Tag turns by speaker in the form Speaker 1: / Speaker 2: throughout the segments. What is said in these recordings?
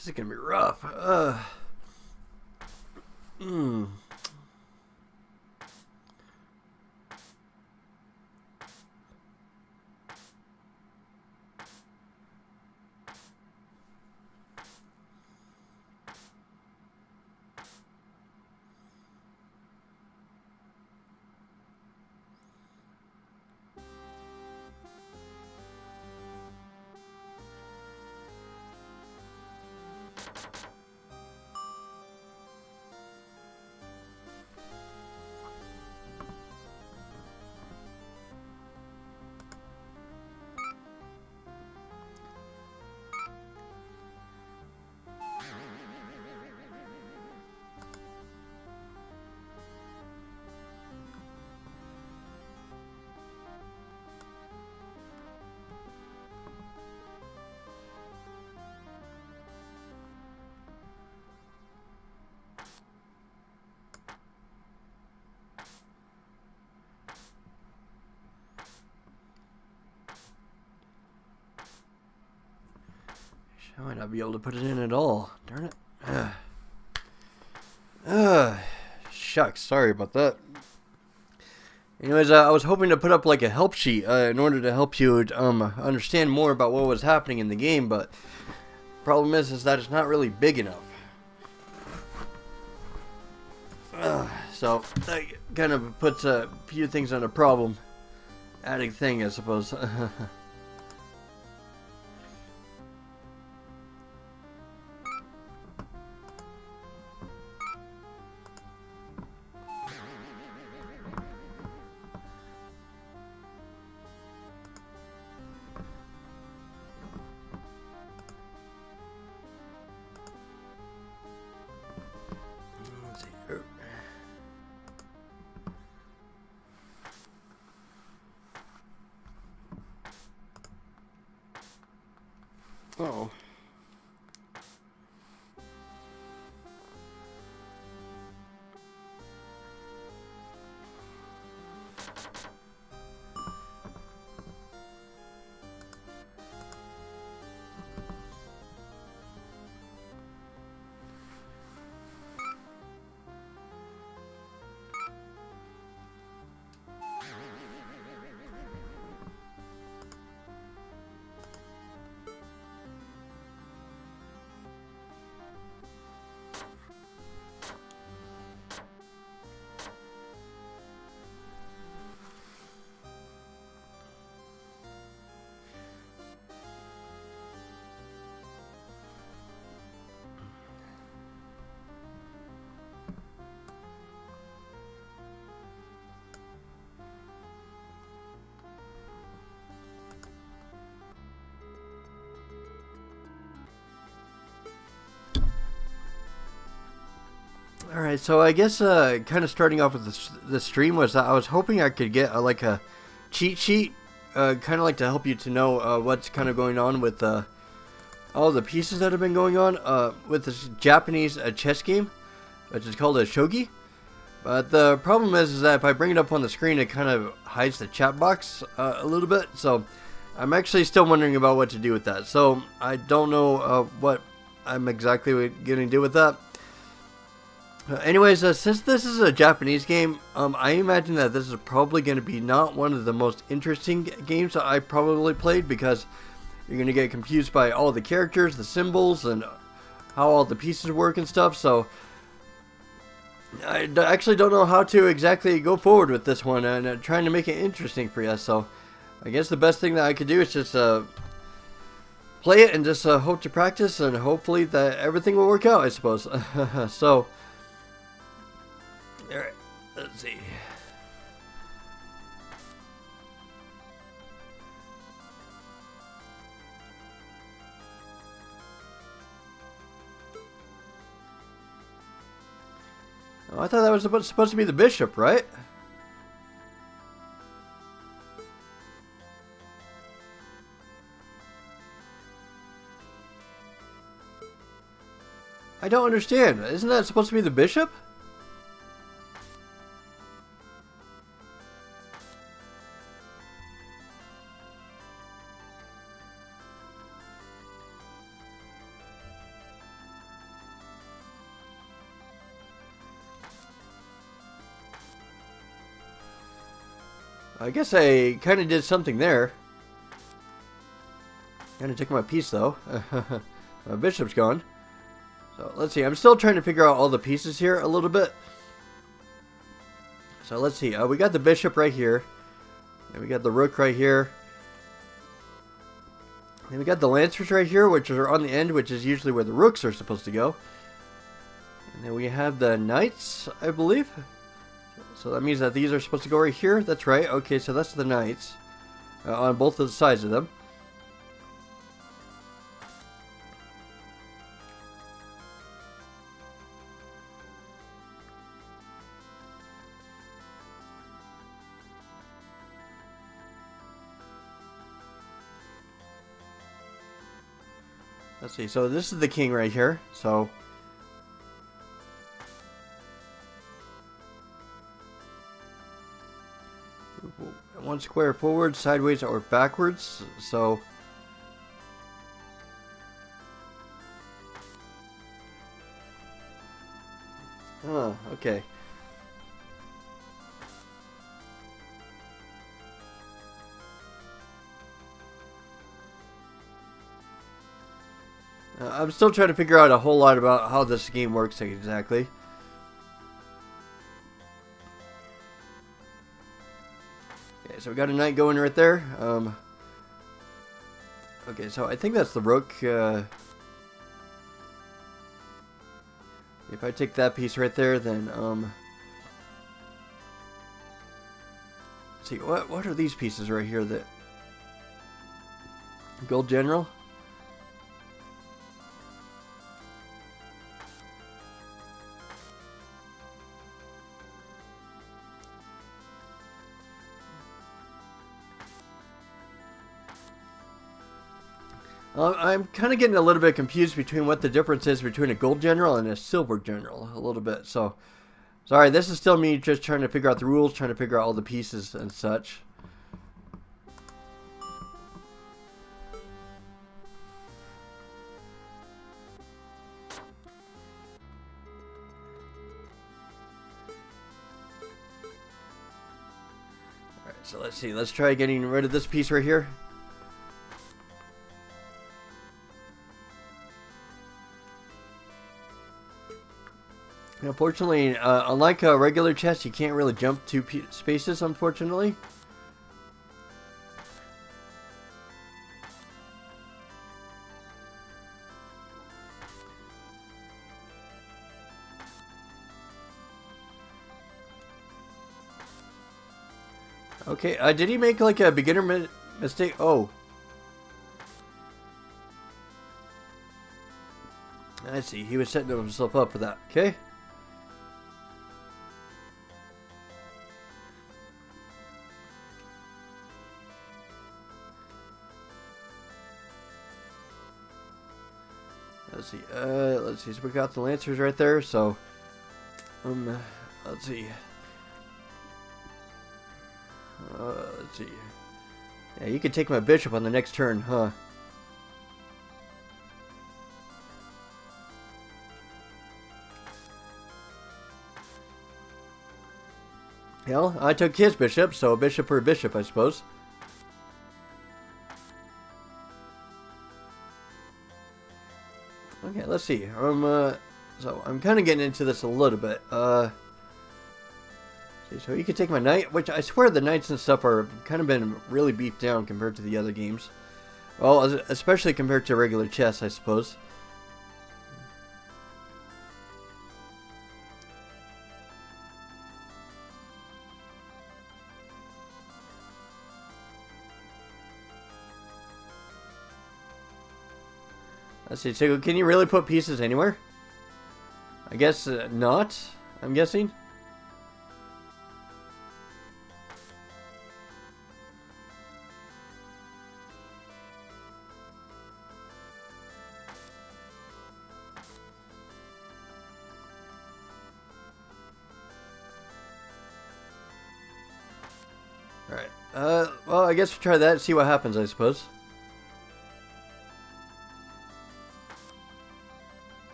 Speaker 1: This is gonna be rough. Hmm. I might not be able to put it in at all. Darn it. Shucks. Sorry about that. Anyways, I was hoping to put up like a help sheet in order to help you understand more about what was happening in the game, but problem is that it's not really big enough. So that kind of puts a few things on a problem. Adding thing, I suppose. Oh. Alright, so I guess kind of starting off with the stream was I was hoping I could get like a cheat sheet, kind of like to help you to know what's kind of going on with all the pieces that have been going on with this Japanese chess game, which is called a shogi. But the problem is that if I bring it up on the screen, it kind of hides the chat box a little bit. So I'm actually still wondering about what to do with that. So I don't know what I'm exactly going to do with that. Anyways, since this is a Japanese game, I imagine that this is probably going to be not one of the most interesting games that I probably played, because you're going to get confused by all the characters, the symbols, and how all the pieces work and stuff. So I actually don't know how to exactly go forward with this one, and trying to make it interesting for you. So I guess the best thing that I could do is just play it and just hope to practice, and hopefully that everything will work out, I suppose. So alright, let's see. Oh, I thought that was supposed to be the bishop, right? I don't understand. Isn't that supposed to be the bishop? I guess I kind of did something there. Kind of took my piece though. My bishop's gone. So let's see. I'm still trying to figure out all the pieces here a little bit. So let's see. We got the bishop right here. And we got the rook right here. And we got the lancers right here, which are on the end, which is usually where the rooks are supposed to go. And then we have the knights, I believe. So that means that these are supposed to go right here. That's right. Okay, so that's the knights on both of the sides of them. Let's see. So this is the king right here. So one square forward, sideways, or backwards. So okay. I'm still trying to figure out a whole lot about how this game works exactly. Okay, so we got a knight going right there. Okay, so I think that's the rook. If I take that piece right there, then let's see, what are these pieces right here? That gold general. I'm kind of getting a little bit confused between what the difference is between a gold general and a silver general, a little bit. So, sorry, this is still me just trying to figure out the rules, trying to figure out all the pieces and such. Alright, so let's see. Let's try getting rid of this piece right here. Unfortunately, unlike a regular chess, you can't really jump two spaces, unfortunately. Okay, did he make like a beginner mistake? Oh. I see, he was setting himself up for that. Okay. Let's see. So we got the lancers right there. So, let's see. Let's see. Yeah, you could take my bishop on the next turn, huh? Well, I took his bishop, so bishop for bishop, I suppose. Okay, let's see. So I'm kind of getting into this a little bit. So you can take my knight, which I swear the knights and stuff are kind of been really beefed down compared to the other games. Well, especially compared to regular chess, I suppose. Let's see, so can you really put pieces anywhere? I guess not, I'm guessing. Alright, well, I guess we'll try that and see what happens, I suppose.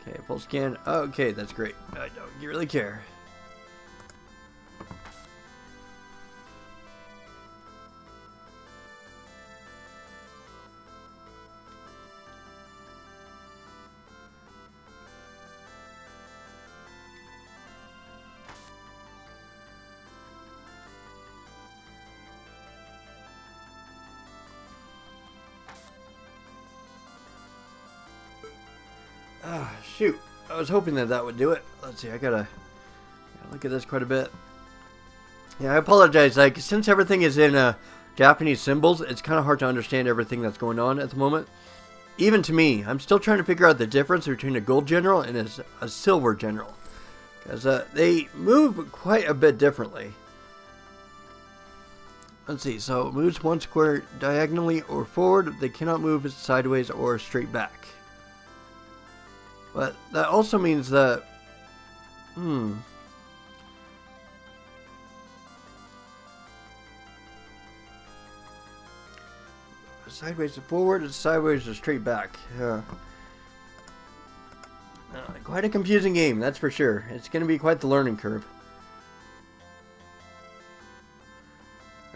Speaker 1: Okay, full scan. Okay, that's great. I don't really care. Ah, shoot. I was hoping that would do it. Let's see, I gotta look at this quite a bit. Yeah, I apologize. Like, since everything is in Japanese symbols, it's kind of hard to understand everything that's going on at the moment. Even to me, I'm still trying to figure out the difference between a gold general and a silver general. Because they move quite a bit differently. Let's see, so it moves one square diagonally or forward. They cannot move sideways or straight back. But that also means that... Sideways to forward and sideways to straight back. Yeah. Quite a confusing game, that's for sure. It's going to be quite the learning curve.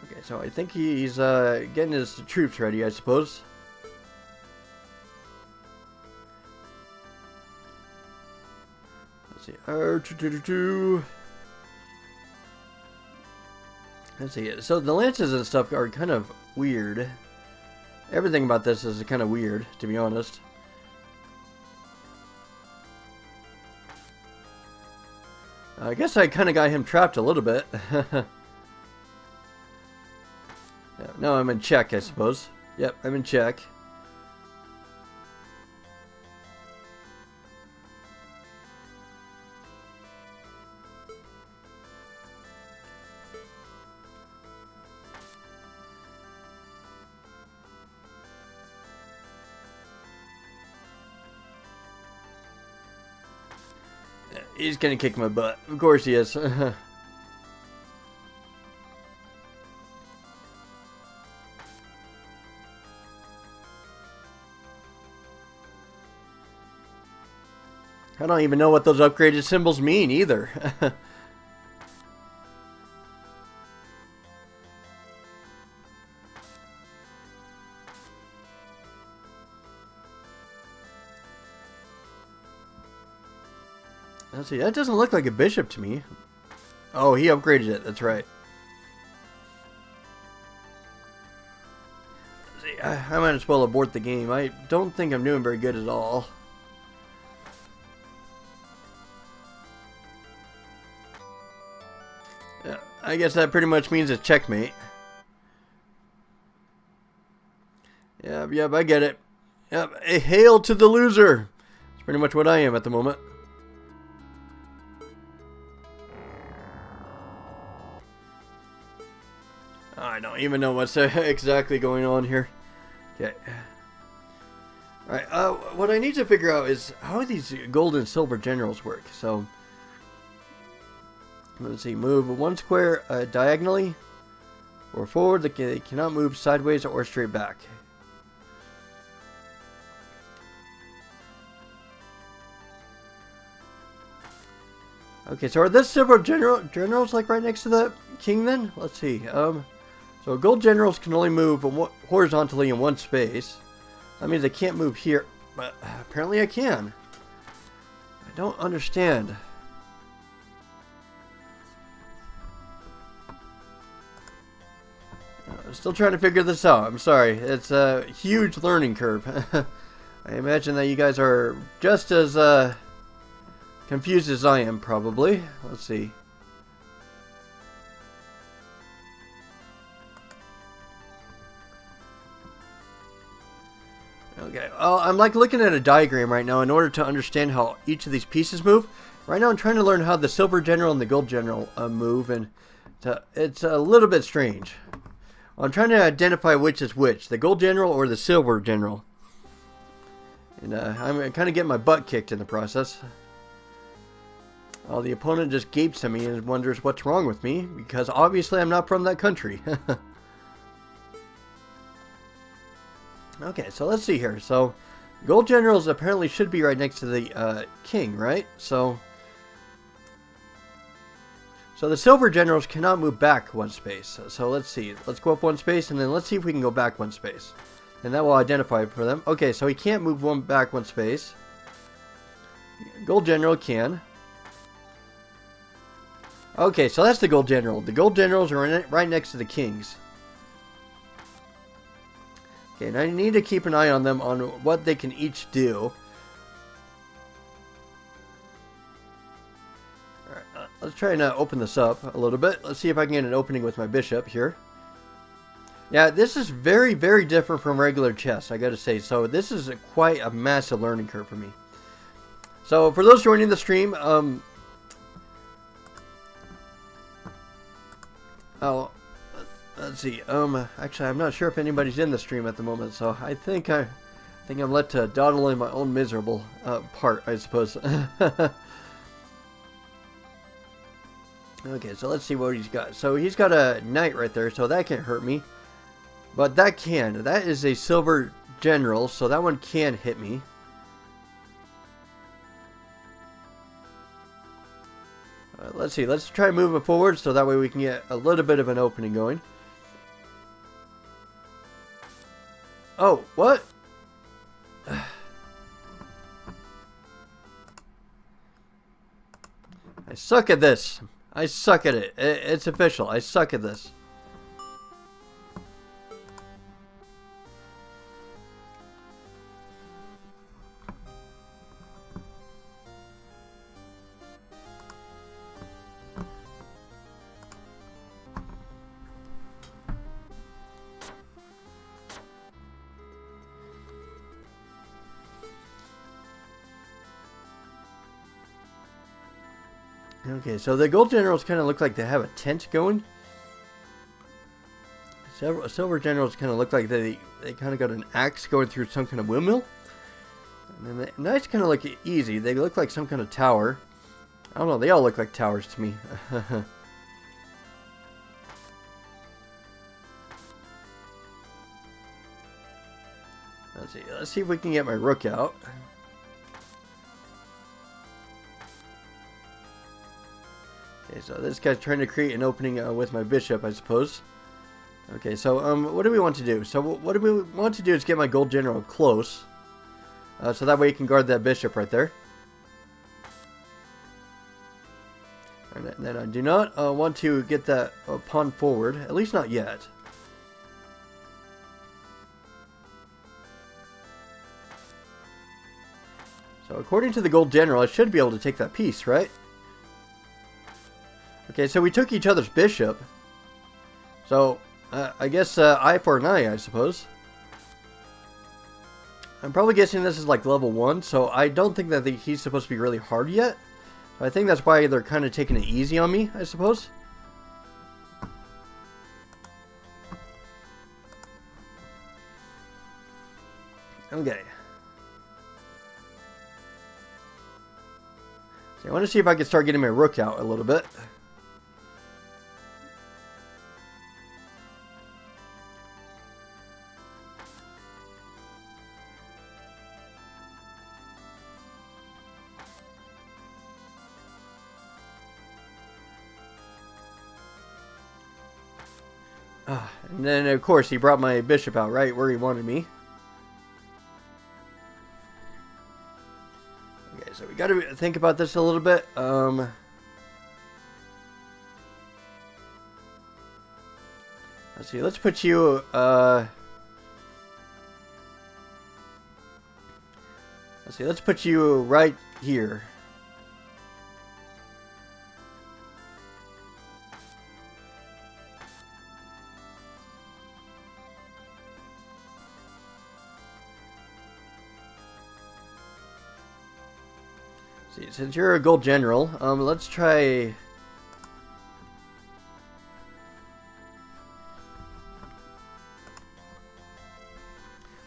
Speaker 1: Okay, so I think he's getting his troops ready, I suppose. Let's see. Let's see. So the lances and stuff are kind of weird. Everything about this is kind of weird, to be honest. I guess I kind of got him trapped a little bit. Yeah, now I'm in check, I suppose. Yep, I'm in check. He's gonna kick my butt. Of course he is. Okay, I don't even know what those upgraded symbols mean either. Let's see, that doesn't look like a bishop to me. Oh, he upgraded it, that's right. Let's see, I might as well abort the game. I don't think I'm doing very good at all. Yeah, I guess that pretty much means it's checkmate. Yep, I get it. Yep, a hail to the loser. That's pretty much what I am at the moment. I don't even know what's exactly going on here. Okay. Alright, what I need to figure out is how these gold and silver generals work. So, let's see, move one square diagonally or forward. They cannot move sideways or straight back. Okay, so are this silver generals like right next to the king then? Let's see. So gold generals can only move horizontally in one space. That means they can't move here, but apparently I can. I don't understand. I'm still trying to figure this out. I'm sorry. It's a huge learning curve. I imagine that you guys are just as confused as I am, probably. Let's see. Okay, I'm like looking at a diagram right now in order to understand how each of these pieces move. Right now I'm trying to learn how the silver general and the gold general move, and it's a little bit strange. I'm trying to identify which is which, the gold general or the silver general. And I'm kind of getting my butt kicked in the process. The opponent just gapes at me and wonders what's wrong with me, because obviously I'm not from that country. Okay, so let's see here. So Gold generals apparently should be right next to the king, right? So the silver generals cannot move back one space. So let's see. Let's go up one space, and then let's see if we can go back one space. And that will identify for them. Okay, so he can't move back one space. Gold general can. Okay, so that's the gold general. The gold generals are right next to the kings. Okay, and I need to keep an eye on them on what they can each do. Alright, let's try and open this up a little bit. Let's see if I can get an opening with my bishop here. Yeah, this is very, very different from regular chess, I gotta say. So this is quite a massive learning curve for me. So for those joining the stream, let's see. Actually, I'm not sure if anybody's in the stream at the moment, so I think I'm led to dawdle in my own miserable part, I suppose. Okay, so let's see what he's got. So he's got a knight right there, so that can't hurt me. But that can. That is a silver general, so that one can hit me. Let's see. Let's try moving forward so that way we can get a little bit of an opening going. Oh, what? I suck at this. I suck at it. It's official. I suck at this. Okay, so the gold generals kind of look like they have a tent going. Silver generals kind of look like they kind of got an axe going through some kind of windmill. And then the knights kind of look easy. They look like some kind of tower. I don't know, they all look like towers to me. Let's see if we can get my rook out. Okay, so this guy's trying to create an opening with my bishop, I suppose. Okay, so what do we want to do? So what we want to do is get my gold general close. So that way he can guard that bishop right there. And then I do not want to get that pawn forward, at least not yet. So according to the gold general, I should be able to take that piece, right? Okay, so we took each other's bishop. So, I guess eye for an eye, I suppose. I'm probably guessing this is like level 1, so I don't think that he's supposed to be really hard yet. So I think that's why they're kind of taking it easy on me, I suppose. Okay. So I want to see if I can start getting my rook out a little bit. And then, of course, he brought my bishop out right where he wanted me. Okay, so we got to think about this a little bit. Let's see, let's put you, let's put you right here. See, since you're a gold general, let's try.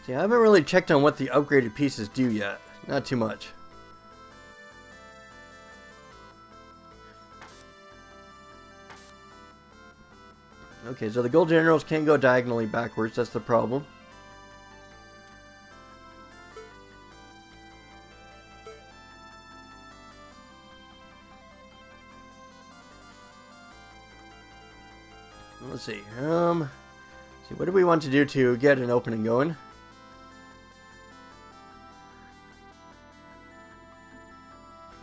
Speaker 1: See, I haven't really checked on what the upgraded pieces do yet. Not too much. Okay, so the gold generals can't go diagonally backwards. That's the problem. Let's see. See, what do we want to do to get an opening going?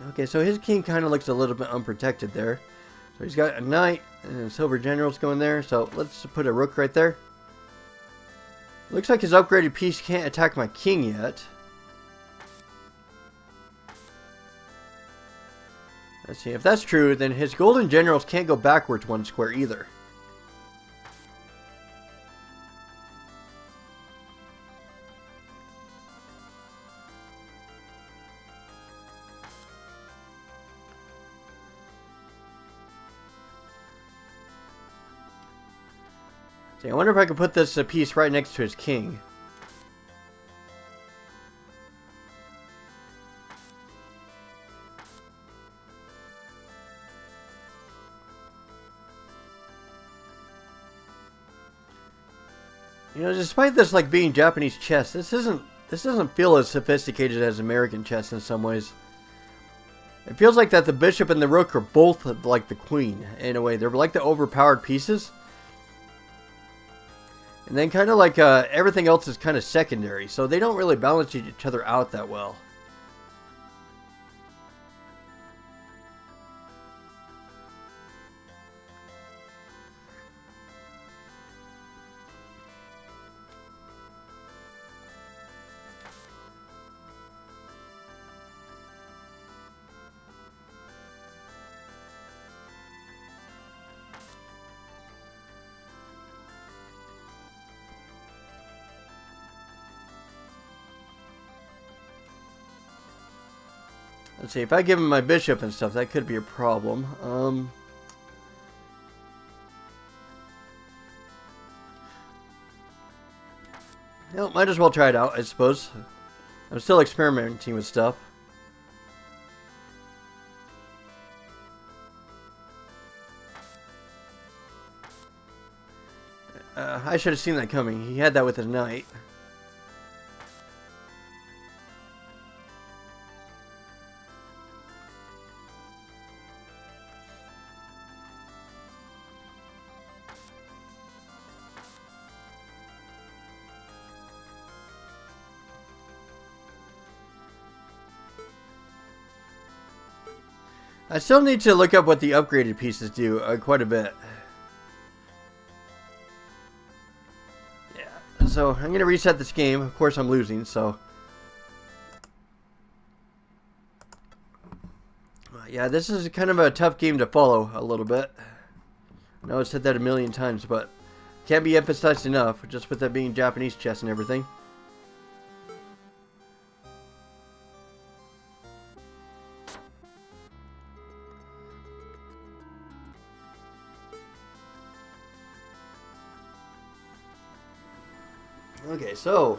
Speaker 1: Okay, so his king kind of looks a little bit unprotected there. So he's got a knight and silver generals going there. So let's put a rook right there. Looks like his upgraded piece can't attack my king yet. Let's see, if that's true, then his golden generals can't go backwards one square either. See, I wonder if I could put this piece right next to his king. You know, despite this like being Japanese chess, this doesn't feel as sophisticated as American chess in some ways. It feels like that the bishop and the rook are both like the queen in a way. They're like the overpowered pieces. And then kind of like everything else is kind of secondary. So they don't really balance each other out that well. Let's see, if I give him my bishop and stuff, that could be a problem. Well, might as well try it out, I suppose. I'm still experimenting with stuff. I should have seen that coming. He had that with his knight. I still need to look up what the upgraded pieces do quite a bit. Yeah, so I'm going to reset this game. Of course I'm losing, so... Yeah, this is kind of a tough game to follow a little bit. I know I've said that a million times, but can't be emphasized enough, just with that being Japanese chess and everything. Okay, so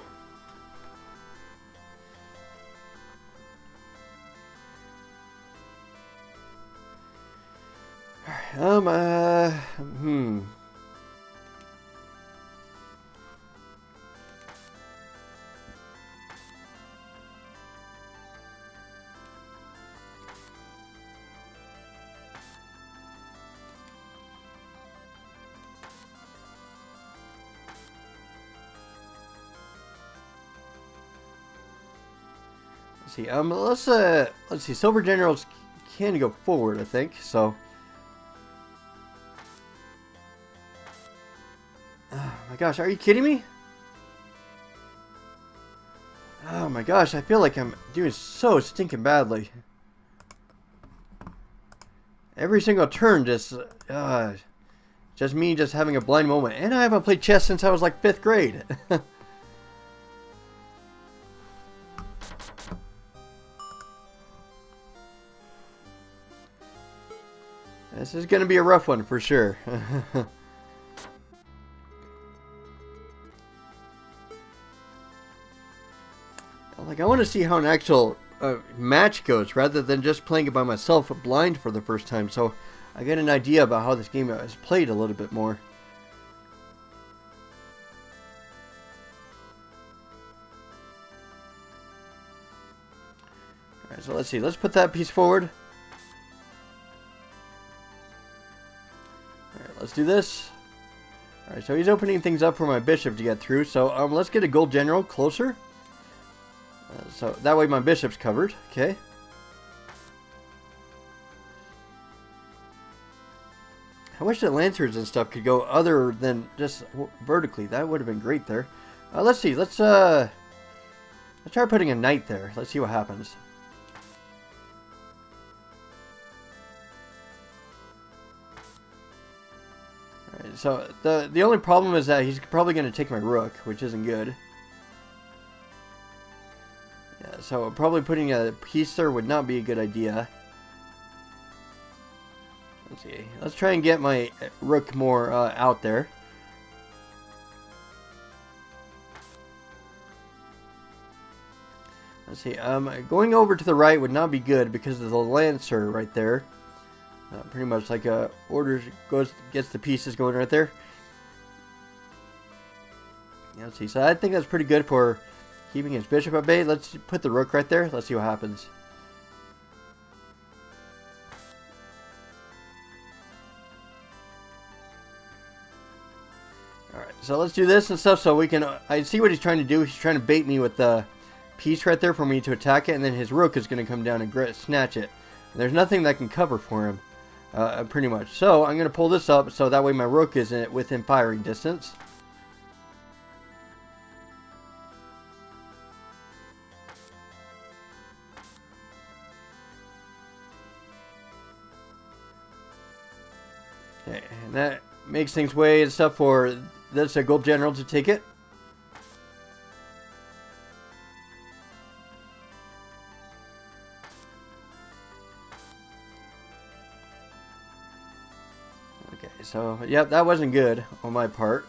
Speaker 1: let's see. Silver generals can go forward, I think. So, oh my gosh, are you kidding me? Oh my gosh, I feel like I'm doing so stinking badly. Every single turn, just me just having a blind moment, and I haven't played chess since I was like 5th grade. This is going to be a rough one for sure. Like, I want to see how an actual match goes rather than just playing it by myself blind for the first time, so I get an idea about how this game is played a little bit more. Alright, so let's see. Let's put that piece forward. Alright, let's do this. Alright, so he's opening things up for my bishop to get through. So let's get a gold general closer. So that way my bishop's covered. Okay. I wish that lancers and stuff could go other than just vertically. That would have been great there. Let's see. Let's try putting a knight there. Let's see what happens. Alright, so the only problem is that he's probably going to take my rook, which isn't good. Yeah, so probably putting a piece there would not be a good idea. Let's see. Let's try and get my rook more out there. Let's see. Going over to the right would not be good because of the lancer right there. Pretty much like orders gets the pieces going right there. Yeah, let's see. So I think that's pretty good for keeping his bishop at bay. Let's put the rook right there. Let's see what happens. Alright, so let's do this and stuff so we can... I see what he's trying to do. He's trying to bait me with the piece right there for me to attack it, and then his rook is going to come down and snatch it. And there's nothing that can cover for him, pretty much. So I'm going to pull this up so that way my rook is within firing distance. Okay, and that makes things way and stuff for this gold general to take it. Okay, so yeah, that wasn't good on my part.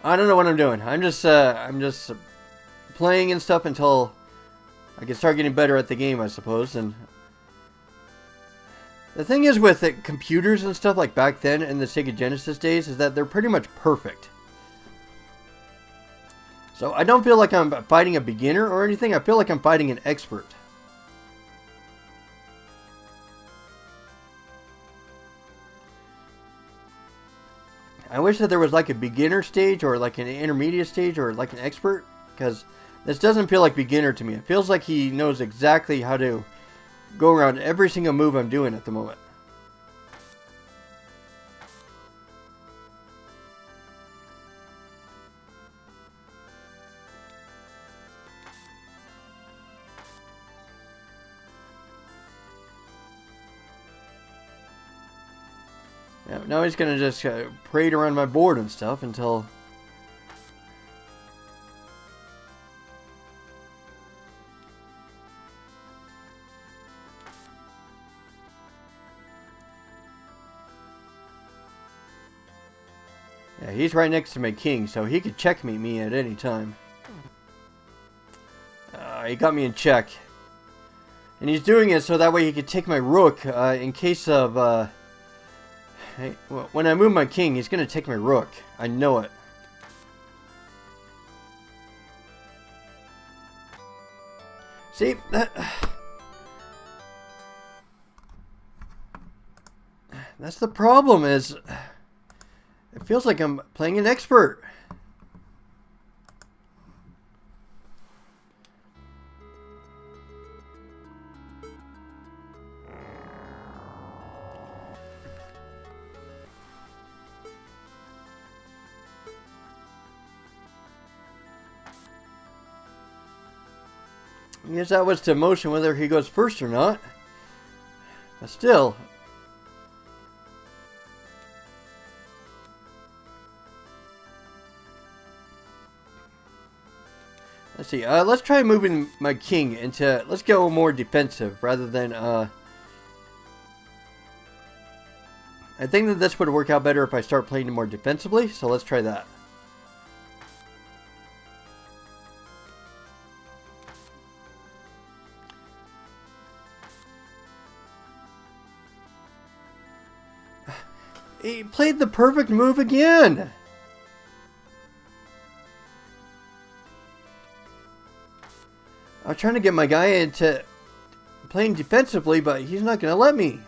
Speaker 1: I don't know what I'm doing. I'm just playing and stuff until I can start getting better at the game, I suppose. And the thing is with computers and stuff like back then in the Sega Genesis days is that they're pretty much perfect. So I don't feel like I'm fighting a beginner or anything. I feel like I'm fighting an expert. I wish that there was like a beginner stage or like an intermediate stage or like an expert, because this doesn't feel like beginner to me. It feels like he knows exactly how to go around every single move I'm doing at the moment. Yeah, now he's going to just parade around my board and stuff until... Yeah, he's right next to my king, so he could checkmate me at any time. He got me in check. And he's doing it so that way he could take my rook in case of... Hey, well, when I move my king, he's going to take my rook. I know it. See, that's the problem is... It feels like I'm playing an expert. I guess that was to motion whether he goes first or not. But still... Let's see, let's try moving my king into... Let's go more defensive rather than... I think that this would work out better if I start playing more defensively, so let's try that. He played the perfect move again. I'm trying to get my guy into playing defensively, but he's not going to let me.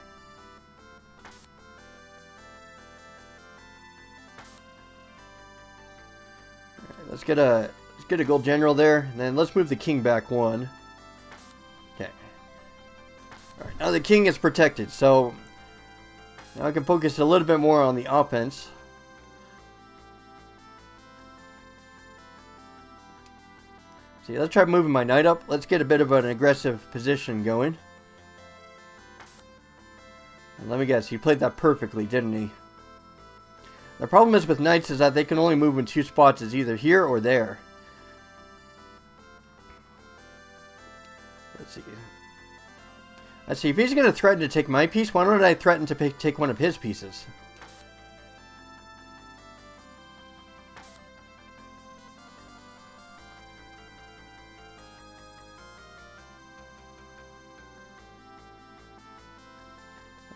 Speaker 1: All right, let's get a gold general there, and then let's move the king back one. Okay. All right, now the king is protected, so now I can focus a little bit more on the offense. See, let's try moving my knight up. Let's get a bit of an aggressive position going. And let me guess, he played that perfectly, didn't he? The problem is with knights is that they can only move in two spots, is either here or there. Let's see. Let's see, if he's going to threaten to take my piece, why don't I threaten to take one of his pieces?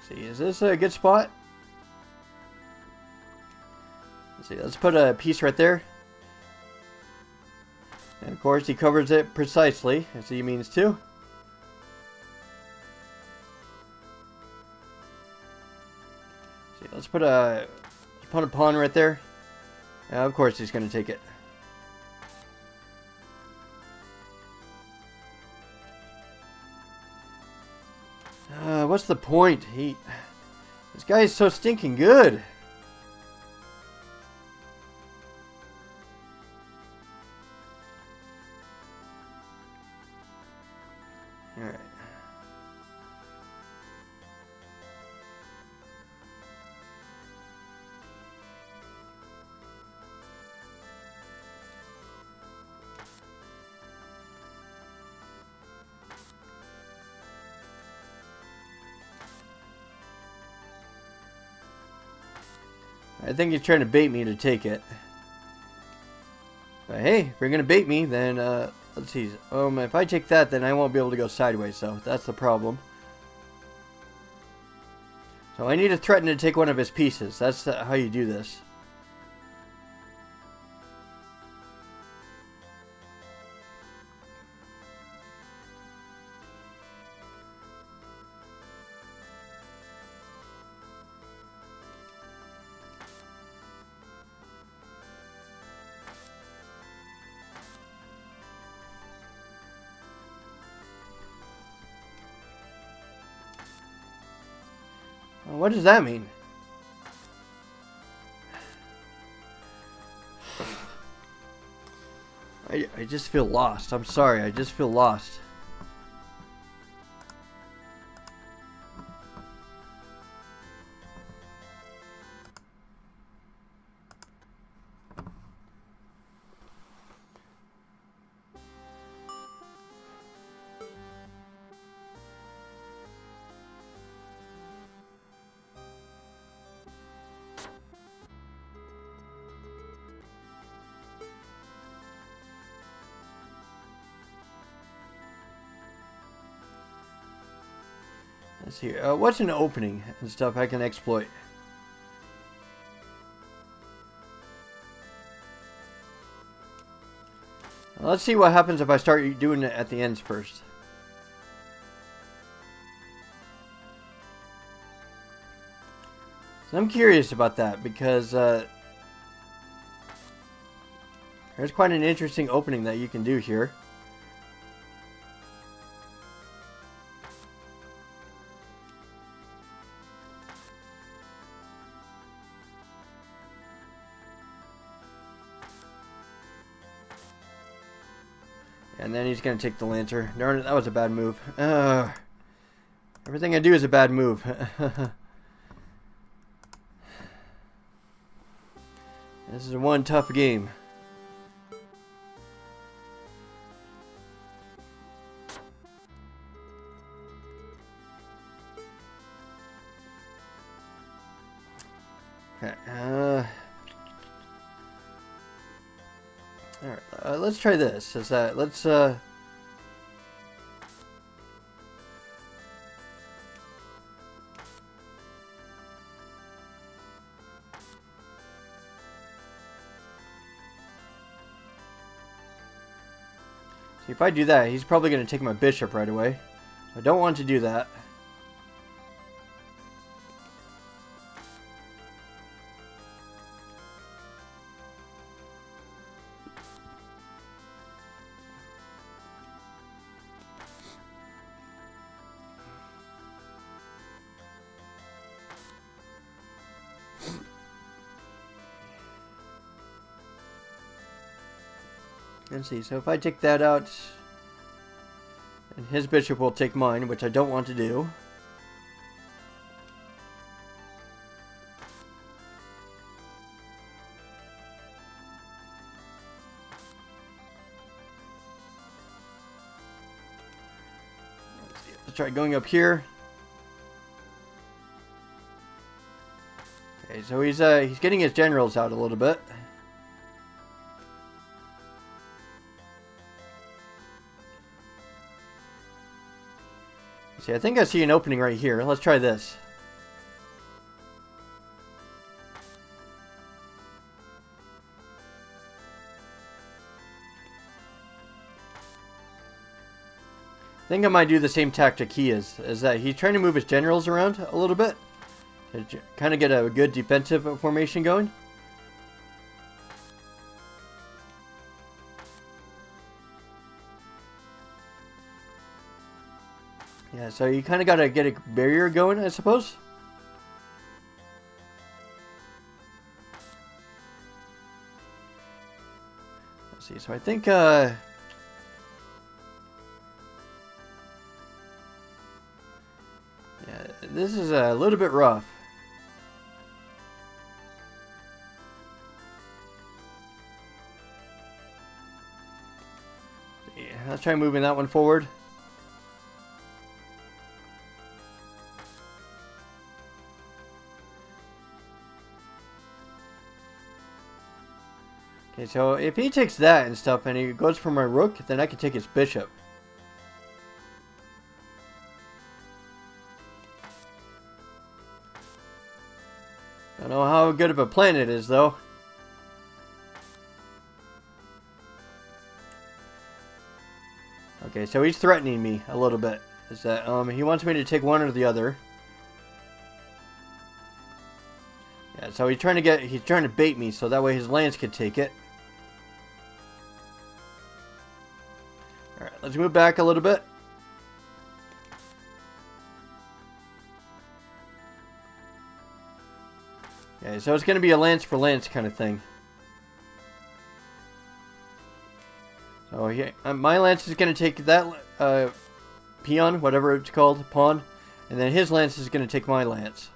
Speaker 1: See, is this a good spot? Let's see, let's put a piece right there. And of course, he covers it precisely, as he means to. See, let's put a pawn right there. Of course, he's going to take it. What's the point? This guy is so stinking good. All right. I think he's trying to bait me to take it. But hey, if you're going to bait me, then, let's see. If I take that, then I won't be able to go sideways, so that's the problem. So I need to threaten to take one of his pieces. That's how you do this. What does that mean? I just feel lost. I'm sorry. I just feel lost. Let's see. What's an opening and stuff I can exploit? Let's see what happens if I start doing it at the ends first. So I'm curious about that because there's quite an interesting opening that you can do here. And then he's going to take the lantern. Darn it, that was a bad move. Everything I do is a bad move. This is one tough game. Okay. Alright, let's try this. Let's See, if I do that, he's probably going to take my bishop right away. I don't want to do that. Let's see, so if I take that out, and his bishop will take mine, which I don't want to do. Let's try going up here. Okay, so he's getting his generals out a little bit. See, I think I see an opening right here. Let's try this. I think I might do the same tactic he is that he's trying to move his generals around a little bit to kind of get a good defensive formation going. Yeah, so you kind of got to get a barrier going, I suppose. Let's see, so I think, yeah, this is a little bit rough. Yeah, let's try moving that one forward. Okay, so if he takes that and stuff and he goes for my rook, then I can take his bishop. I don't know how good of a plan it is, though. Okay, so he's threatening me a little bit. Is that he wants me to take one or the other. Yeah, so he's trying to bait me so that way his lands could take it. Alright, let's move back a little bit. Okay, so it's going to be a lance for lance kind of thing. So yeah, my lance is going to take that peon, whatever it's called, pawn, and then his lance is going to take my lance.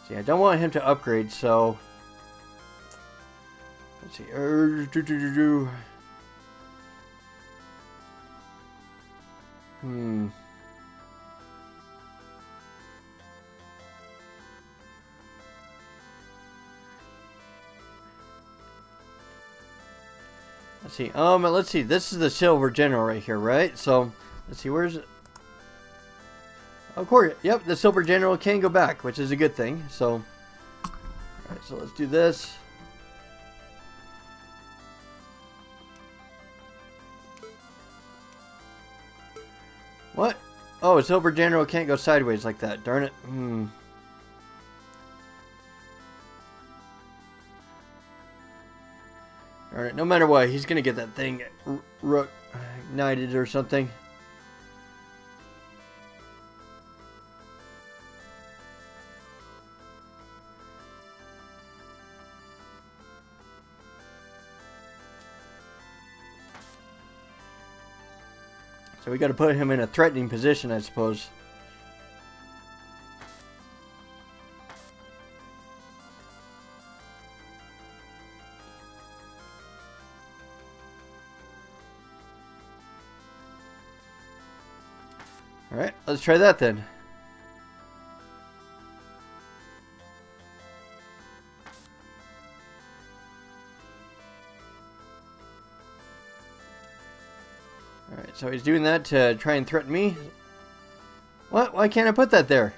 Speaker 1: See, I don't want him to upgrade, so let's see. Let's see. Let's see. This is the silver general right here, right? So, let's see. Where's it? Of course. Yep, the silver general can go back, which is a good thing. So, all right. So let's do this. What? Oh, a silver general can't go sideways like that. Darn it. Darn it. No matter what, he's gonna get that thing rook ignited or something. So we got to put him in a threatening position, I suppose. Alright, let's try that then. Alright, so he's doing that to try and threaten me. What? Why can't I put that there?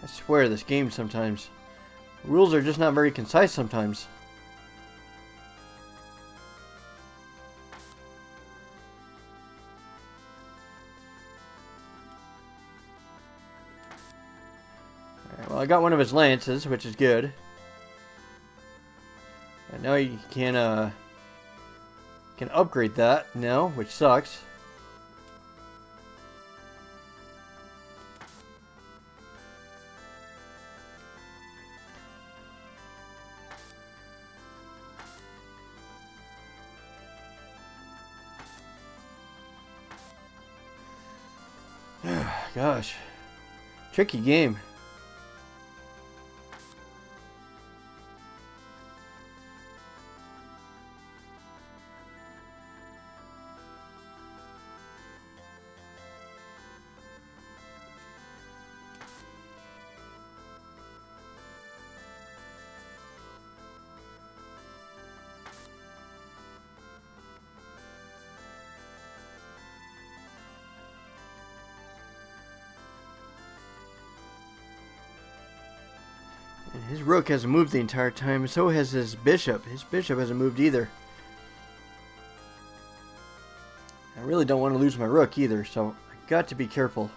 Speaker 1: I swear this game sometimes. Rules are just not very concise sometimes. Alright, well, I got one of his lances, which is good. And now you can upgrade that now, which sucks. Gosh, tricky game. His rook hasn't moved the entire time, so has his bishop. His bishop hasn't moved either. I really don't want to lose my rook either, so I got to be careful.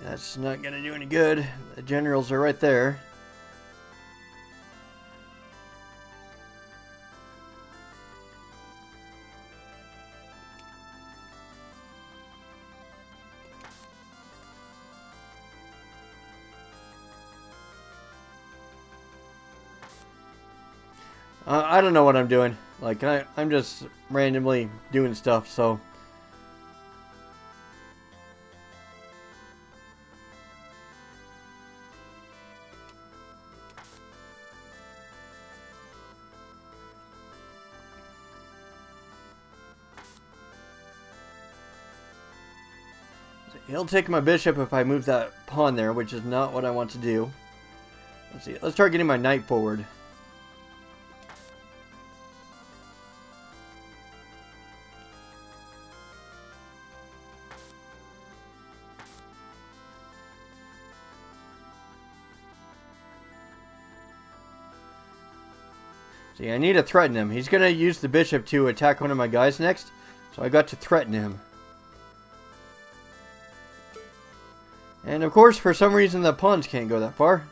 Speaker 1: That's not going to do any good. The generals are right there. I don't know what I'm doing. Like, I'm just randomly doing stuff, so... He'll take my bishop if I move that pawn there, which is not what I want to do. Let's see. Let's start getting my knight forward. See, I need to threaten him. He's going to use the bishop to attack one of my guys next, so I got to threaten him. And of course, for some reason, the pawns can't go that far.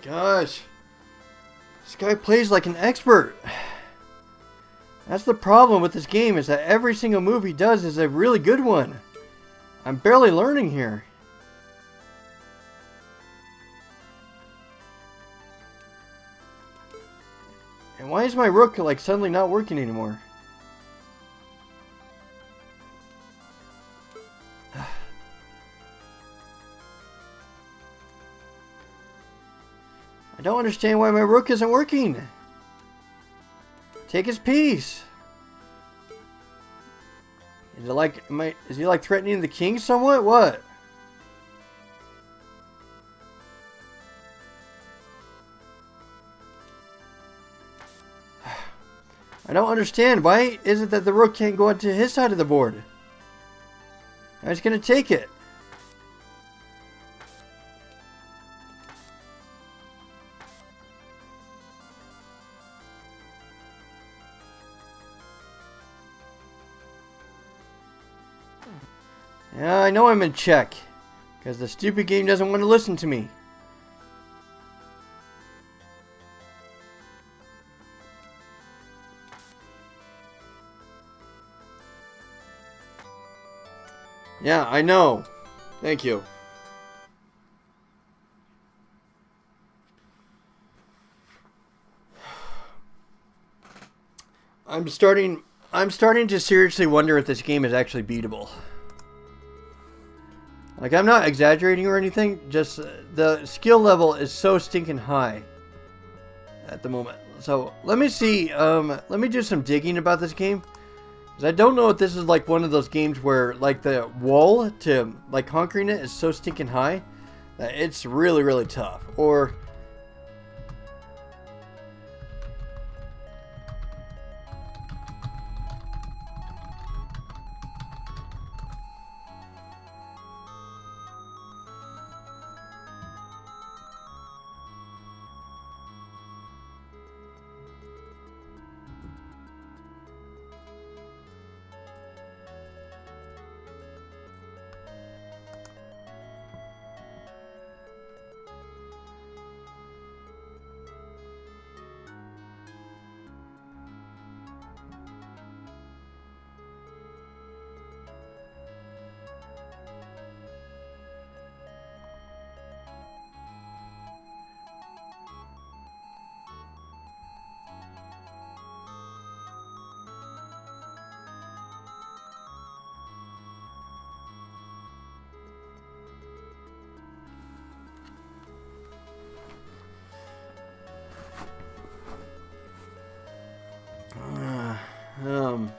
Speaker 1: Gosh, this guy plays like an expert. That's the problem with this game, is that every single move he does is a really good one. I'm barely learning here. And why is my rook like suddenly not working anymore? I don't understand why my rook isn't working. Take his piece. Is it like, is he like threatening the king somewhat? What? I don't understand. Why is it that the rook can't go onto his side of the board? I was going to take it. Yeah, I know I'm in check, because the stupid game doesn't want to listen to me. Yeah, I know. Thank you. I'm starting to seriously wonder if this game is actually beatable. Like, I'm not exaggerating or anything, just the skill level is so stinking high at the moment. So, let me see, let me do some digging about this game. Because I don't know if this is like one of those games where, like, the wall to, like, conquering it is so stinking high that it's really, really tough. Or... Um,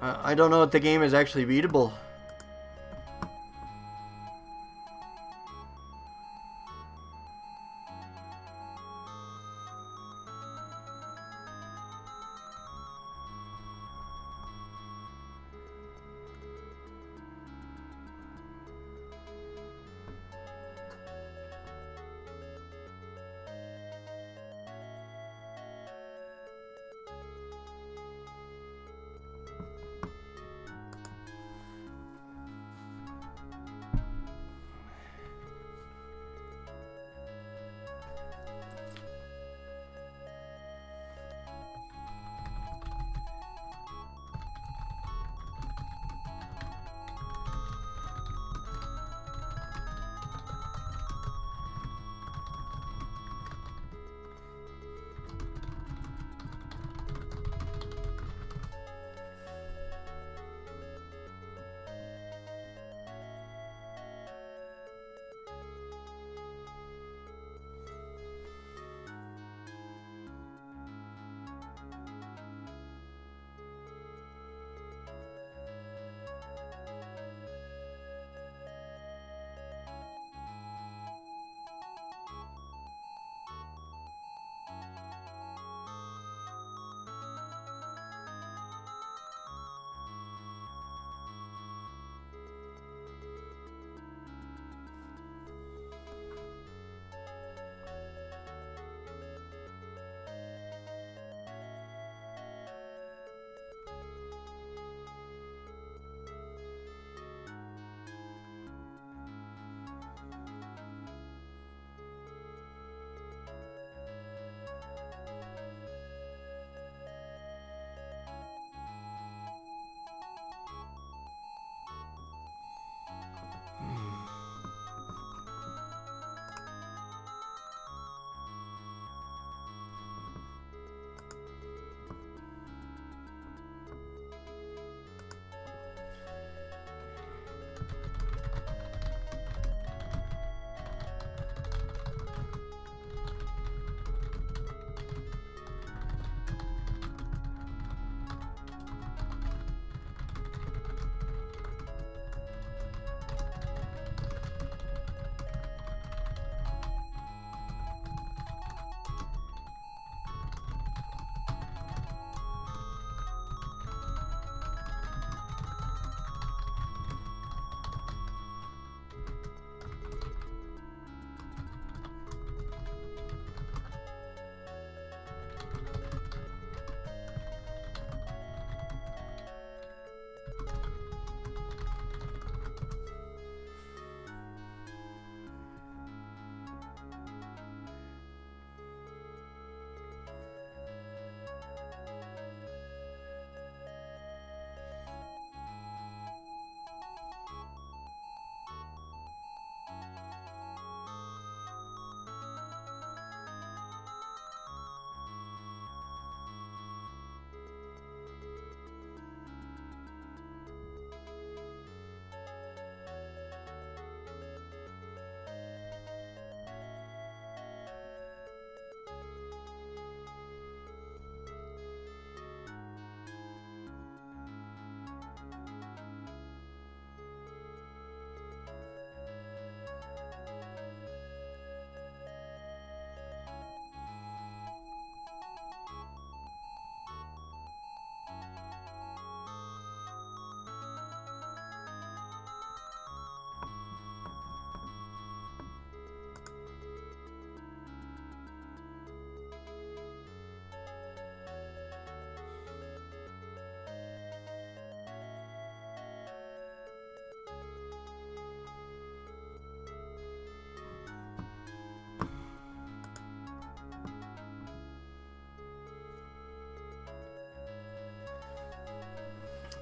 Speaker 1: I don't know if the game is actually beatable.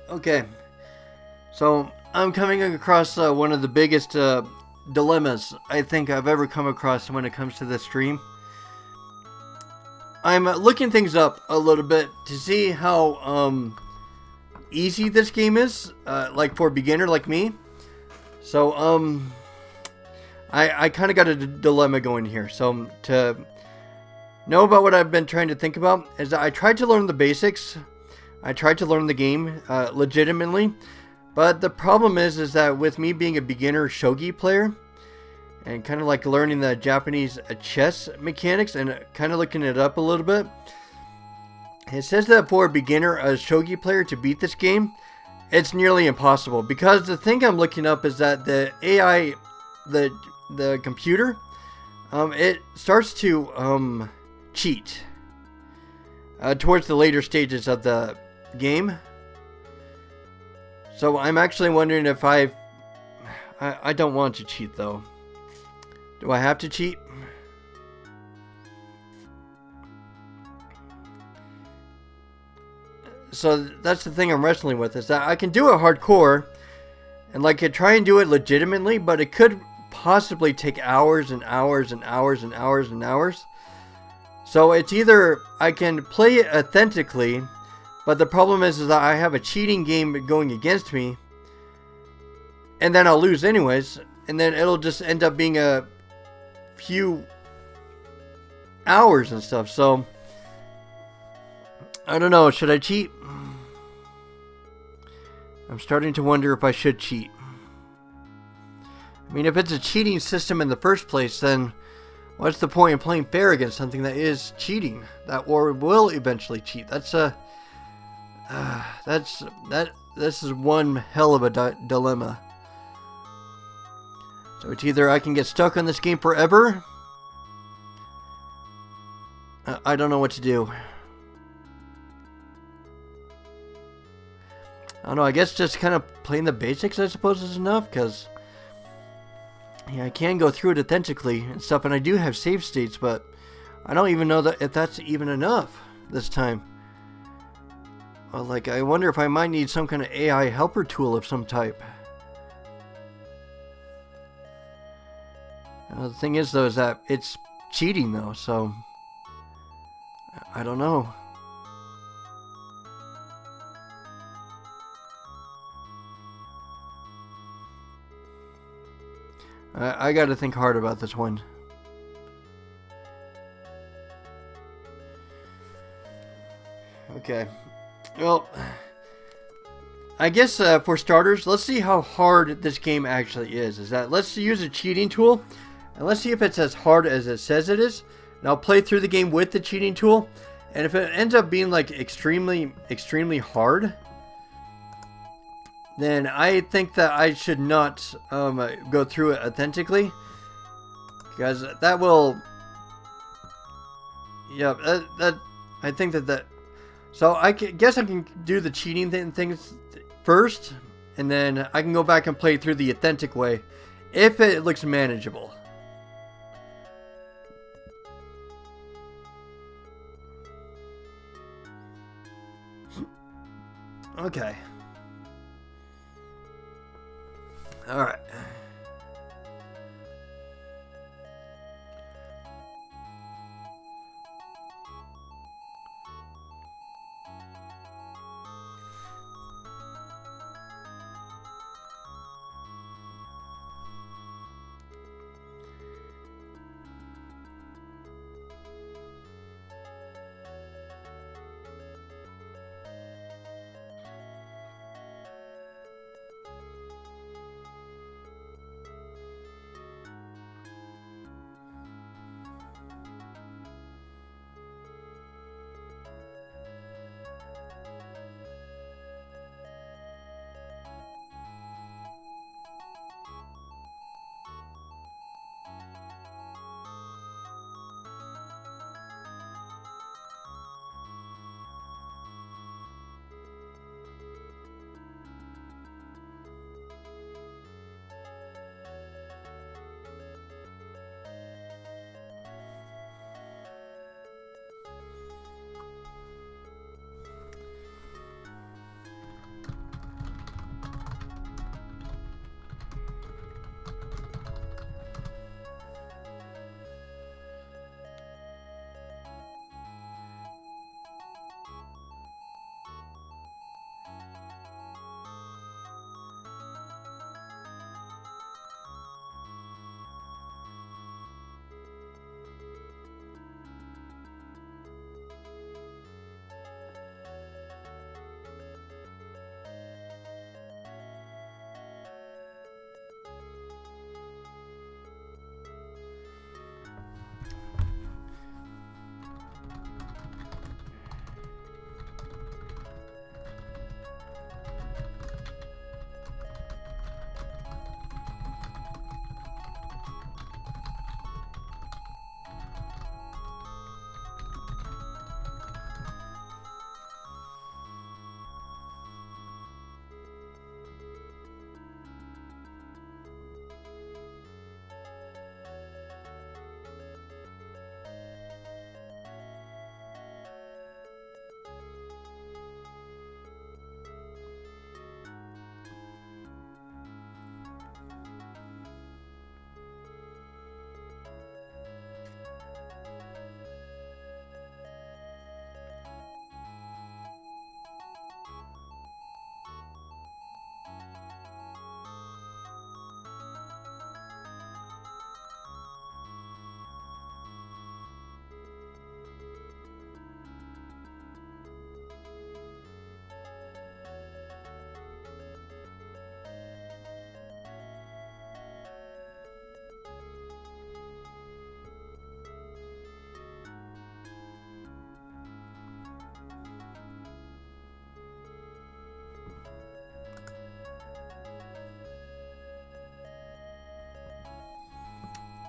Speaker 1: Okay, so I'm coming across one of the biggest dilemmas I think I've ever come across when it comes to this stream. I'm looking things up a little bit to see how easy this game is, like for a beginner like me. So I kind of got a dilemma going here. So to know about what I've been trying to think about is that I tried to learn the basics. I tried to learn the game legitimately, but the problem is that with me being a beginner shogi player and kind of like learning the Japanese chess mechanics and kind of looking it up a little bit, it says that for a beginner, a shogi player to beat this game, it's nearly impossible, because the thing I'm looking up is that the AI, the computer, it starts to cheat towards the later stages of the game. So I'm actually wondering if I don't want to cheat though. Do I have to cheat? So that's the thing I'm wrestling with, is that I can do it hardcore and like try and do it legitimately, but it could possibly take hours and hours and hours and hours and hours. So it's either I can play it authentically, but the problem is that I have a cheating game going against me, and then I'll lose anyways, and then it'll just end up being a few hours and stuff. So I don't know, should I cheat? I'm starting to wonder if I should cheat. I mean, if it's a cheating system in the first place, then what's the point in playing fair against something that is cheating, that or will eventually cheat? This is one hell of a dilemma. So it's either I can get stuck on this game forever. I don't know what to do. I don't know, I guess just kind of playing the basics, I suppose, is enough, because yeah, I can go through it authentically and stuff, and I do have save states, but I don't even know that if that's even enough this time. Well, like, I wonder if I might need some kind of AI helper tool of some type. The thing is, though, is that it's cheating, though, so I don't know. I gotta think hard about this one. Okay. Well, I guess for starters, let's see how hard this game actually is. Let's use a cheating tool, and let's see if it's as hard as it says it is. And I'll play through the game with the cheating tool, and if it ends up being like extremely hard, then I think that I should not go through it authentically, because that will, yeah, I think that. So guess I can do the cheating things first, and then I can go back and play through the authentic way, if it looks manageable. Okay. Alright.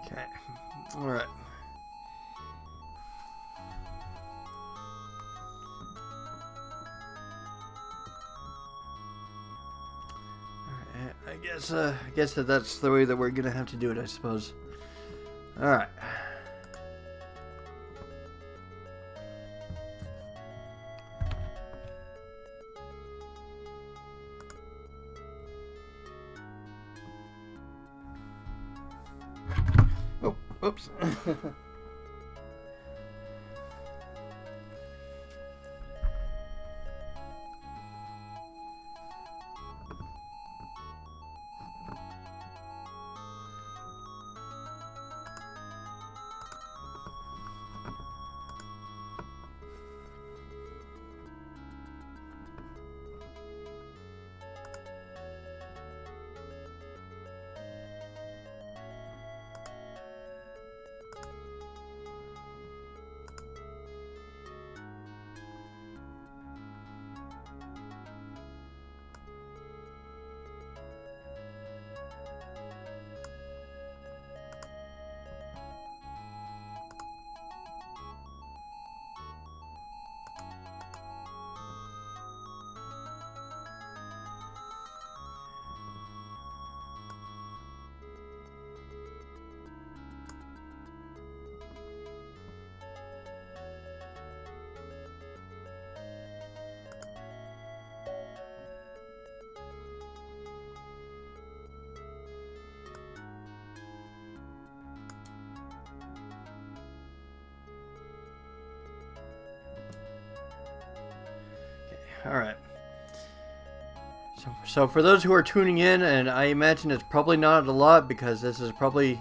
Speaker 1: Okay. All right. I guess that's the way that we're gonna have to do it, I suppose. All right. Oh, oops. All right. So for those who are tuning in, and I imagine it's probably not a lot because this is probably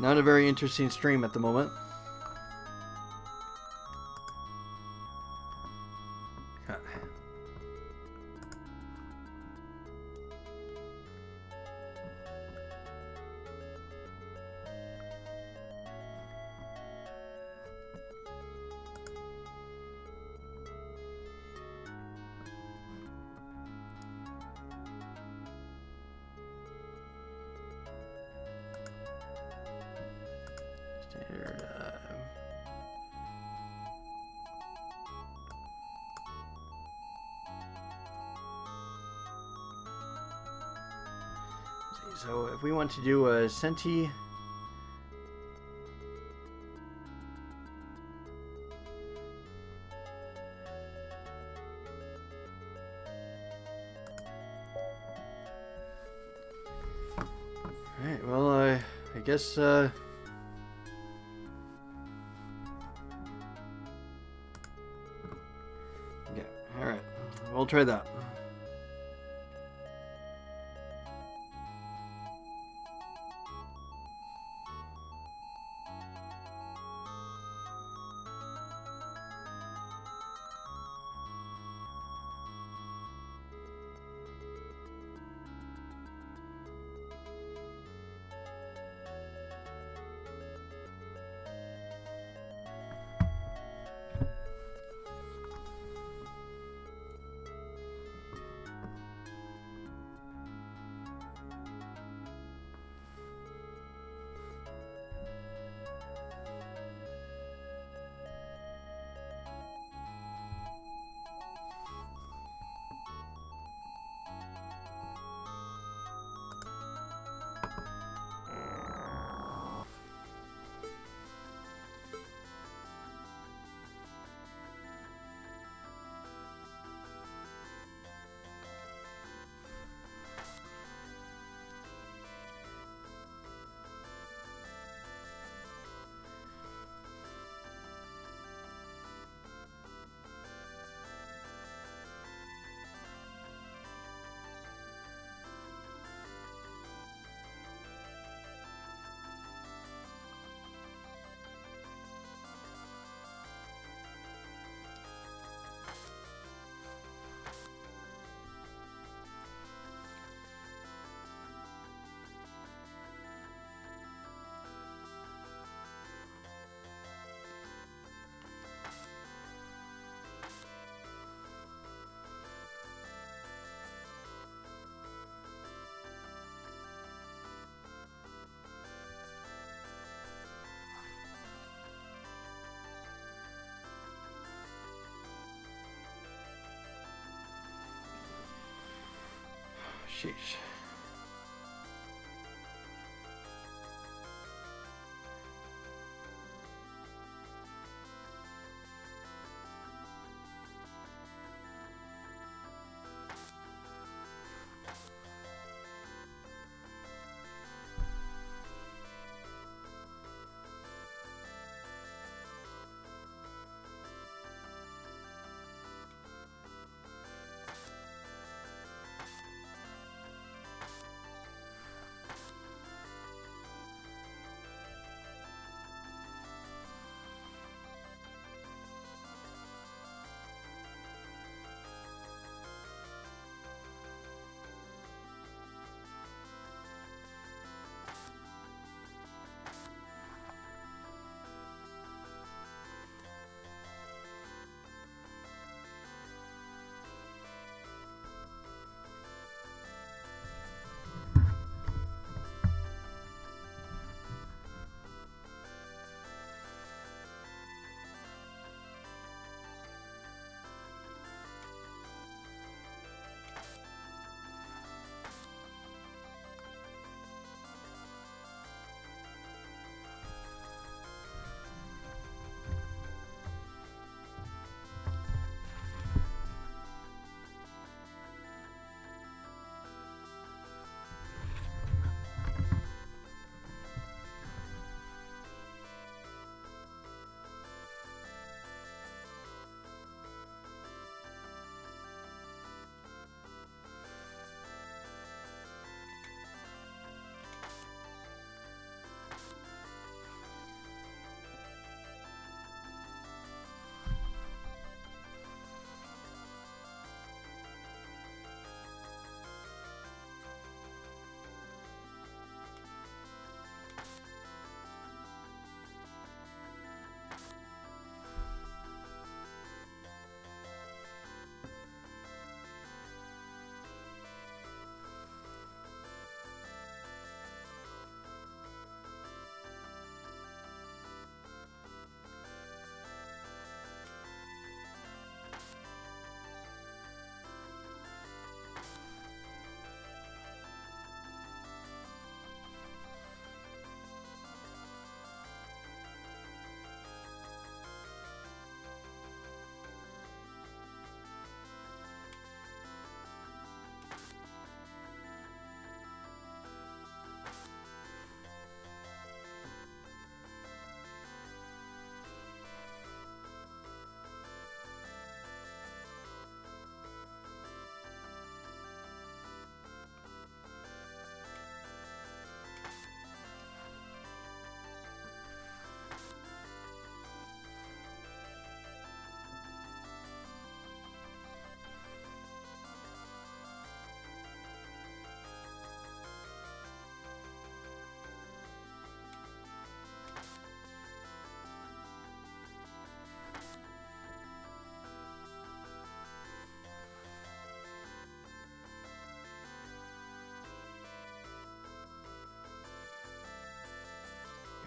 Speaker 1: not a very interesting stream at the moment. Standard. So if we want to do a Senti. Alright, well, I guess, yeah, alright, we'll try that. Sheesh.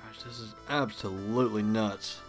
Speaker 1: Gosh, this is absolutely nuts.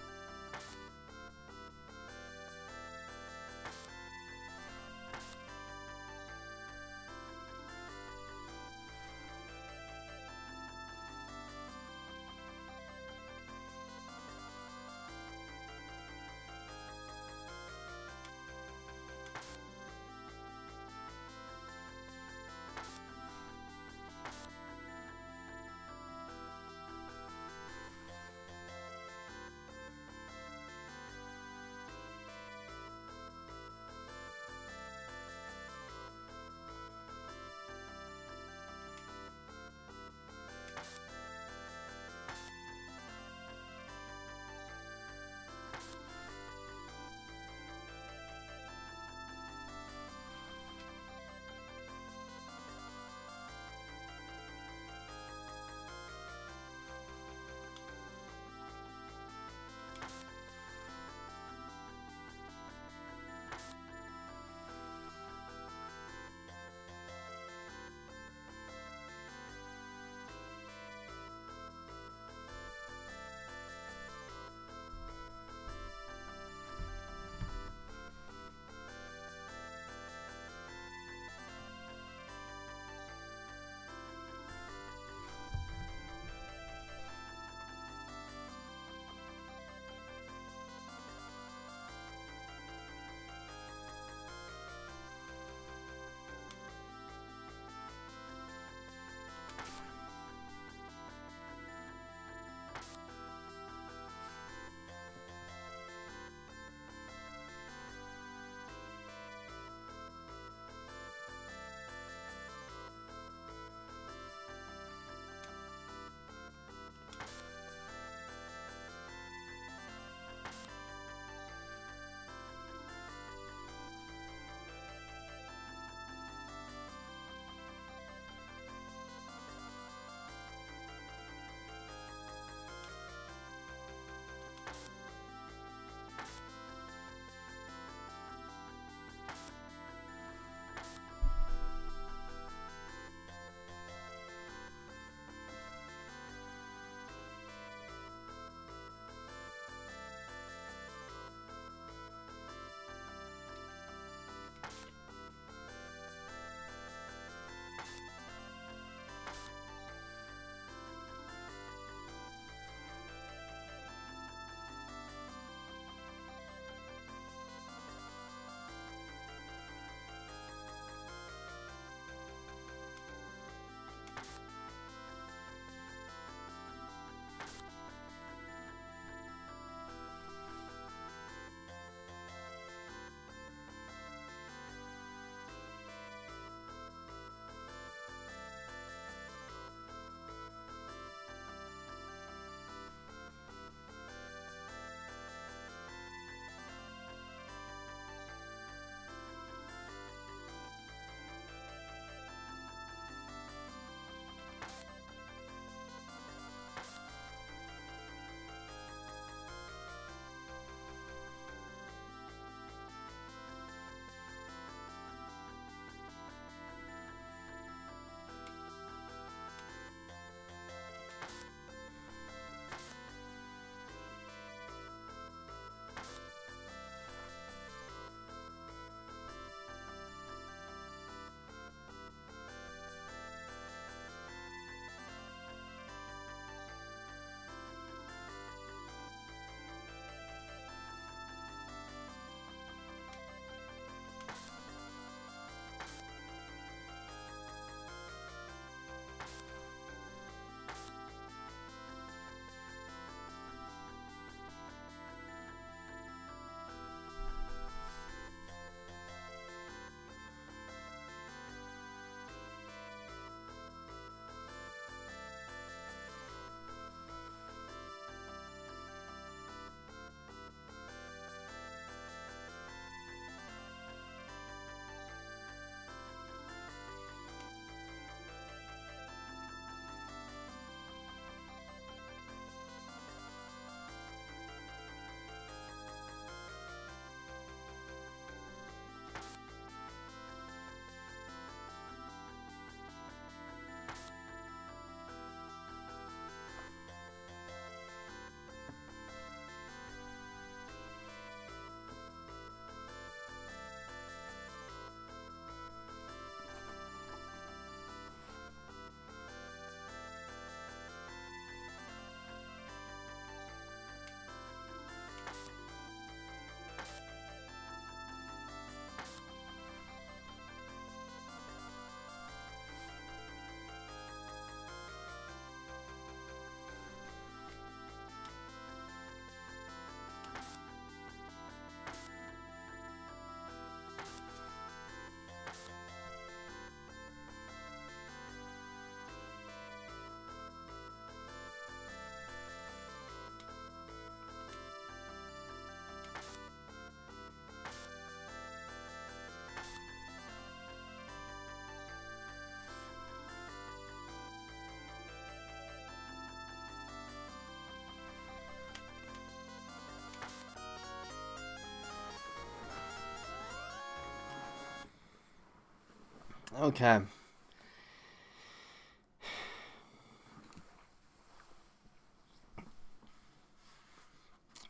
Speaker 1: Okay.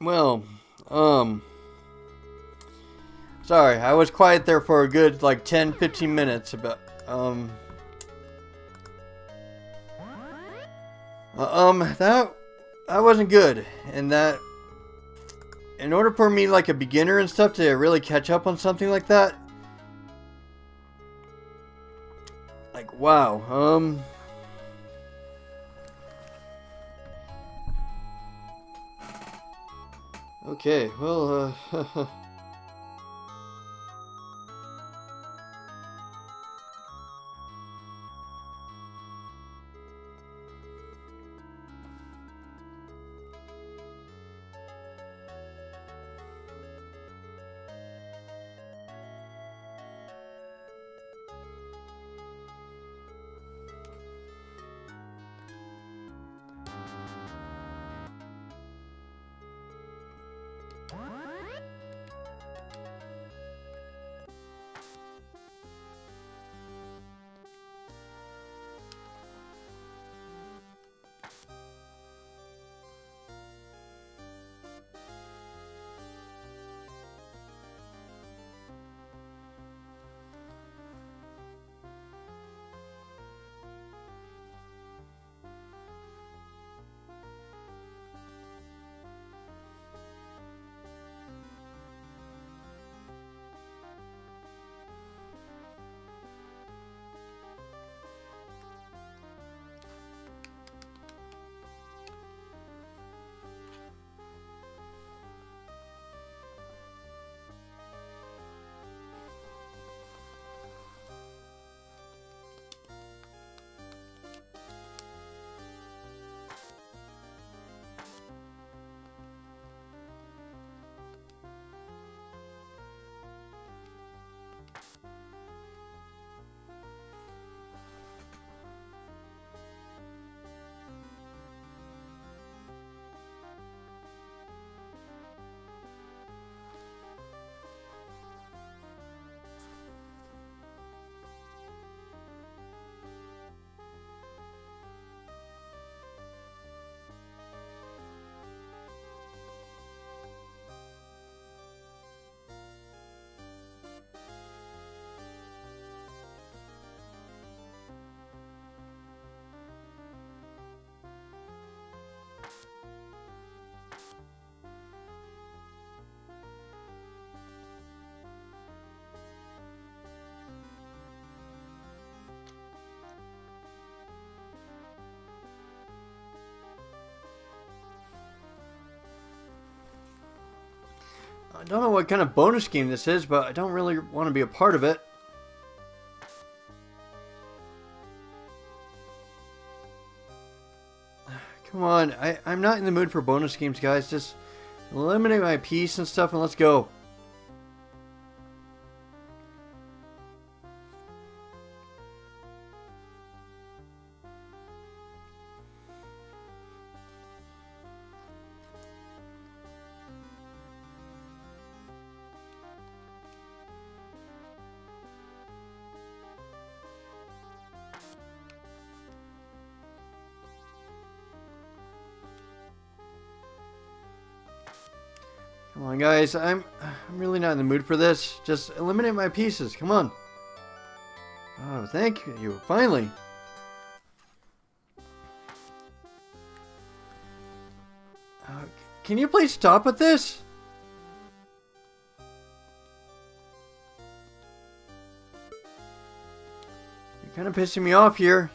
Speaker 1: Well, sorry, I was quiet there for a good like 10-15 minutes about that wasn't good, and that in order for me like a beginner and stuff to really catch up on something like that, like wow, okay, well, I don't know what kind of bonus game this is, but I don't really want to be a part of it. Come on, I'm not in the mood for bonus games, guys. Just eliminate my piece and stuff and let's go. Come on, guys. I'm really not in the mood for this. Just eliminate my pieces. Come on. Oh, thank you. Finally. Can you please stop with this? You're kind of pissing me off here.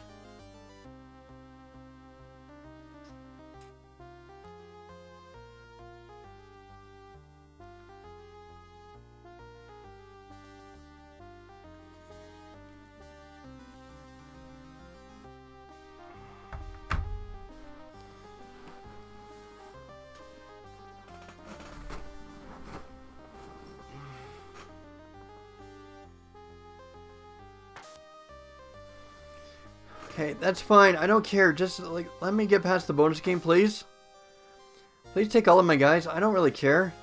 Speaker 1: Okay, that's fine. I don't care. Just like let me get past the bonus game, please. Please take all of my guys. I don't really care.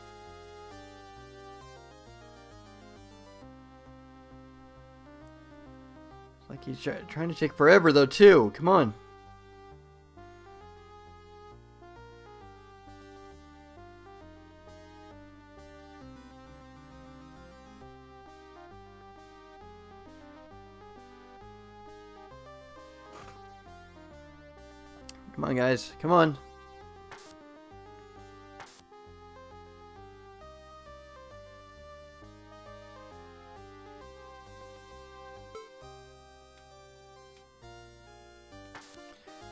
Speaker 1: He's trying to take forever, though, too. Come on. Come on, guys. Come on.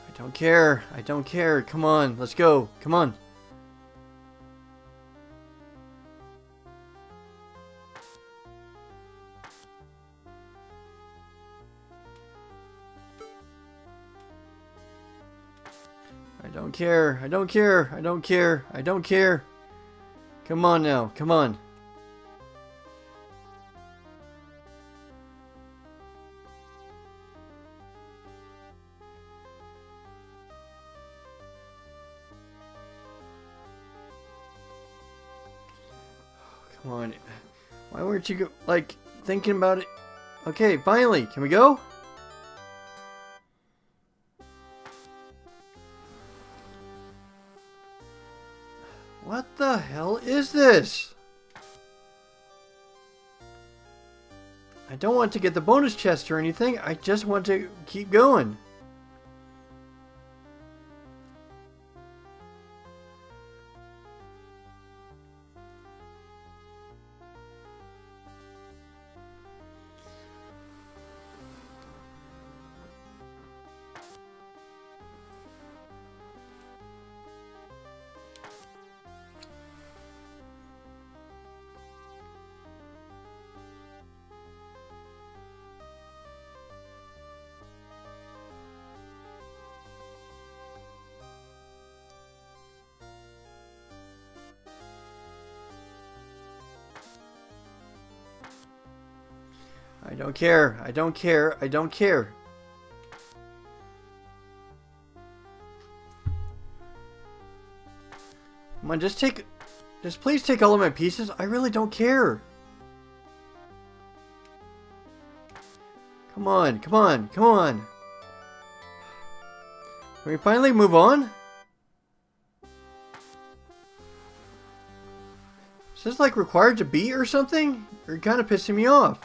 Speaker 1: I don't care. I don't care. Come on. Let's go. Come on. I don't care. I don't care. I don't care. I don't care. Come on now. Come on. Come on. Why weren't you like thinking about it? Okay, finally. Can we go? What the hell is this? I don't want to get the bonus chest or anything. I just want to keep going. I don't care. I don't care. I don't care. Come on, just please take all of my pieces. I really don't care. Come on, come on, come on. Can we finally move on? Is this like required to beat or something? You're kind of pissing me off.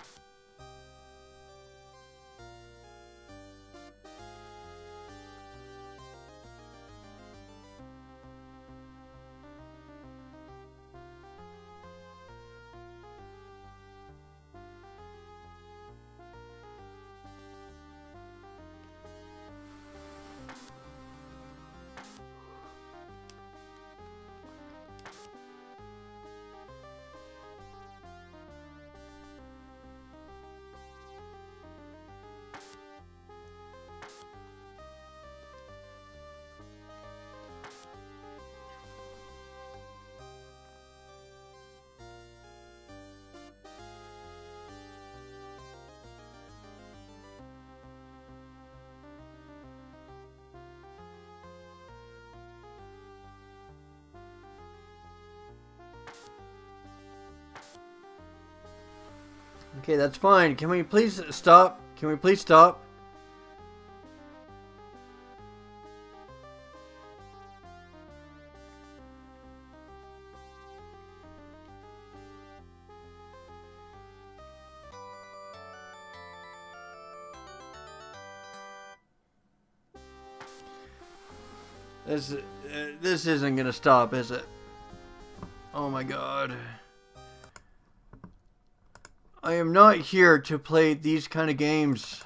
Speaker 1: Okay, that's fine. Can we please stop? Can we please stop? This isn't gonna stop, is it? Oh my god. I am not here to play these kind of games.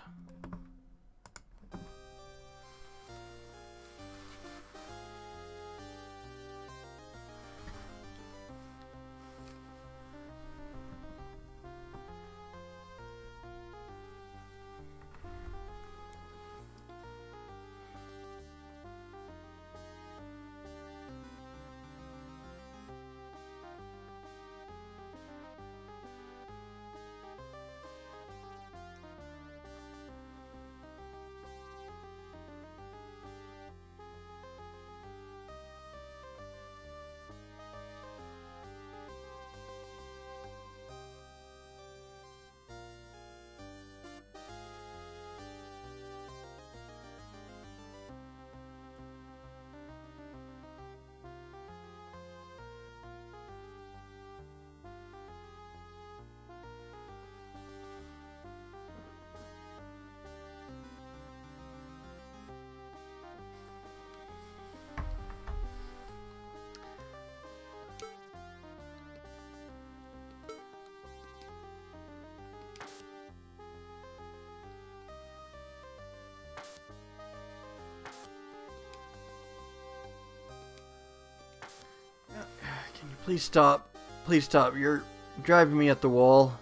Speaker 1: Please stop. Please stop. You're driving me at the wall.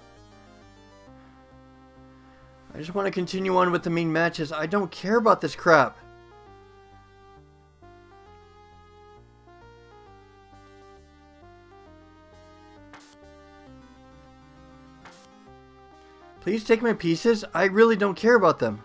Speaker 1: I just want to continue on with the main matches. I don't care about this crap. Please take my pieces. I really don't care about them.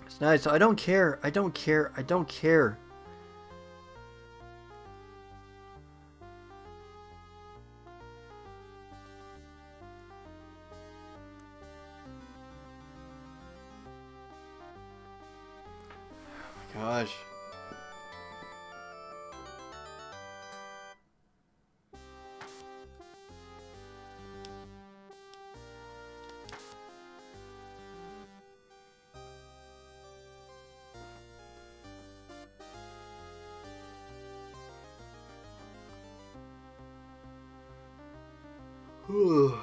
Speaker 1: It's nice. I don't care. I don't care. I don't care. Gosh. Whew.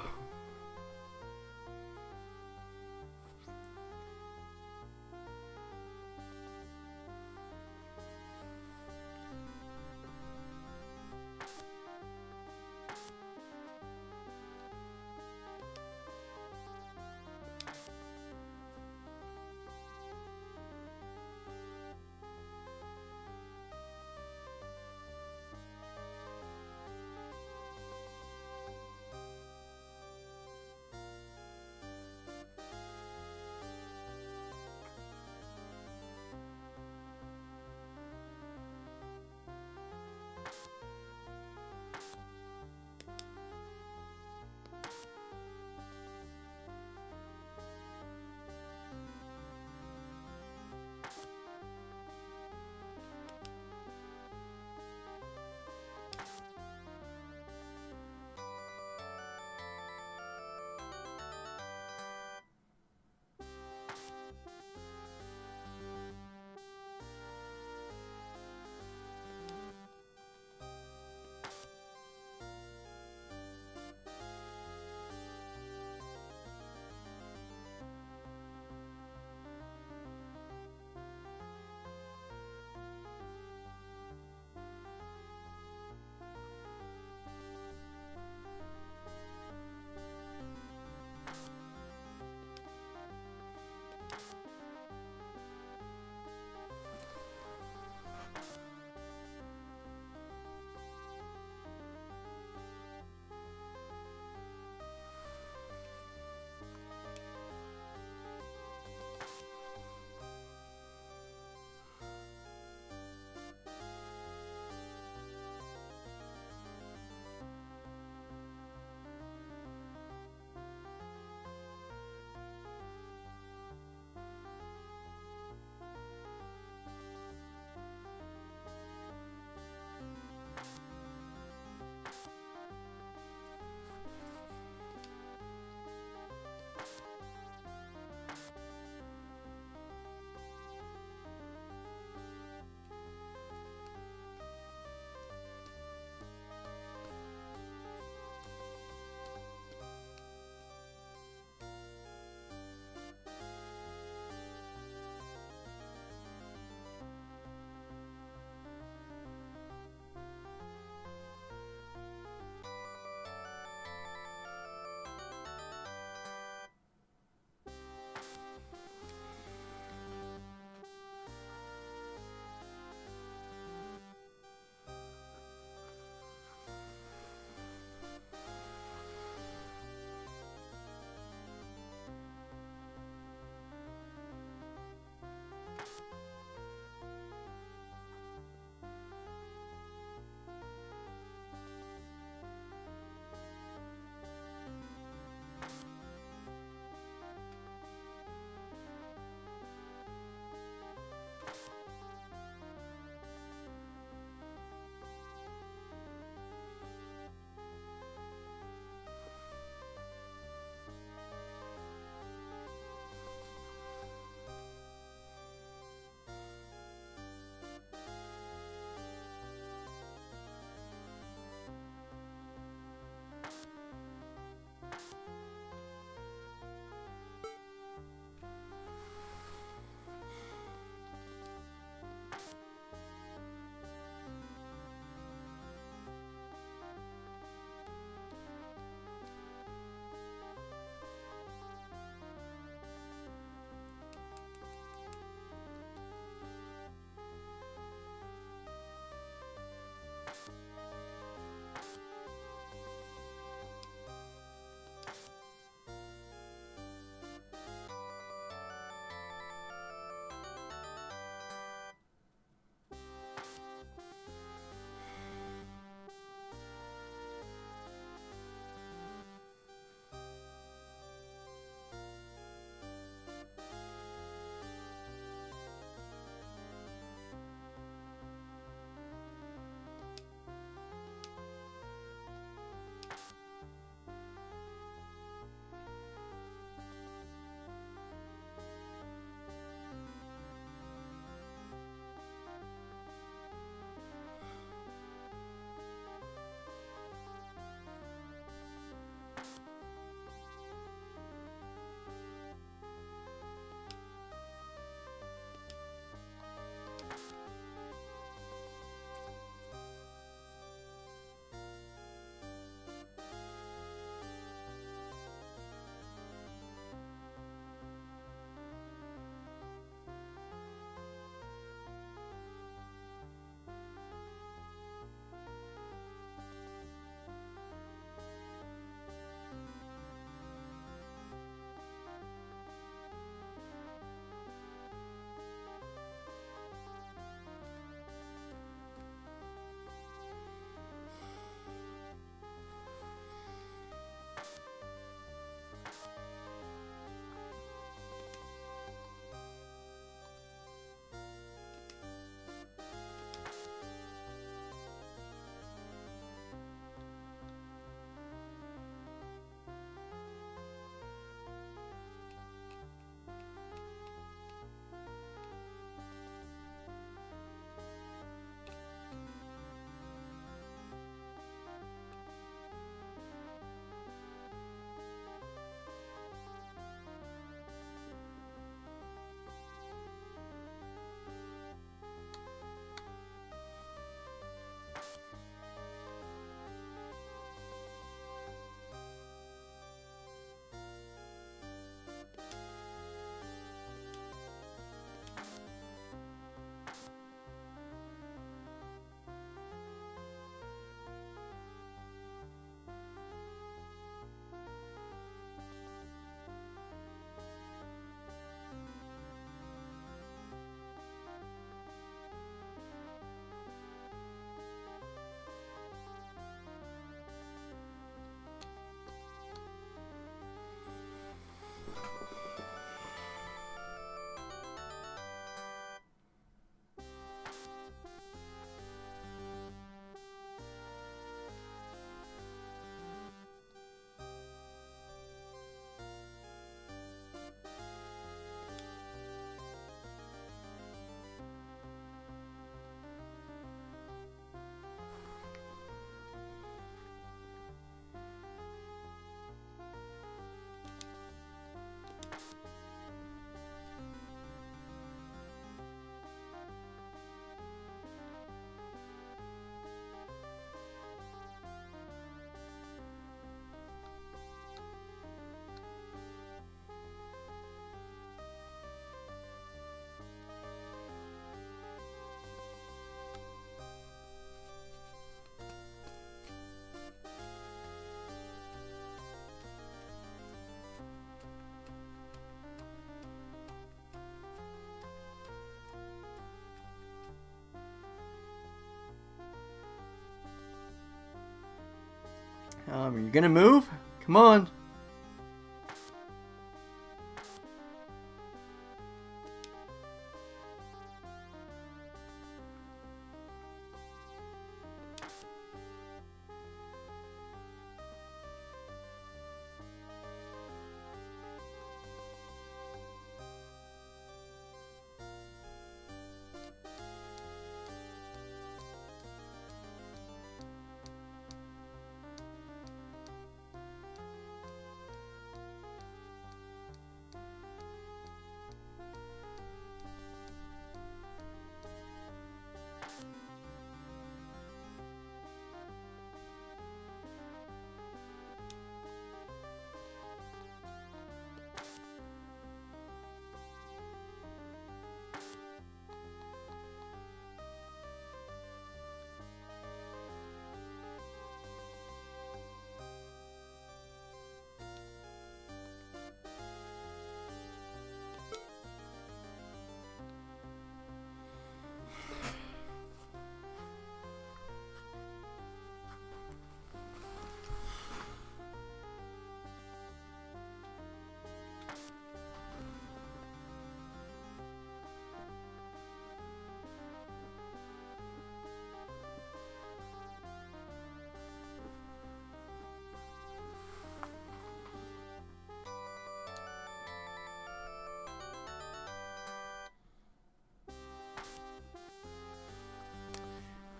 Speaker 1: You're gonna move? Come on.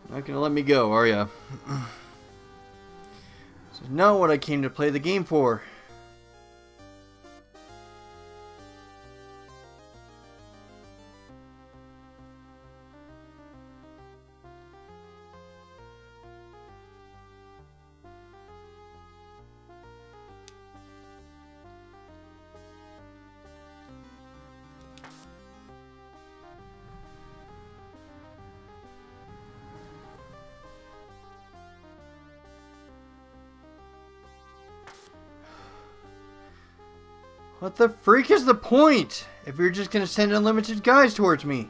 Speaker 1: Not gonna let me go, are ya? This is not what I came to play the game for. What the freak is the point if you're just gonna send unlimited guys towards me?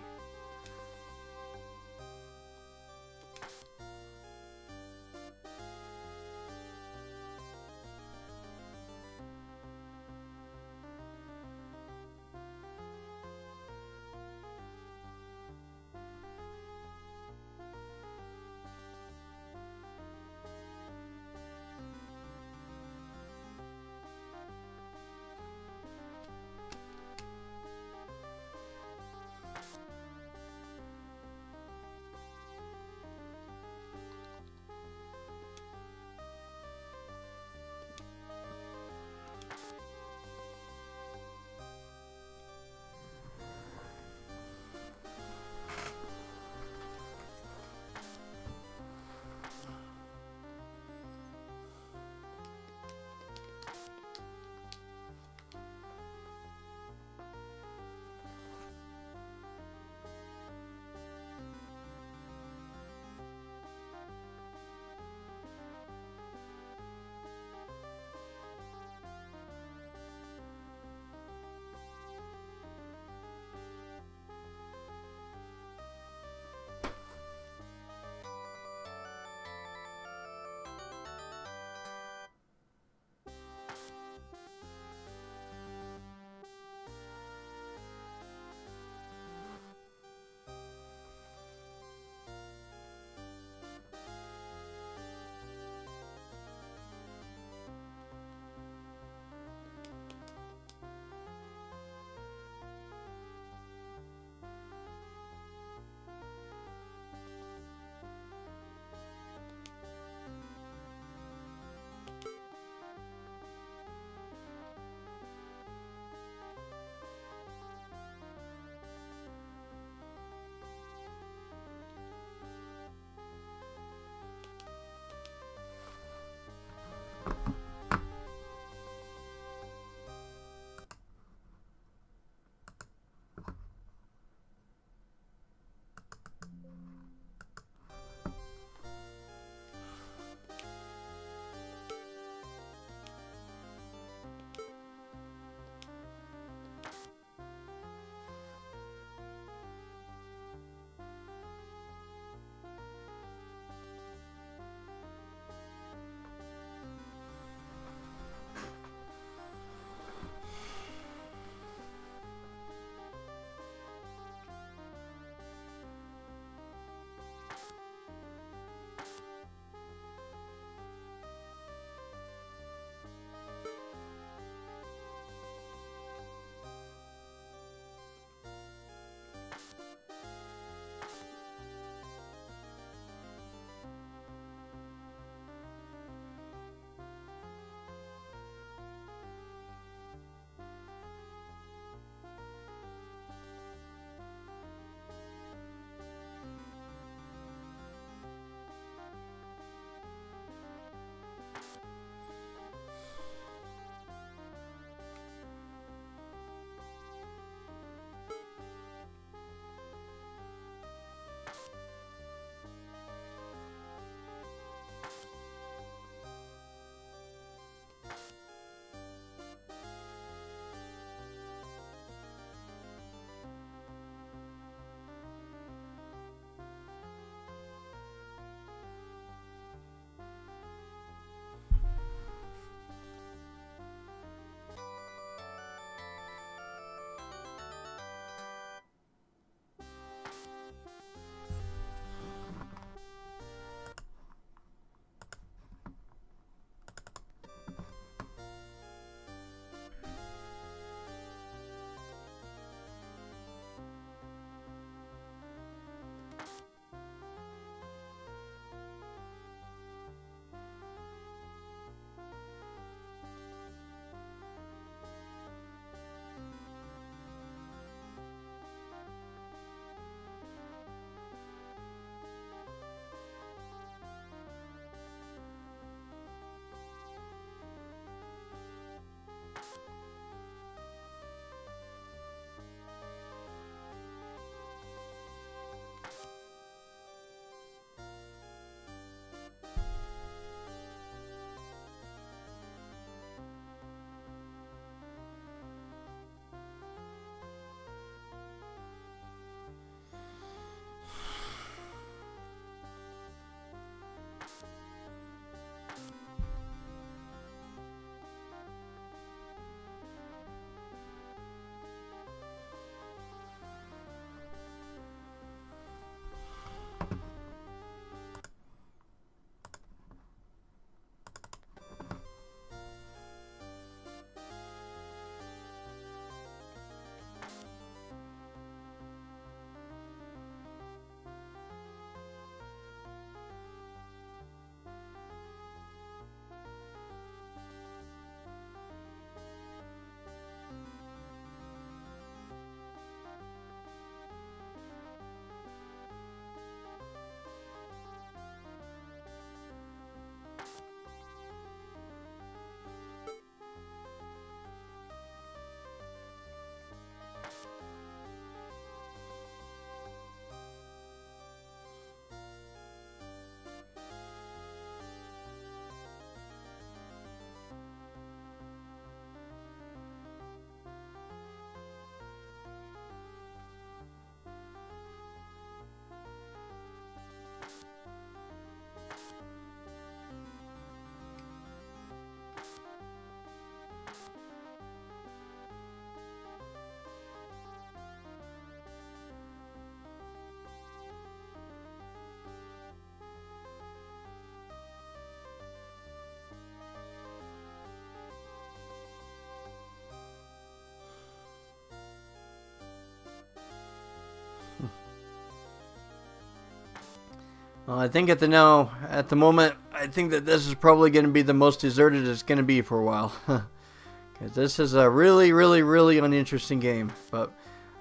Speaker 1: Well, I think at the moment, I think that this is probably going to be the most deserted it's going to be for a while. Because this is a really, really, really uninteresting game. But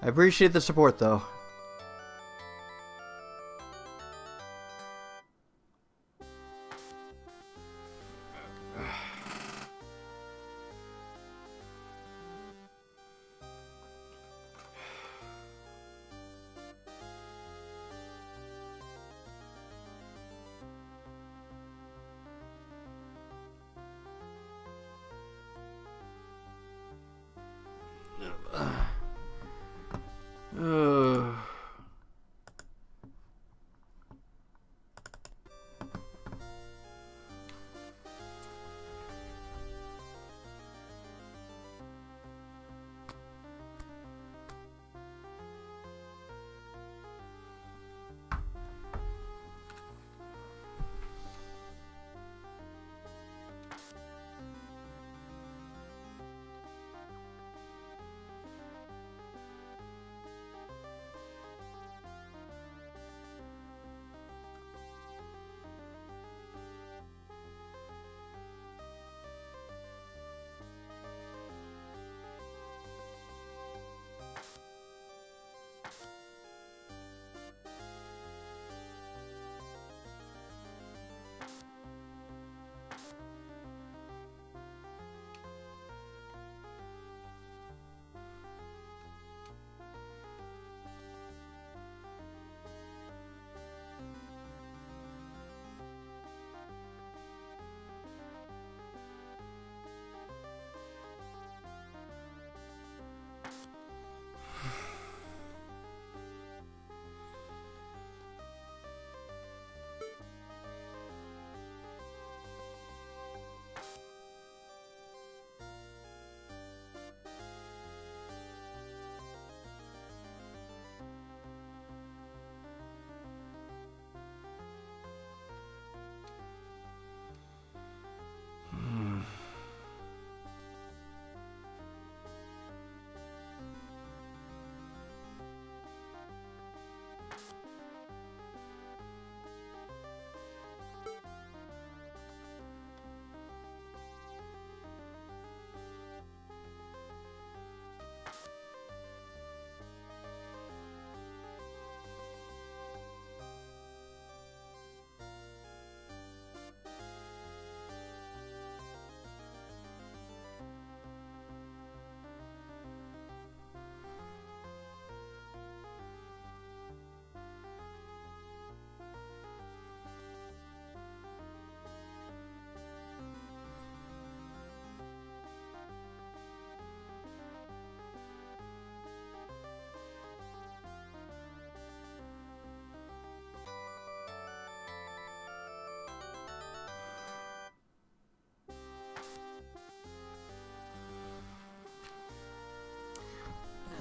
Speaker 1: I appreciate the support, though. Uh.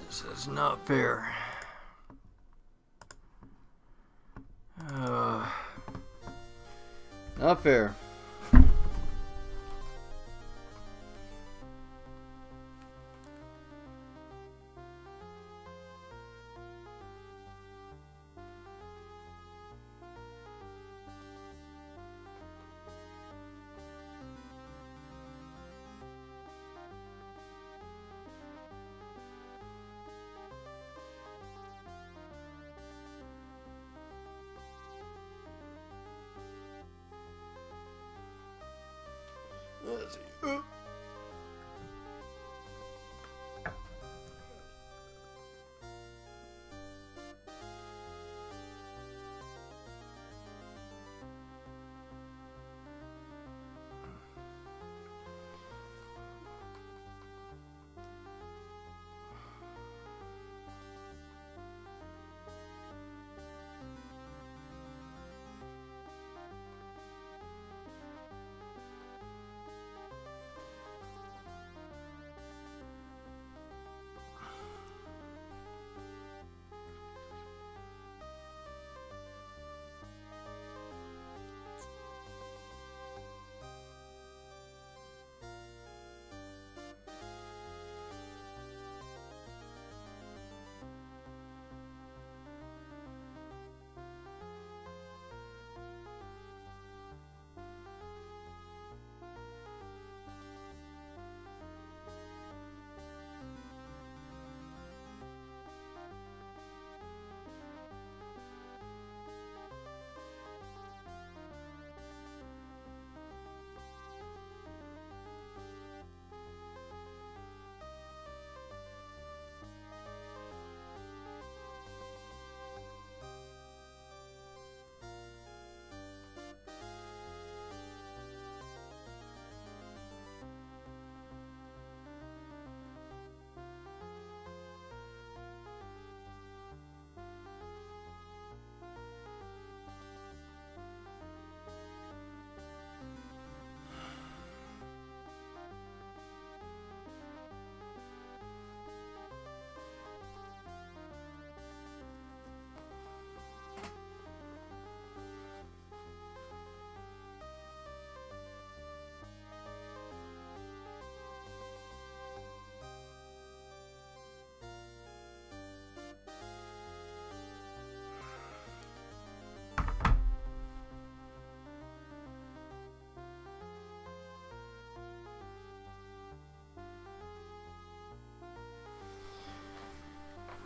Speaker 1: This is not fair. Not fair. Let's see.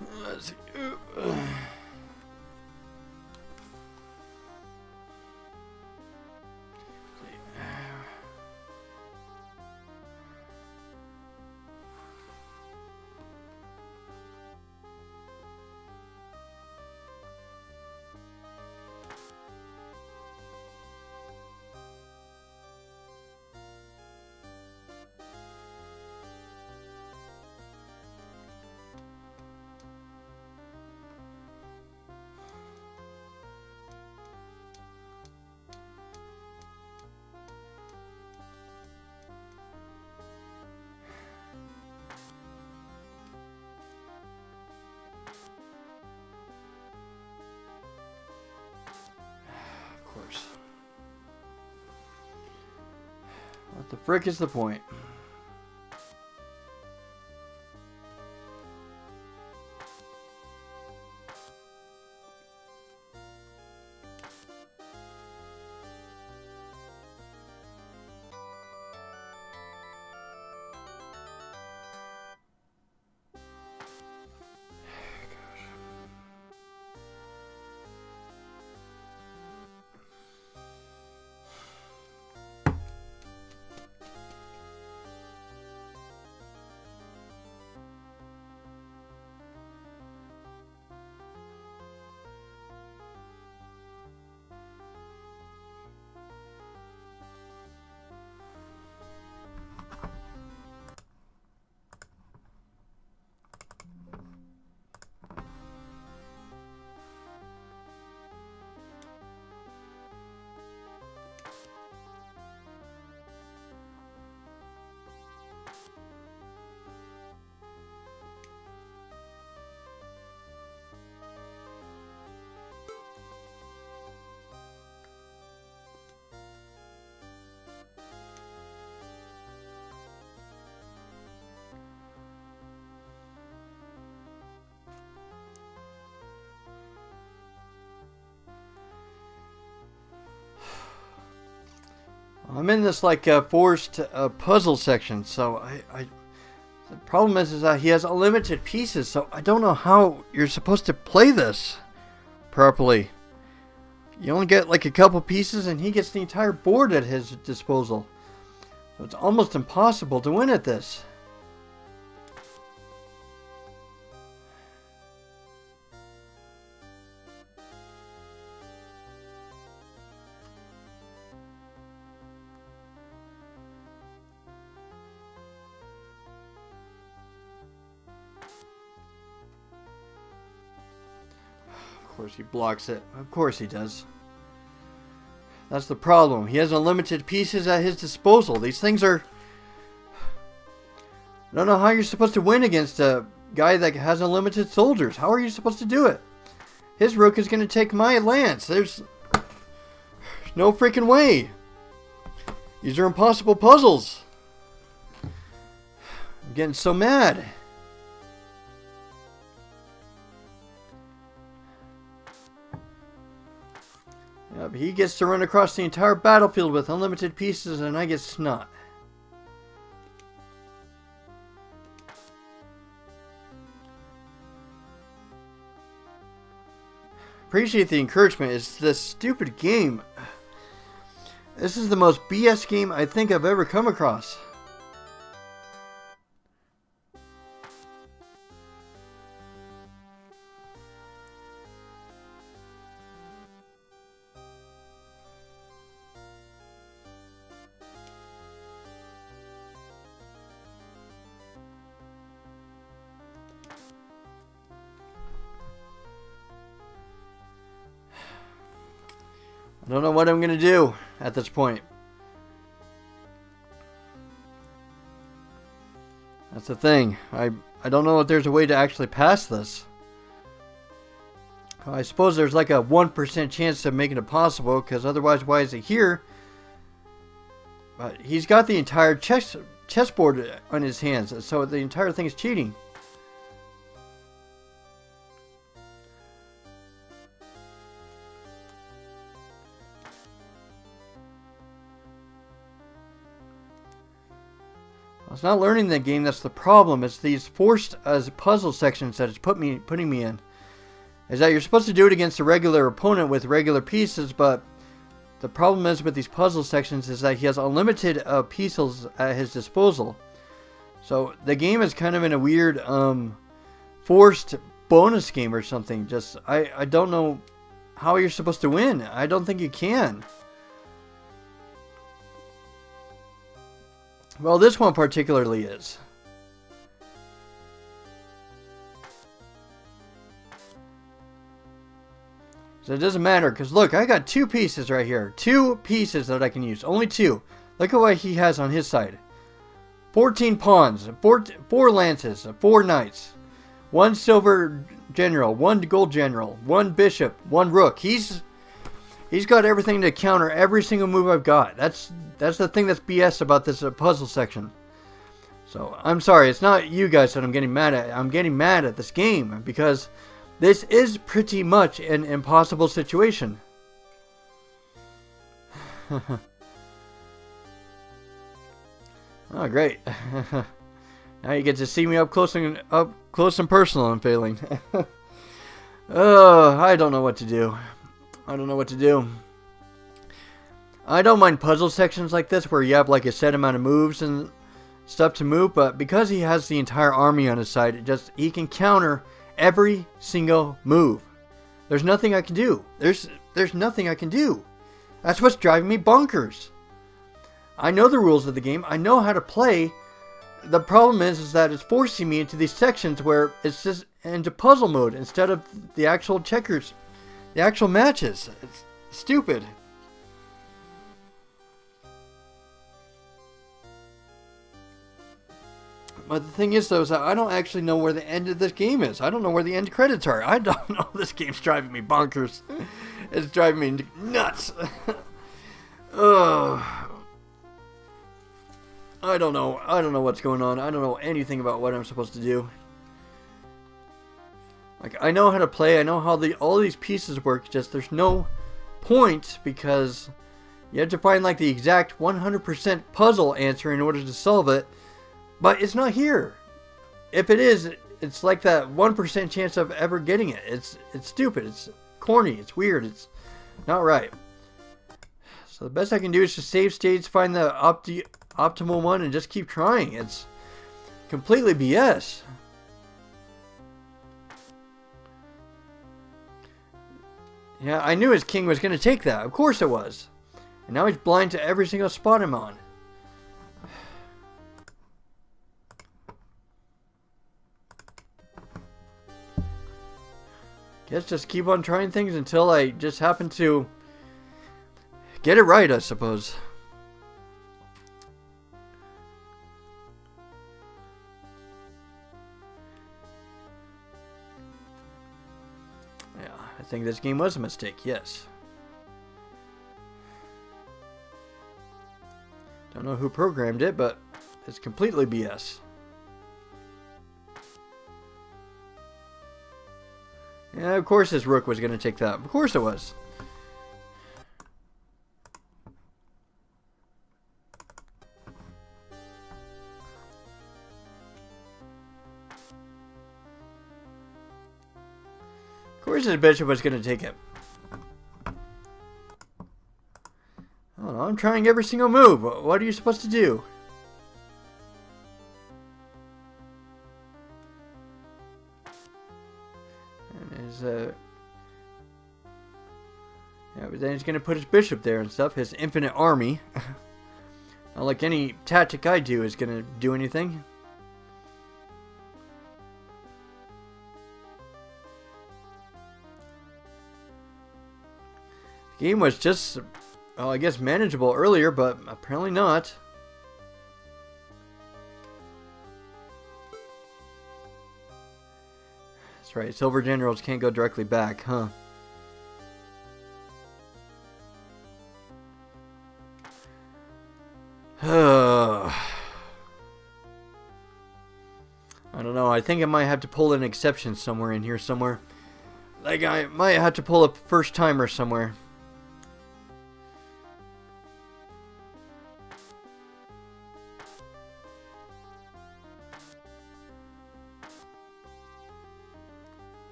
Speaker 1: Let's see. What the frick is the point? I'm in this like forced puzzle section, so the problem is that he has unlimited pieces, so I don't know how you're supposed to play this properly. You only get like a couple pieces, and he gets the entire board at his disposal. So it's almost impossible to win at this. Of course he blocks it. Of course he does. That's the problem. He has unlimited pieces at his disposal. These things are... I don't know how you're supposed to win against a guy that has unlimited soldiers. How are you supposed to do it? His rook is going to take my lance. There's no freaking way. These are impossible puzzles. I'm getting so mad. Yep, he gets to run across the entire battlefield with unlimited pieces, and I get snot. Appreciate the encouragement. It's this stupid game. This is the most BS game I think I've ever come across. I don't know what I'm going to do at this point. That's the thing. I don't know if there's a way to actually pass this. I suppose there's like a 1% chance of making it possible, because otherwise why is it here? But he's got the entire chessboard on his hands, so the entire thing is cheating. It's not learning the game that's the problem. It's these forced puzzle sections that it's putting me in. Is that you're supposed to do it against a regular opponent with regular pieces, but the problem is with these puzzle sections is that he has unlimited pieces at his disposal. So the game is kind of in a weird forced bonus game or something. Just I don't know how you're supposed to win. I don't think you can. Well, this one particularly is. So it doesn't matter, because look, I got 2 pieces right here. 2 pieces that I can use. Only 2. Look at what he has on his side. 14 pawns, 4 lances, 4 knights, 1 silver general, 1 gold general, 1 bishop, 1 rook. He's got everything to counter every single move I've got. That's the thing that's BS about this puzzle section. So I'm sorry, it's not you guys that I'm getting mad at. I'm getting mad at this game because this is pretty much an impossible situation. Oh, great. Now you get to see me up close and personal and failing. Oh, I don't know what to do. I don't know what to do. I don't mind puzzle sections like this where you have like a set amount of moves and stuff to move, but because he has the entire army on his side, he can counter every single move. There's nothing I can do. There's nothing I can do. That's what's driving me bonkers. I know the rules of the game. I know how to play. The problem is that it's forcing me into these sections where it's just into puzzle mode instead of the actual checkers, the actual matches. It's stupid. But the thing is, though, is that I don't actually know where the end of this game is. I don't know where the end credits are. I don't know. This game's driving me bonkers. It's driving me nuts. Ugh. I don't know. I don't know what's going on. I don't know anything about what I'm supposed to do. Like, I know how to play. I know how all these pieces work. Just there's no point because you have to find like the exact 100% puzzle answer in order to solve it. But it's not here. If it is, it's like that 1% chance of ever getting it. It's stupid. It's corny. It's weird. It's not right. So the best I can do is just save states, find the optimal one, and just keep trying. It's completely BS. Yeah, I knew his king was going to take that. Of course it was. And now he's blind to every single spot I'm on. Guess just keep on trying things until I just happen to get it right, I suppose. Yeah, I think this game was a mistake, yes. Don't know who programmed it, but it's completely BS. Yeah, of course his rook was going to take that. Of course it was. Of course his bishop was going to take it. I don't know, I'm trying every single move. What are you supposed to do? Yeah, but then he's going to put his bishop there and stuff. His infinite army. Not like any tactic I do is going to do anything. The game was just, well, I guess manageable earlier, but apparently not. That's right, silver generals can't go directly back, huh? I don't know, I think I might have to pull an exception somewhere in here somewhere. Like I might have to pull a first timer somewhere.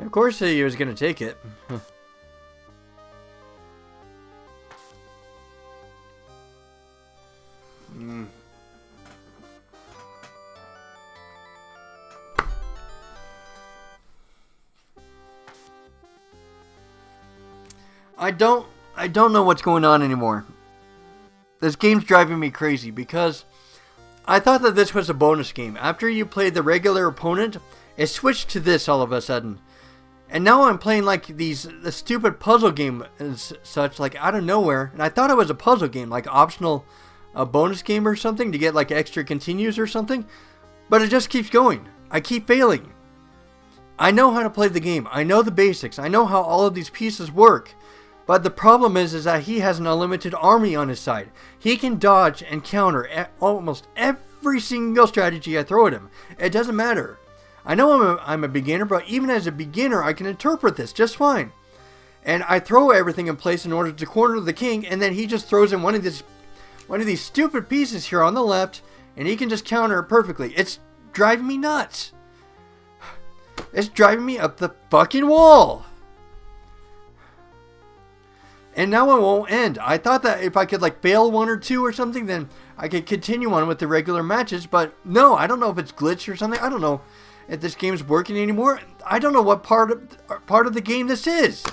Speaker 1: Of course he was going to take it. I don't know what's going on anymore. This game's driving me crazy because I thought that this was a bonus game. After you played the regular opponent, it switched to this all of a sudden. And now I'm playing like the stupid puzzle game and such, like out of nowhere. And I thought it was a puzzle game, like optional bonus game or something to get like extra continues or something. But it just keeps going. I keep failing. I know how to play the game. I know the basics. I know how all of these pieces work. But the problem is that he has an unlimited army on his side. He can dodge and counter almost every single strategy I throw at him. It doesn't matter. I know I'm a beginner, but even as a beginner, I can interpret this just fine. And I throw everything in place in order to corner the king, and then he just throws in one of these stupid pieces here on the left, and he can just counter it perfectly. It's driving me nuts. It's driving me up the fucking wall. And now it won't end. I thought that if I could like fail one or two or something, then I could continue on with the regular matches. But no, I don't know if it's glitched or something. I don't know if this game's working anymore. I don't know what part of the game this is.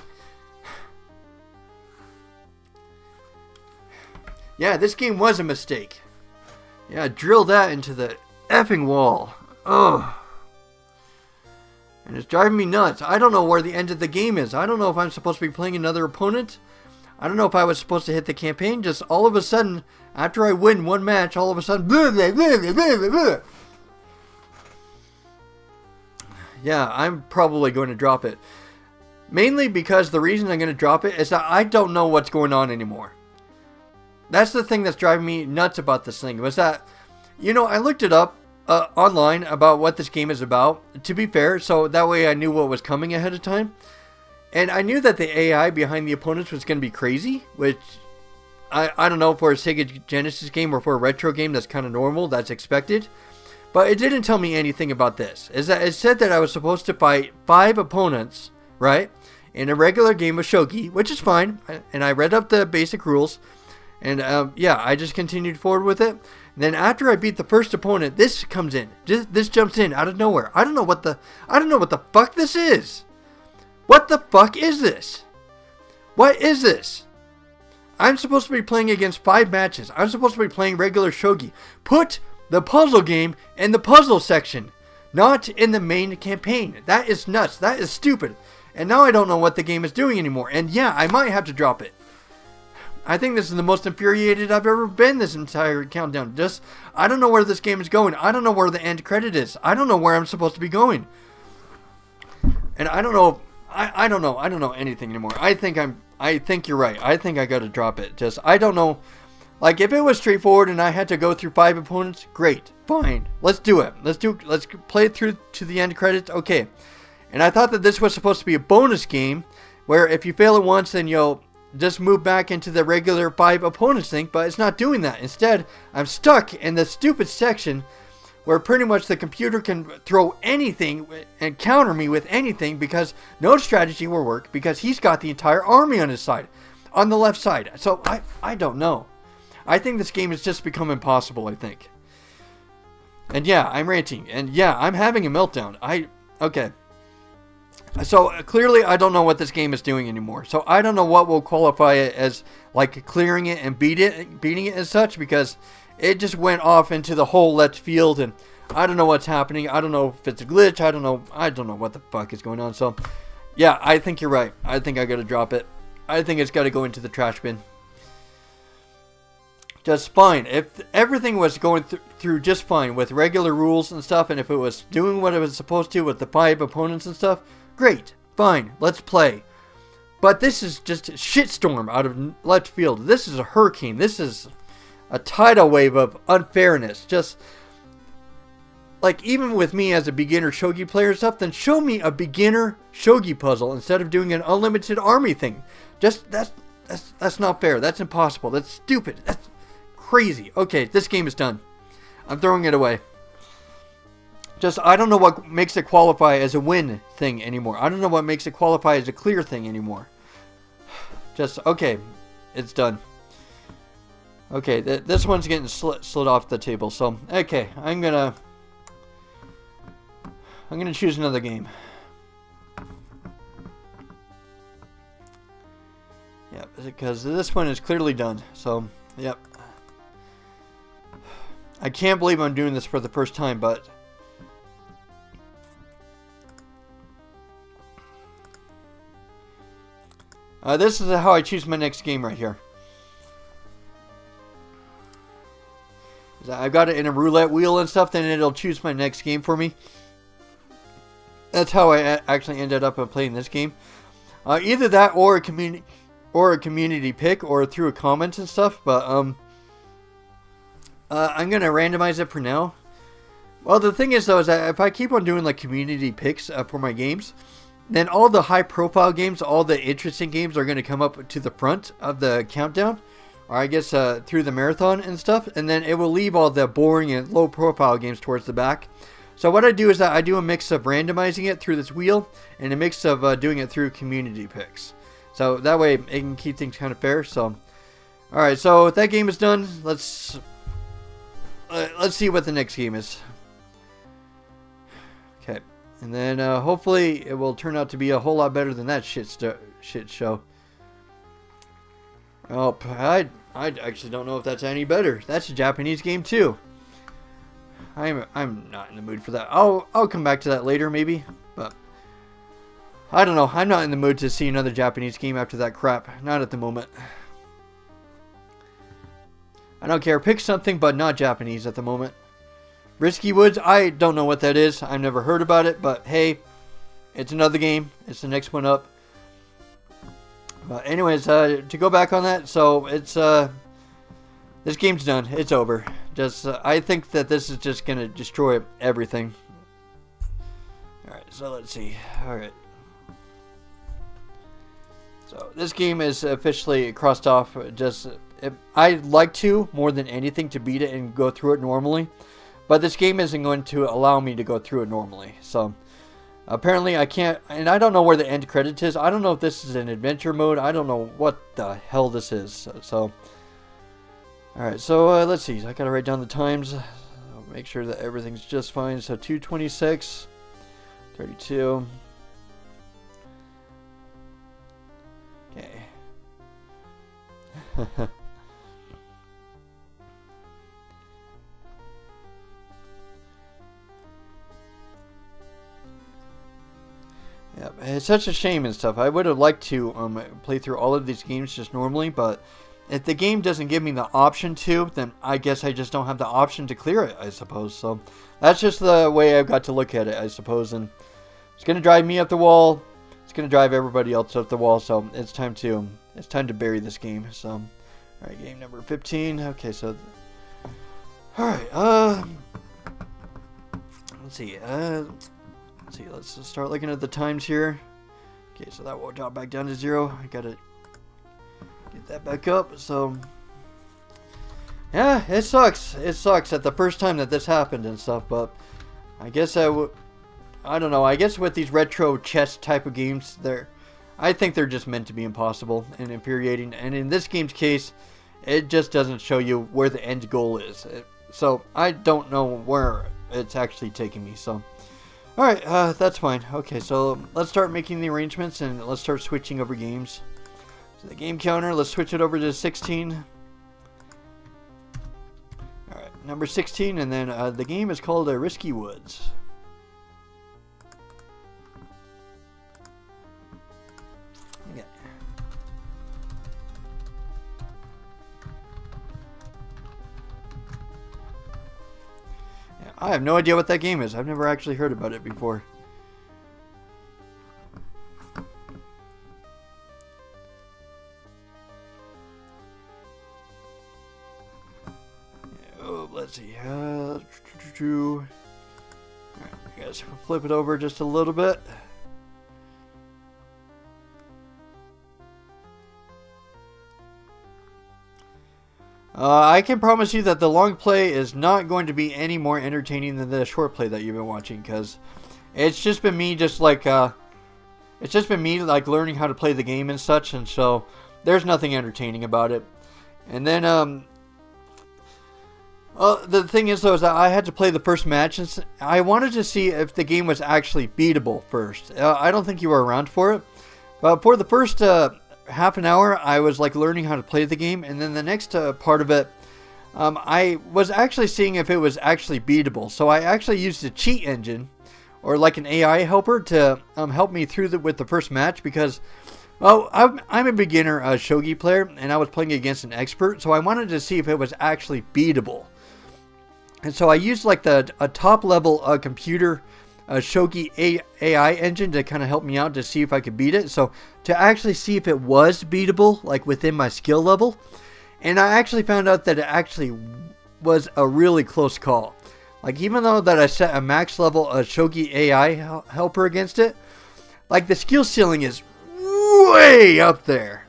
Speaker 1: Yeah, this game was a mistake. Yeah, drill that into the effing wall. Ugh. And it's driving me nuts. I don't know where the end of the game is. I don't know if I'm supposed to be playing another opponent. I don't know if I was supposed to hit the campaign. Just all of a sudden, after I win one match, all of a sudden, blah, blah, blah, blah, blah, blah. Yeah, I'm probably going to drop it. Mainly because the reason I'm going to drop it is that I don't know what's going on anymore. That's the thing that's driving me nuts about this thing. Was that, I looked it up online about what this game is about, to be fair, so that way I knew what was coming ahead of time. And I knew that the AI behind the opponents was going to be crazy, which I don't know, for a Sega Genesis game or for a retro game, that's kind of normal, that's expected. But it didn't tell me anything about this. It said that I was supposed to fight 5 opponents, right, in a regular game of shogi, which is fine. And I read up the basic rules, and yeah, I just continued forward with it. And then after I beat the first opponent, this comes in. This jumps in out of nowhere. I don't know what the fuck this is. What the fuck is this? What is this? I'm supposed to be playing against 5 matches. I'm supposed to be playing regular shogi. Put the puzzle game in the puzzle section, not in the main campaign. That is nuts. That is stupid. And now I don't know what the game is doing anymore. And yeah, I might have to drop it. I think this is the most infuriated I've ever been this entire countdown. I don't know where this game is going. I don't know where the end credit is. I don't know where I'm supposed to be going. And I don't know. I don't know. I don't know anything anymore. I think you're right. I think I gotta drop it. I don't know. Like, if it was straightforward and I had to go through 5 opponents, great. Fine. Let's do it. Let's play it through to the end credits. Okay. And I thought that this was supposed to be a bonus game where if you fail it once, then you'll just move back into the regular 5 opponents thing, but it's not doing that. Instead, I'm stuck in the stupid section where pretty much the computer can throw anything and counter me with anything because no strategy will work because he's got the entire army on his side, on the left side. So I don't know. I think this game has just become impossible, I think. And yeah, I'm ranting. And yeah, I'm having a meltdown. Okay. So clearly I don't know what this game is doing anymore. So I don't know what will qualify it as like clearing it and beating it as such, because it just went off into the whole left field and I don't know what's happening. I don't know if it's a glitch. I don't know what the fuck is going on. So yeah, I think you're right. I think I gotta drop it. I think it's gotta go into the trash bin. Just fine. If everything was going through just fine with regular rules and stuff, and if it was doing what it was supposed to with the 5 opponents and stuff, great, fine, let's play. But this is just a shitstorm out of left field. This is a hurricane. This is a tidal wave of unfairness. Just like, even with me as a beginner shogi player and stuff, then show me a beginner shogi puzzle instead of doing an unlimited army thing. Just that's not fair. That's impossible. That's stupid. That's crazy. Okay, this game is done. I'm throwing it away. Just, I don't know what makes it qualify as a win thing anymore. I don't know what makes it qualify as a clear thing anymore. Just, okay, it's done. Okay, this one's getting slid off the table. So, okay, I'm gonna choose another game. Yep, because this one is clearly done. So, yep. I can't believe I'm doing this for the first time, but this is how I choose my next game right here. I've got it in a roulette wheel and stuff, then it'll choose my next game for me. That's how I actually ended up playing this game. Either that or a community pick or through a comments and stuff, but I'm gonna randomize it for now. Well, the thing is though, is that if I keep on doing like community picks for my games, then all the high profile games, all the interesting games are gonna come up to the front of the countdown. Or I guess through the marathon and stuff, and then it will leave all the boring and low profile games towards the back. So what I do is that I do a mix of randomizing it through this wheel and a mix of doing it through community picks. So that way it can keep things kind of fair. So, alright, so that game is done. Let's see what the next game is. Okay, and then hopefully it will turn out to be a whole lot better than that shit show. Oh, I actually don't know if that's any better. That's a Japanese game too. I'm not in the mood for that. I'll come back to that later maybe, but I don't know. I'm not in the mood to see another Japanese game after that crap. Not at the moment. I don't care. Pick something, but not Japanese at the moment. Risky Woods. I don't know what that is. I've never heard about it, but hey, it's another game. It's the next one up. Anyways, to go back on that, so it's this game's done. It's over. Just I think that this is just gonna destroy everything. All right, so let's see. All right, so this game is officially crossed off. Just I'd like to more than anything to beat it and go through it normally, but this game isn't going to allow me to go through it normally. So. Apparently I can't, and I don't know where the end credit is. I don't know if this is an adventure mode. I don't know what the hell this is. So alright, so let's see. I gotta write down the times. I'll make sure that everything's just fine. So 2:26, 32. Okay. Yeah, it's such a shame and stuff. I would have liked to play through all of these games just normally, but if the game doesn't give me the option to, then I guess I just don't have the option to clear it, I suppose. So that's just the way I've got to look at it, I suppose. And it's going to drive me up the wall. It's going to drive everybody else up the wall. So it's time to bury this game. So, all right, game number 15. Okay, so, all right. Let's see. Let's start looking at the times here. Okay, so that will drop back down to 0. I gotta get that back up. So, yeah, it sucks. It sucks at the first time that this happened and stuff. But I guess I don't know. I guess with these retro chess type of games, I think they're just meant to be impossible and infuriating. And in this game's case, it just doesn't show you where the end goal is. So I don't know where it's actually taking me. So. Alright, that's fine. Okay, so let's start making the arrangements and let's start switching over games. So the game counter, let's switch it over to 16. Alright, number 16, and then the game is called Risky Woods. Okay. I have no idea what that game is. I've never actually heard about it before. Oh, let's see. Alright, I guess flip it over just a little bit. I can promise you that the long play is not going to be any more entertaining than the short play that you've been watching, because it's just been me learning how to play the game and such, and so there's nothing entertaining about it. And then the thing is though is that I had to play the first match, and I wanted to see if the game was actually beatable first. I don't think you were around for it, but for the first half an hour I was like learning how to play the game, and then the next part of it I was actually seeing if it was actually beatable. So I actually used a cheat engine, or like an AI helper, to help me through with the first match, because I'm a beginner shogi player, and I was playing against an expert, so I wanted to see if it was actually beatable. And so I used like a top level computer shogi AI engine to kind of help me out to see if I could beat it. So to actually see if it was beatable, like within my skill level. And I actually found out that it actually was a really close call. Like, even though that I set a max level shogi AI helper against it, like the skill ceiling is way up there.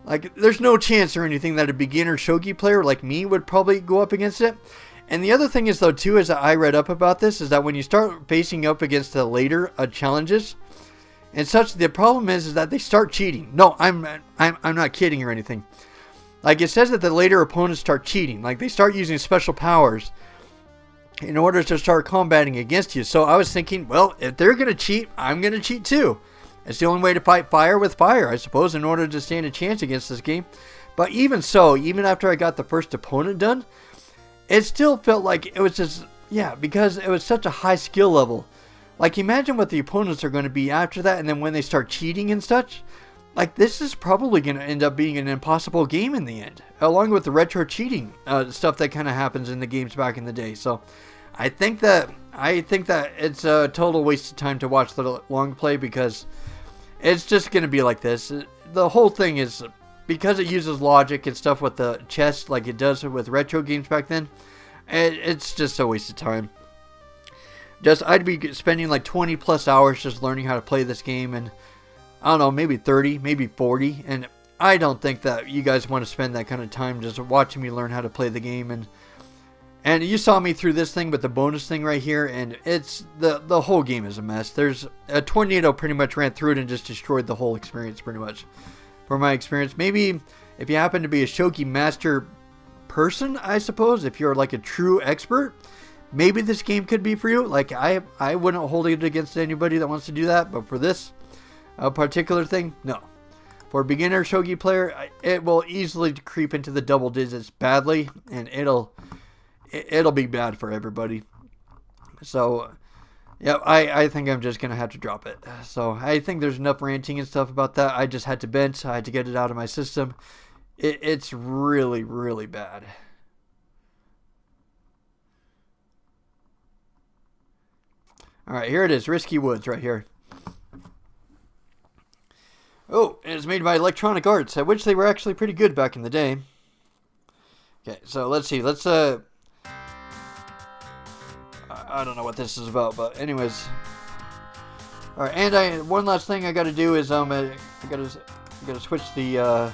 Speaker 1: Like, there's no chance or anything that a beginner shogi player like me would probably go up against it. And the other thing is though too, is that I read up about this, is that when you start facing up against the later challenges and such, the problem is that they start cheating. No, I'm not kidding or anything. Like, it says that the later opponents start cheating. Like, they start using special powers in order to start combating against you. So I was thinking, well, if they're going to cheat, I'm going to cheat too. It's the only way to fight fire with fire, I suppose, in order to stand a chance against this game. But even so, even after I got the first opponent done, it still felt like it was just, yeah, because it was such a high skill level. Like, imagine what the opponents are going to be after that, and then when they start cheating and such. Like, this is probably going to end up being an impossible game in the end, along with the retro cheating stuff that kind of happens in the games back in the day. So I think that it's a total waste of time to watch the long play, because it's just going to be like this. The whole thing is, because it uses logic and stuff with the chess like it does with retro games back then, it's just a waste of time. I'd be spending like 20 plus hours just learning how to play this game, and I don't know, maybe 30, maybe 40, and I don't think that you guys want to spend that kind of time just watching me learn how to play the game. And you saw me through this thing with the bonus thing right here, and it's the whole game is a mess. There's a tornado pretty much ran through it and just destroyed the whole experience pretty much. For my experience, maybe if you happen to be a shogi master person, I suppose, if you're like a true expert, maybe this game could be for you. Like, I wouldn't hold it against anybody that wants to do that, but for this particular thing, no. For a beginner shogi player, it will easily creep into the double digits badly, and it'll be bad for everybody. So yeah, I think I'm just going to have to drop it. So I think there's enough ranting and stuff about that. I just had to vent. I had to get it out of my system. It's really, really bad. Alright, here it is. Risky Woods right here. Oh, and it's made by Electronic Arts, at which they were actually pretty good back in the day. Okay, so let's see. I don't know what this is about, but anyways. All right, and one last thing I got to do is I got to switch the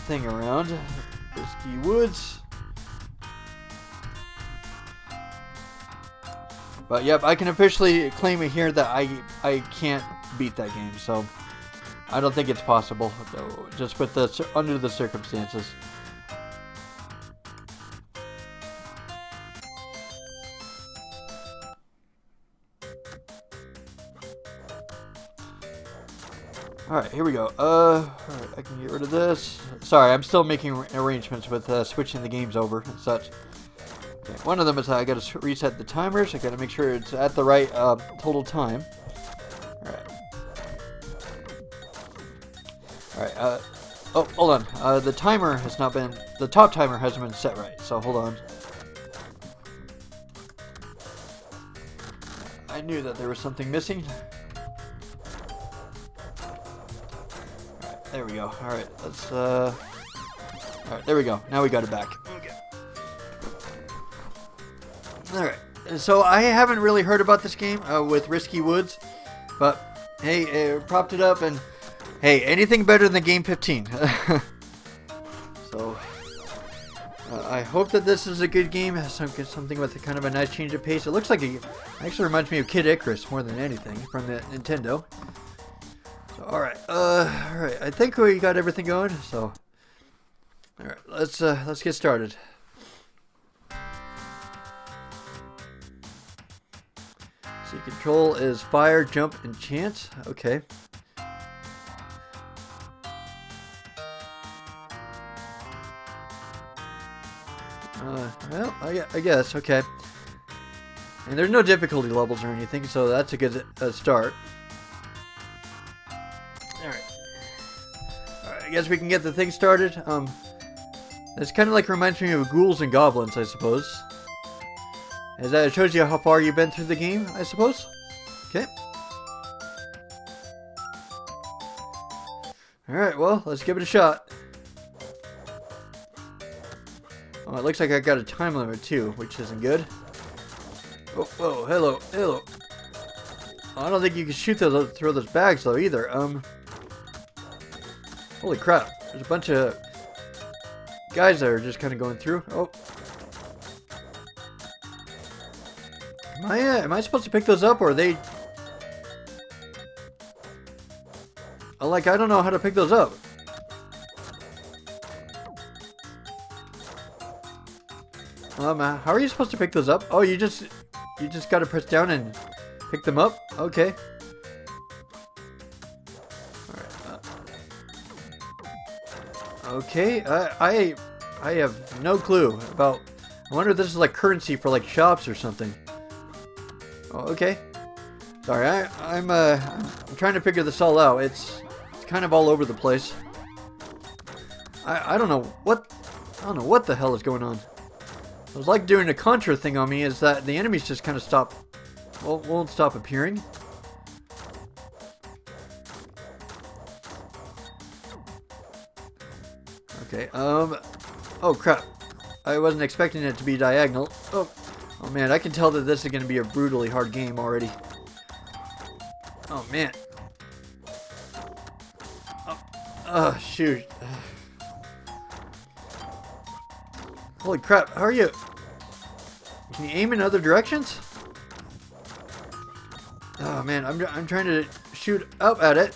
Speaker 1: thing around. Risky Woods. But yep, I can officially claim it here that I can't beat that game. So I don't think it's possible, though, just with under the circumstances. Alright, here we go. Alright, I can get rid of this. Sorry, I'm still making arrangements with switching the games over and such. Okay, one of them is I gotta reset the timers. I gotta make sure it's at the right total time. Alright, oh, hold on. The timer has not been, the top timer hasn't been set right, so hold on. I knew that there was something missing. Alright, there we go. Alright, let's, alright, there we go. Now we got it back. Okay. Alright, so I haven't really heard about this game with Risky Woods, but Hey, propped it up, and hey, anything better than game 15. So, I hope that this is a good game. Has something with a kind of a nice change of pace. It looks like it actually reminds me of Kid Icarus more than anything from the Nintendo. So, all right. I think we got everything going. So, all right, let's get started. See, control is fire, jump, and chance. Okay. Well, I guess, okay. And there's no difficulty levels or anything, so that's a good start. Alright, I guess we can get the thing started. This kind of like reminds me of Ghouls and Goblins, I suppose. As that shows you how far you've been through the game, I suppose. Okay. Alright, well, let's give it a shot. Oh, it looks like I got a time limit too, which isn't good. Oh, whoa, hello. Oh, I don't think you can shoot those, throw those bags though either. Holy crap! There's a bunch of guys that are just kind of going through. Oh, am I supposed to pick those up, or are they? I don't know how to pick those up. How are you supposed to pick those up? Oh, you just gotta press down and pick them up? Okay. Alright. Okay, I have no clue about... I wonder if this is like currency for like shops or something. Oh, okay. Sorry, I'm trying to figure this all out. It's kind of all over the place. I don't know what the hell is going on. It was like doing a Contra thing on me, is that the enemies just kind of won't stop appearing. Okay, oh crap. I wasn't expecting it to be diagonal. Oh man, I can tell that this is going to be a brutally hard game already. Oh man. Oh, shoot. Holy crap, how are you? Can you aim in other directions? Oh man, I'm trying to shoot up at it.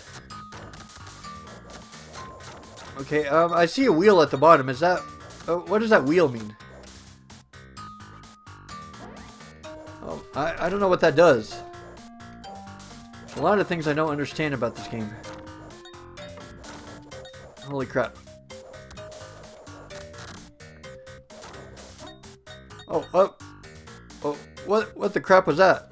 Speaker 1: Okay, I see a wheel at the bottom. Is that... what does that wheel mean? Oh, I don't know what that does. There's a lot of things I don't understand about this game. Holy crap. Oh, what the crap was that?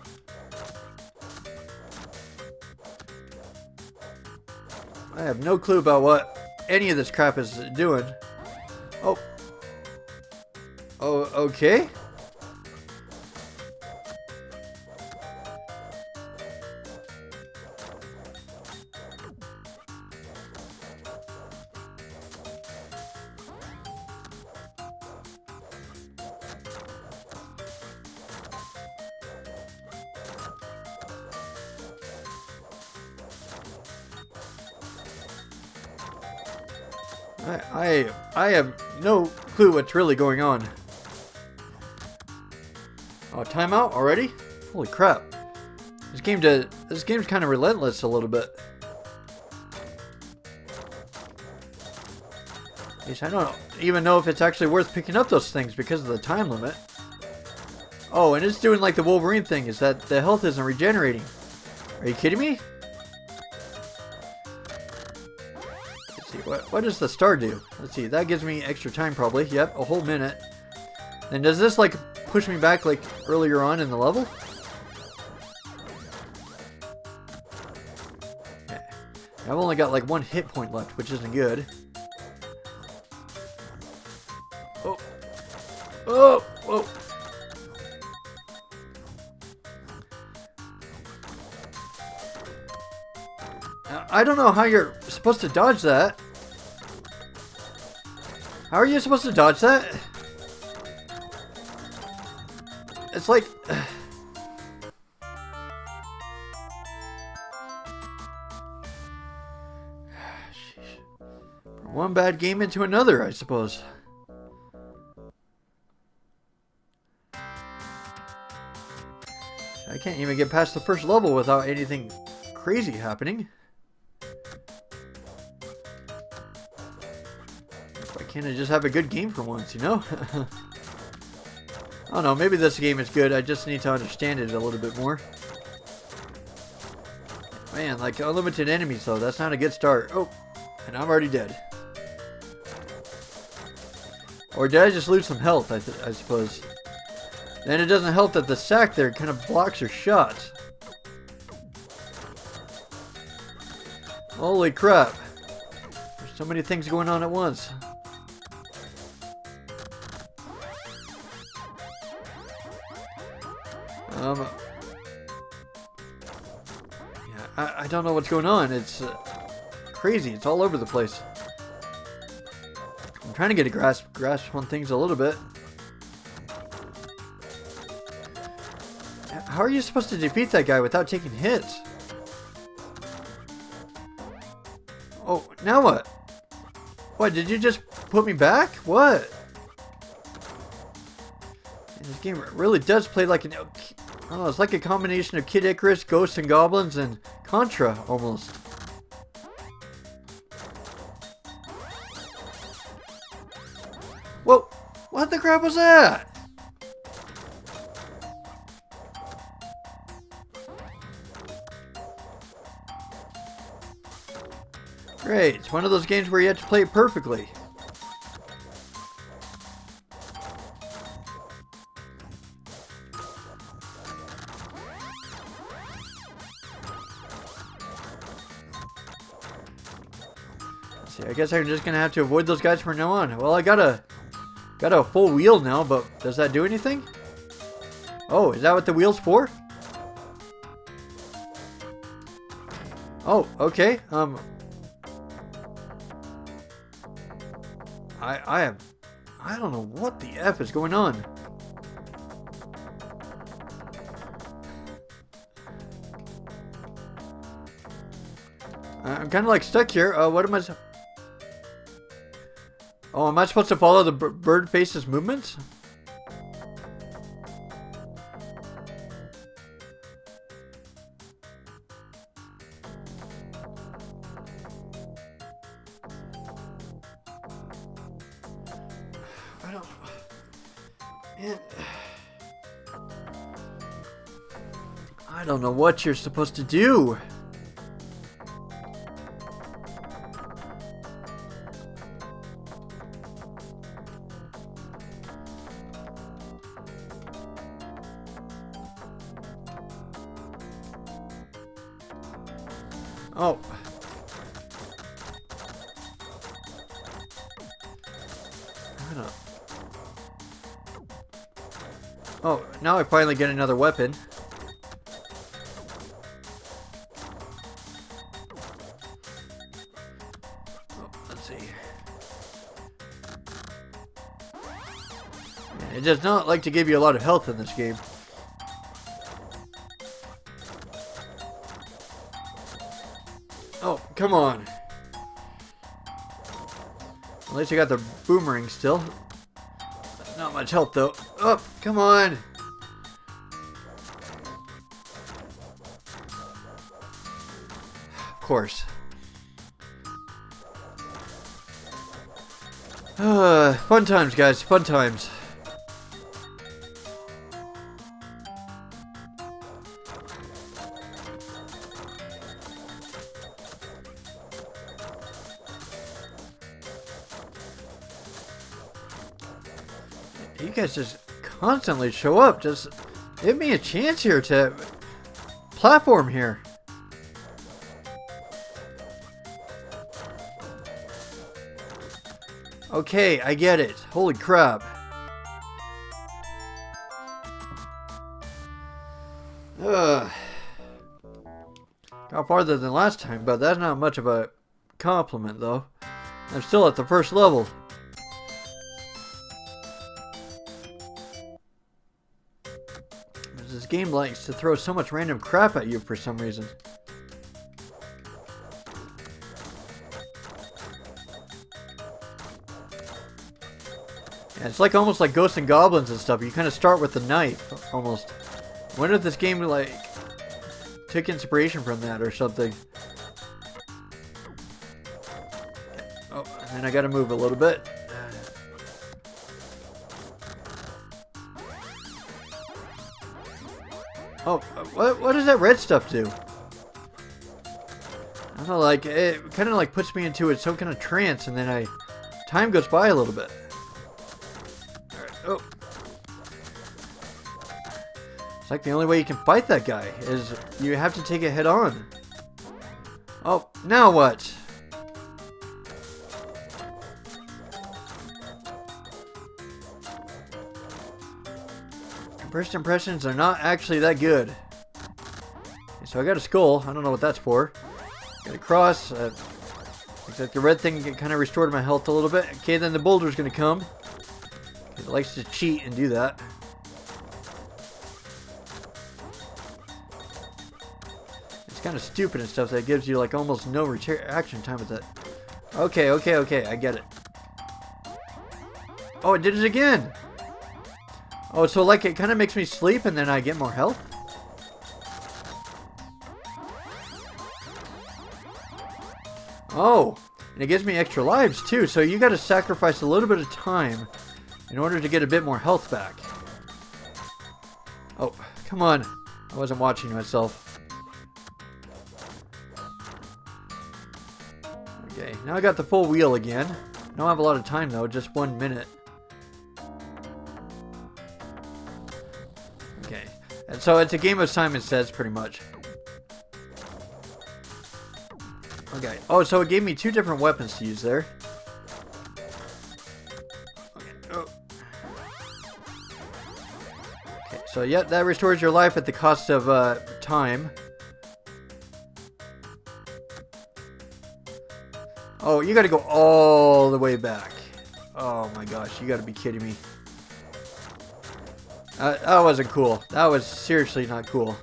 Speaker 1: I have no clue about what any of this crap is doing. Oh, okay. I have no clue what's really going on. Oh, timeout already? Holy crap. This game's kind of relentless a little bit. At least I don't even know if it's actually worth picking up those things because of the time limit. Oh, and it's doing like the Wolverine thing, is that the health isn't regenerating. Are you kidding me? What does the star do? Let's see, that gives me extra time probably. Yep, a whole minute. And does this like push me back like earlier on in the level? Okay. I've only got like one hit point left, which isn't good. Oh, whoa. I don't know how you're supposed to dodge that. How are you supposed to dodge that? It's like... one bad game into another, I suppose. I can't even get past the first level without anything crazy happening. Why can't I just have a good game for once, you know? I don't know, maybe this game is good. I just need to understand it a little bit more. Man, like unlimited enemies though, that's not a good start. Oh, and I'm already dead. Or did I just lose some health, I suppose. Then it doesn't help that the sack there kind of blocks your shots. Holy crap. There's so many things going on at once. Yeah, I don't know what's going on. It's crazy. It's all over the place. I'm trying to get a grasp on things a little bit. How are you supposed to defeat that guy without taking hits? Oh, now what? What, did you just put me back? What? And this game really does play like an... Oh, it's like a combination of Kid Icarus, Ghosts and Goblins, and Contra, almost. Whoa! What the crap was that? Great, it's one of those games where you have to play it perfectly. Let's see, I guess I'm just gonna have to avoid those guys from now on. Well, I got a full wheel now, but does that do anything? Oh, is that what the wheel's for? Oh, okay. I don't know what the F is going on. I'm kind of like stuck here. What am I... Oh, am I supposed to follow the bird face's movements? I don't... Man. I don't know what you're supposed to do. Oh. I don't... Oh, now I finally get another weapon. Oh, let's see. It does not like to give you a lot of health in this game. Oh, come on. At least I got the boomerang still. Not much health though. Oh, come on. Of course. Fun times, guys. Fun times. You guys just constantly show up. Just give me a chance here to platform here. Okay, I get it. Holy crap. Got farther than last time, but that's not much of a compliment though. I'm still at the first level. This game likes to throw so much random crap at you for some reason. Yeah, it's like almost like Ghosts and Goblins and stuff. You kind of start with the knife, almost. I wonder if this game like took inspiration from that or something. Oh, and I gotta move a little bit. Oh, what does that red stuff do? I don't know, like, it kind of like puts me into some kind of trance, and then time goes by a little bit. Alright, oh. It's like the only way you can fight that guy is you have to take it head on. Oh, now what? First impressions are not actually that good. Okay, so I got a skull. I don't know what that's for. Got a cross. Looks like the red thing kind of restored my health a little bit. Okay, then the boulder's going to come. It likes to cheat and do that. It's kind of stupid and stuff that gives you like almost no reaction time with it. Okay, I get it. Oh, it did it again! Oh, so like it kind of makes me sleep and then I get more health? Oh, and it gives me extra lives too, so you gotta sacrifice a little bit of time in order to get a bit more health back. Oh, come on. I wasn't watching myself. Okay, now I got the full wheel again. I don't have a lot of time though, just 1 minute. Okay, and so it's a game of Simon Says pretty much. Okay, oh, so it gave me 2 different weapons to use there. Okay, oh. Okay, so yeah, that restores your life at the cost of time. Oh, you gotta go all the way back. Oh my gosh, you gotta be kidding me. That wasn't cool. That was seriously not cool.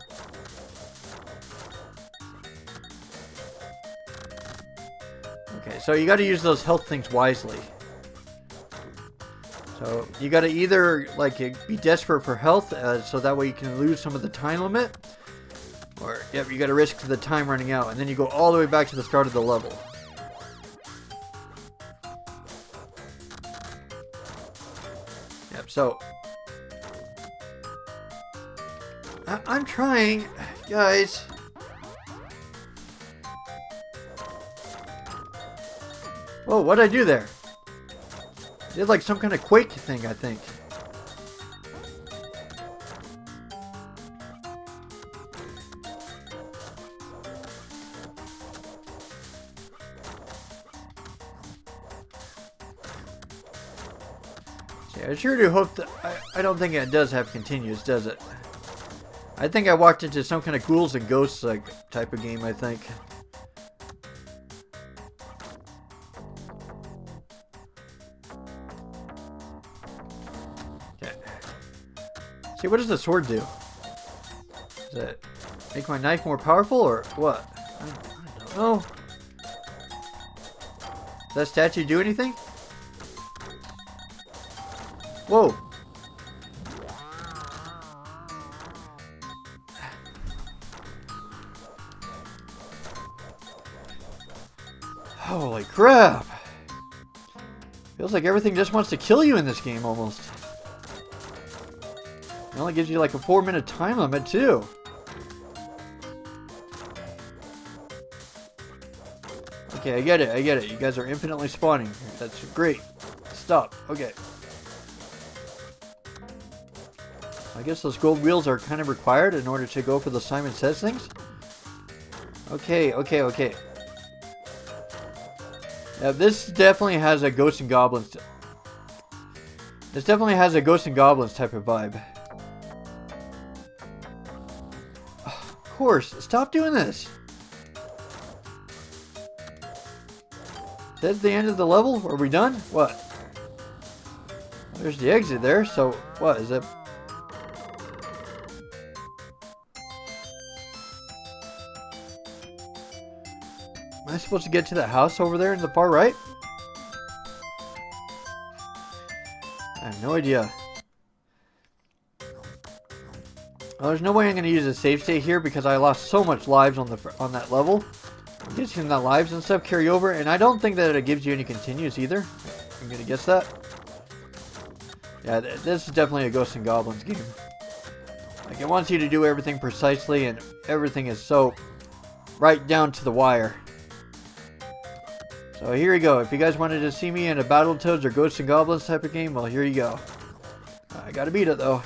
Speaker 1: Okay, so you gotta use those health things wisely. So you gotta either like be desperate for health, so that way you can lose some of the time limit, or yep, you gotta risk the time running out, and then you go all the way back to the start of the level. Yep. So I'm trying, guys. Whoa, what'd I do there? I did like some kind of quake thing, I think. See, I sure do hope that... I don't think it does have continues, does it? I think I walked into some kind of ghouls and ghosts like type of game, I think. See, what does the sword do? Does it make my knife more powerful, or what? I don't know. Does that statue do anything? Whoa! Holy crap! Feels like everything just wants to kill you in this game, almost. It only gives you like a 4-minute time limit too. Okay, I get it. You guys are infinitely spawning. That's great. Stop. Okay. I guess those gold wheels are kind of required in order to go for the Simon Says things. Okay. Now this definitely has a Ghosts and Goblins. This definitely has a Ghosts and Goblins type of vibe. Of course, stop doing this. Is that the end of the level? Are we done? What? Well, there's the exit there, so what is it? Am I supposed to get to that house over there in the far right? I have no idea. Well, there's no way I'm going to use a save state here because I lost so much lives on that level. I'm guessing that lives and stuff carry over, and I don't think that it gives you any continues either. I'm going to guess that. Yeah, this is definitely a Ghosts and Goblins game. Like, it wants you to do everything precisely, and everything is so right down to the wire. So here you go. If you guys wanted to see me in a Battletoads or Ghosts and Goblins type of game, well, here you go. I gotta beat it, though.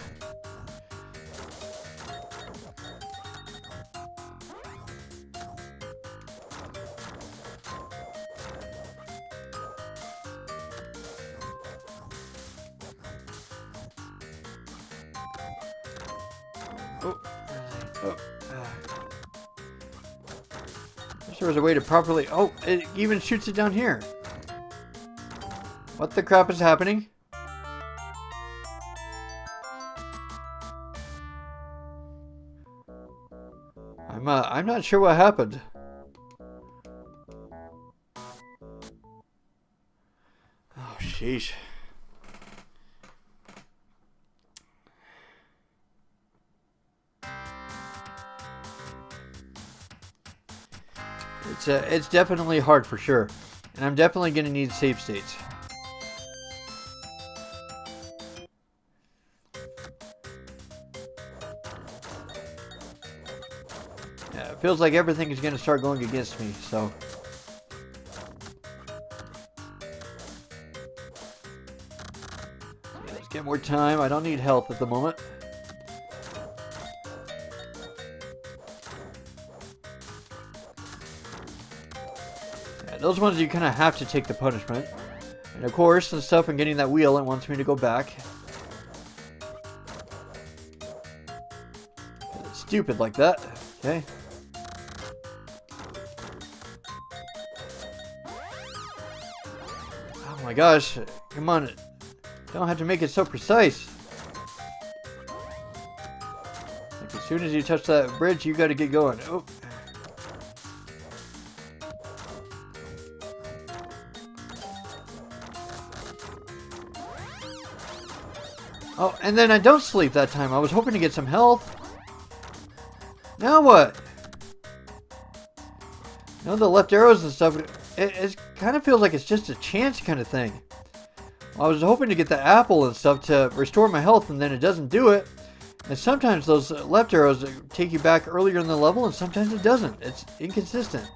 Speaker 1: There was a way to properly... Oh, it even shoots it down here. What the crap is happening? I'm not sure what happened. Oh, sheesh. It's definitely hard for sure, and I'm definitely going to need save states. Yeah, it feels like everything is going to start going against me, so. Let's get more time. I don't need health at the moment. Those ones you kind of have to take the punishment. And of course, the stuff and getting that wheel, it wants me to go back. It's stupid like that. Okay. Oh my gosh. Come on. Don't have to make it so precise. Like as soon as you touch that bridge, you got to get going. Oh. Oh, and then I don't sleep that time. I was hoping to get some health. Now what? You know, the left arrows and stuff, it kind of feels like it's just a chance kind of thing. I was hoping to get the apple and stuff to restore my health, and then it doesn't do it. And sometimes those left arrows take you back earlier in the level, and sometimes it doesn't. It's inconsistent.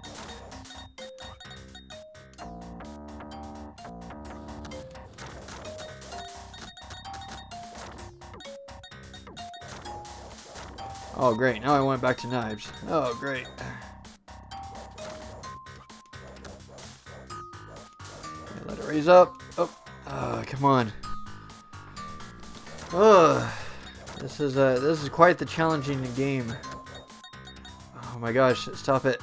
Speaker 1: Oh, great. Now I went back to knives. Oh, great. Okay, let it raise up. Oh, come on. Oh, this is quite the challenging game. Oh my gosh, stop it.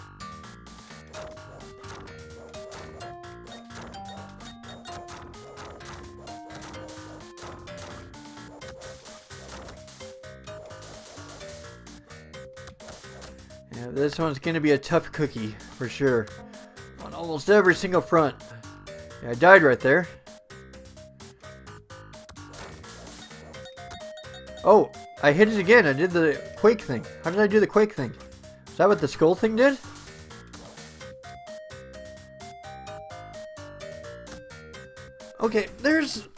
Speaker 1: Yeah, this one's going to be a tough cookie, for sure. On almost every single front. Yeah, I died right there. Oh, I hit it again. I did the quake thing. How did I do the quake thing? Is that what the skull thing did? Okay, there's...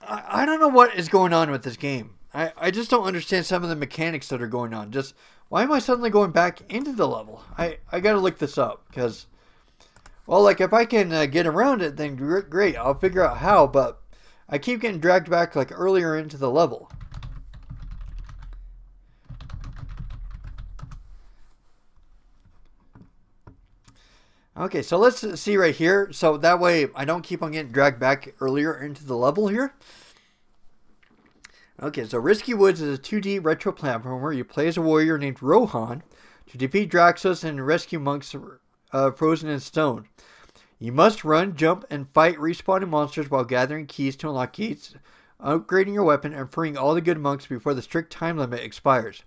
Speaker 1: I don't know what is going on with this game. I just don't understand some of the mechanics that are going on. Just, why am I suddenly going back into the level? I gotta look this up, because... Well, like, if I can get around it, then great. I'll figure out how, but... I keep getting dragged back, like, earlier into the level. Okay, so let's see right here. So that way I don't keep on getting dragged back earlier into the level here. Okay, so Risky Woods is a 2D retro platformer where you play as a warrior named Rohan to defeat Draxos and rescue monks frozen in stone. You must run, jump, and fight respawning monsters while gathering keys to unlock gates, upgrading your weapon, and freeing all the good monks before the strict time limit expires.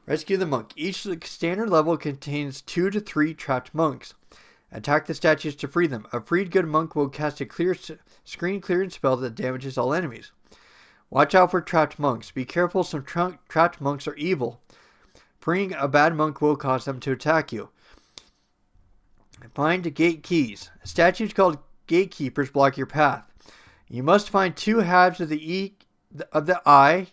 Speaker 1: Rescue the monk. Each standard level contains 2 to 3 trapped monks. Attack the statues to free them. A freed good monk will cast a screen clearance spell that damages all enemies. Watch out for trapped monks. Be careful, some trapped monks are evil. Freeing a bad monk will cause them to attack you. Find gate keys. Statues called gatekeepers block your path. You must find 2 halves of the I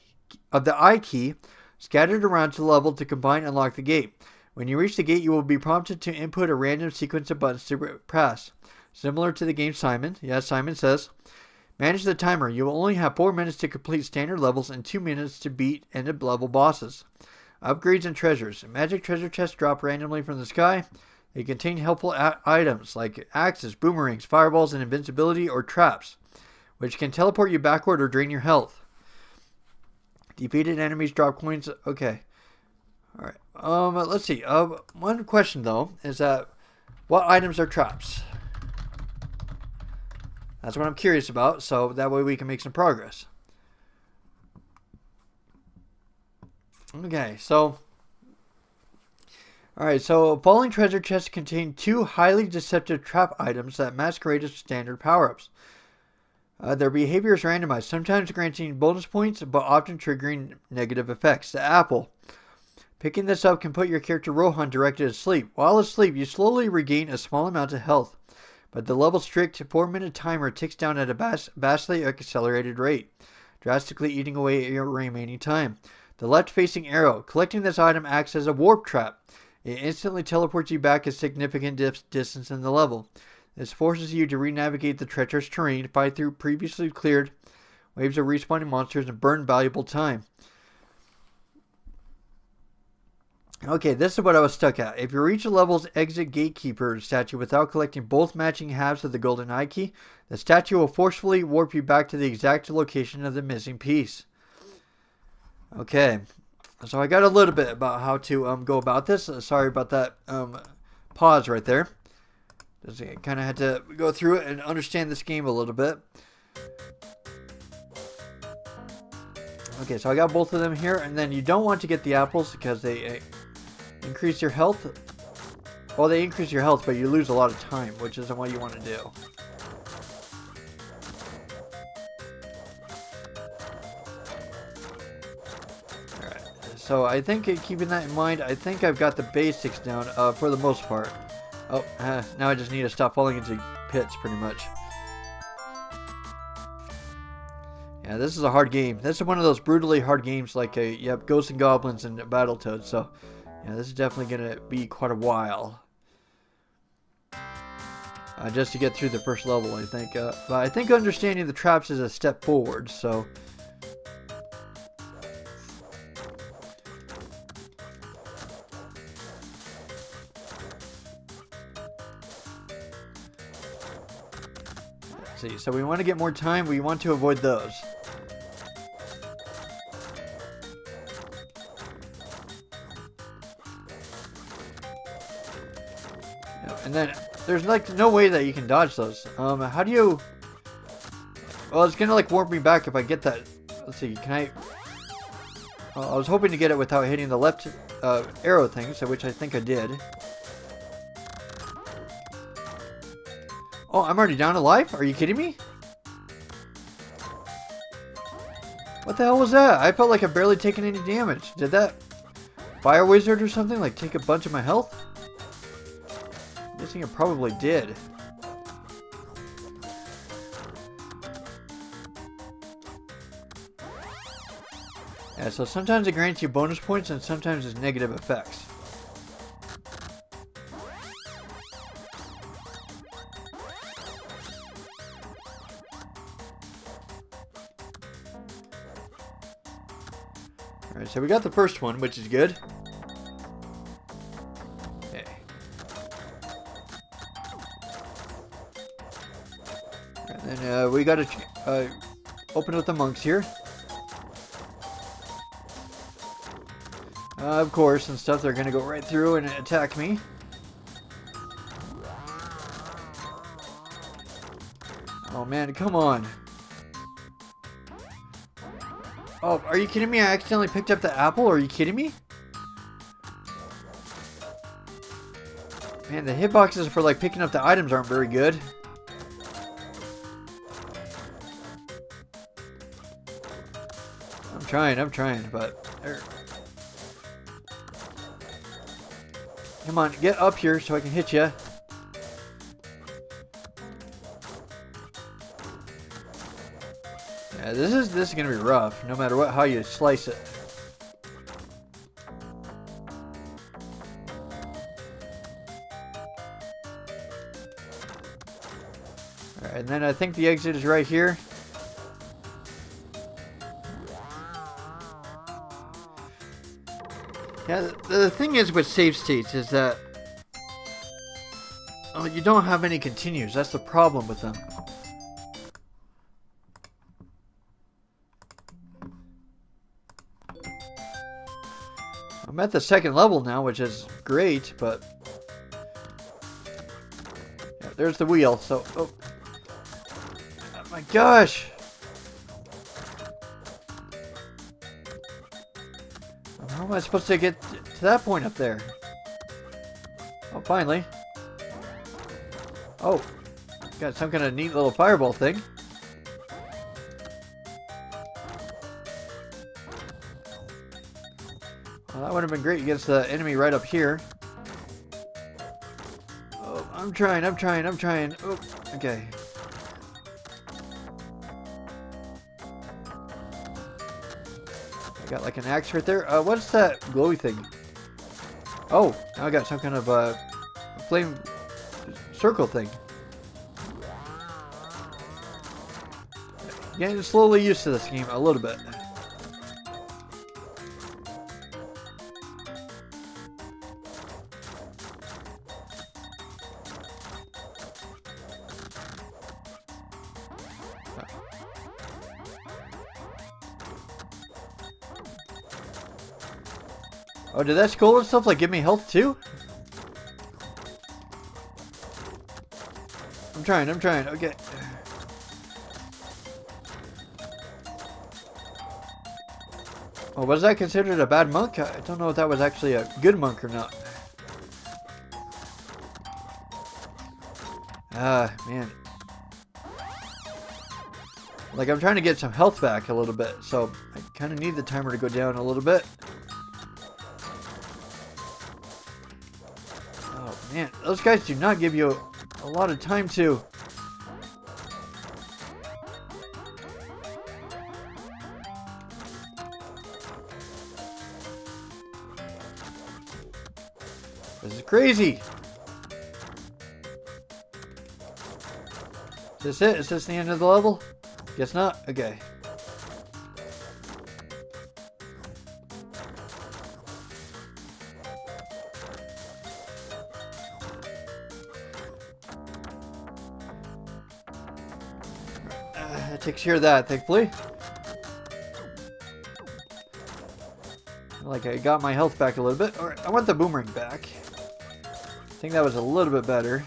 Speaker 1: key scattered around the level to combine and unlock the gate. When you reach the gate, you will be prompted to input a random sequence of buttons to press. Similar to the game Simon. Yes, Simon says. Manage the timer. You will only have 4 minutes to complete standard levels and 2 minutes to beat end-level bosses. Upgrades and treasures. Magic treasure chests drop randomly from the sky. They contain helpful items like axes, boomerangs, fireballs, and invincibility or traps, which can teleport you backward or drain your health. Defeated enemies drop coins. Okay. Alright. Let's see. One question, though, is that what items are traps? That's what I'm curious about, so that way we can make some progress. Okay, so... Alright, so falling treasure chests contain 2 highly deceptive trap items that masquerade as standard power-ups. Their behavior is randomized, sometimes granting bonus points, but often triggering negative effects. The apple. Picking this up can put your character Rohan directed to sleep. While asleep, you slowly regain a small amount of health, but the level's strict 4-minute timer ticks down at a vastly accelerated rate, drastically eating away your remaining time. The left-facing arrow. Collecting this item acts as a warp trap. It instantly teleports you back a significant distance in the level. This forces you to re-navigate the treacherous terrain, fight through previously cleared waves of respawning monsters, and burn valuable time. Okay, this is what I was stuck at. If you reach a level's exit gatekeeper statue without collecting both matching halves of the golden eye key, the statue will forcefully warp you back to the exact location of the missing piece. Okay, so I got a little bit about how to go about this. Sorry about that pause right there. Just kind of had to go through it and understand this game a little bit. Okay, so I got both of them here, and then you don't want to get the apples because they increase your health. Well, they increase your health, but you lose a lot of time, which isn't what you want to do. Alright, so I think keeping that in mind, I think I've got the basics down for the most part. Oh, now I just need to stop falling into pits, pretty much. Yeah, this is a hard game. This is one of those brutally hard games like Ghosts and Goblins and Battletoads, so yeah, this is definitely going to be quite a while. Just to get through the first level, I think. But I think understanding the traps is a step forward, so... Let's see, so we want to get more time, we want to avoid those. And then there's like no way that you can dodge those. How do you... Well, it's gonna like warp me back if I get that. Let's see, can I... I was hoping to get it without hitting the left arrow thing, so which I think I did. Oh, I'm already down to life? Are you kidding me? What the hell was that? I felt like I barely taken any damage. Did that Fire Wizard or something like take a bunch of my health? I'm guessing it probably did. Yeah, so sometimes it grants you bonus points and sometimes it's negative effects. Alright, so we got the first one, which is good. Okay. And then we gotta open up the monks here. Of course, and stuff, they're gonna go right through and attack me. Oh man, come on. Oh, are you kidding me? I accidentally picked up the apple? Are you kidding me? Man, the hitboxes for like picking up the items aren't very good. I'm trying, but... Come on, get up here so I can hit you. Yeah, this is gonna be rough, no matter how you slice it. Alright, and then I think the exit is right here. Yeah, the thing is with save states is that you don't have any continues. That's the problem with them. I'm at the second level now, which is great, but yeah, there's the wheel. So, oh my gosh! How am I supposed to get to that point up there? Oh, finally. Oh, got some kind of neat little fireball thing. Well, that would have been great against the enemy right up here. Oh, I'm trying. Oh, okay. I got like an axe right there. What's that glowy thing? Oh, now I got some kind of flame circle thing. Getting slowly used to this game a little bit. Oh, did that skull and stuff like give me health too? I'm trying. Okay. Oh, was that considered a bad monk? I don't know if that was actually a good monk or not. Ah, man. Like, I'm trying to get some health back a little bit, so I kind of need the timer to go down a little bit. Oh, man. Those guys do not give you a lot of time to... This is crazy. Is this it? Is this the end of the level? Guess not. Okay. That takes care of that, thankfully. Like I got my health back a little bit. Alright, I want the boomerang back. I think that was a little bit better.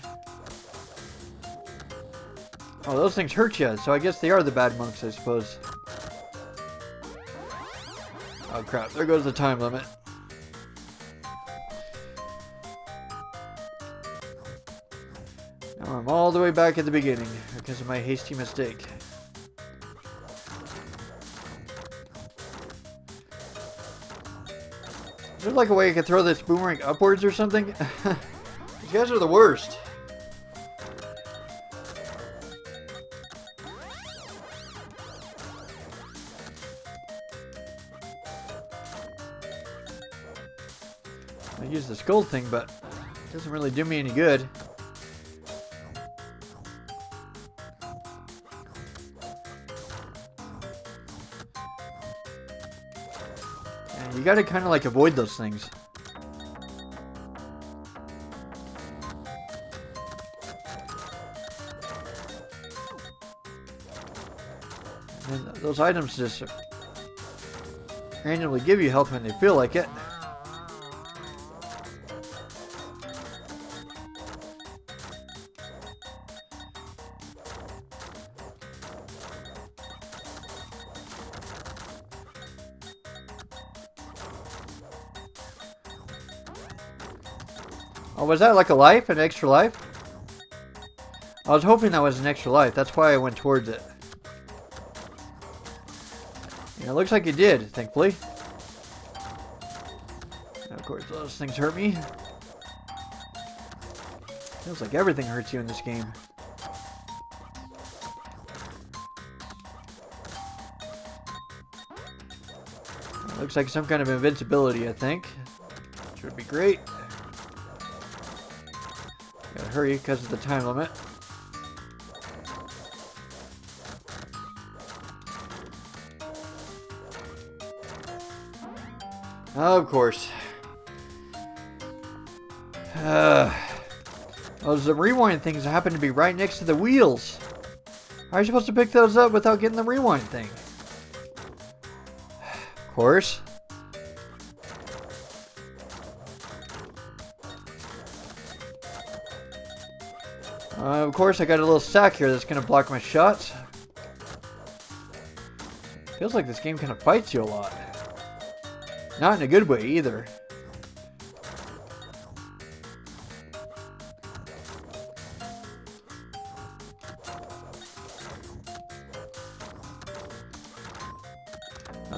Speaker 1: Oh, those things hurt you, so I guess they are the bad monks, I suppose. Oh crap, there goes the time limit. Now I'm all the way back at the beginning because of my hasty mistake. Is there like a way I could throw this boomerang upwards or something? These guys are the worst. I use this gold thing, but it doesn't really do me any good. And you gotta kind of like avoid those things. And those items just randomly give you health when they feel like it. Oh, was that like a life? An extra life? I was hoping that was an extra life. That's why I went towards it. Yeah, it looks like it did, thankfully. Of course, those things hurt me. Feels like everything hurts you in this game. Looks like some kind of invincibility, I think. Which would be great. Gotta hurry because of the time limit. Of course. Those rewind things happen to be right next to the wheels. How are you supposed to pick those up without getting the rewind thing? Of course. Of course, I got a little stack here that's going to block my shots. Feels like this game kind of fights you a lot. Not in a good way either.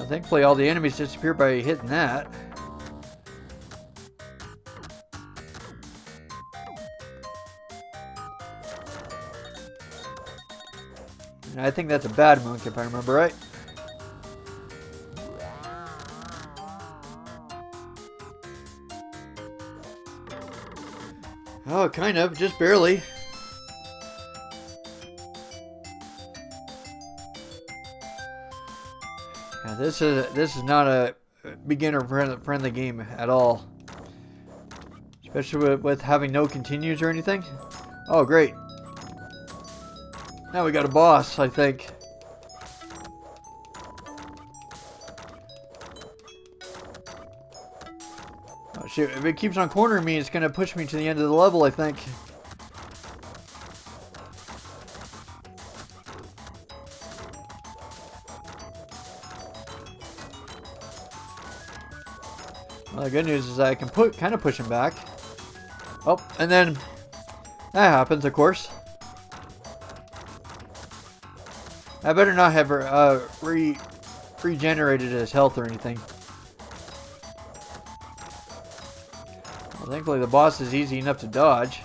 Speaker 1: Thankfully, all the enemies disappear by hitting that. And I think that's a bad monk, if I remember right. Oh, kind of, just barely. Yeah, this is not a beginner friendly game at all. Especially with having no continues or anything. Oh, great. Now we got a boss, I think. Oh shoot, if it keeps on cornering me, it's going to push me to the end of the level, I think. Well, the good news is I can kind of push him back. Oh, and then that happens, of course. I better not have regenerated his health or anything. Well, thankfully the boss is easy enough to dodge.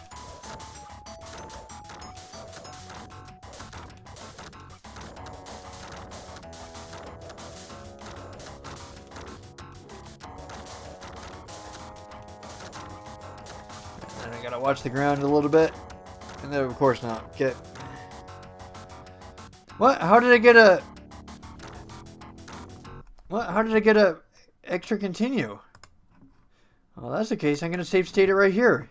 Speaker 1: And I gotta watch the ground a little bit. And then of course not. Okay. What? How did I get a... What? How did I get a extra continue? Well, that's the case. I'm going to save state it right here.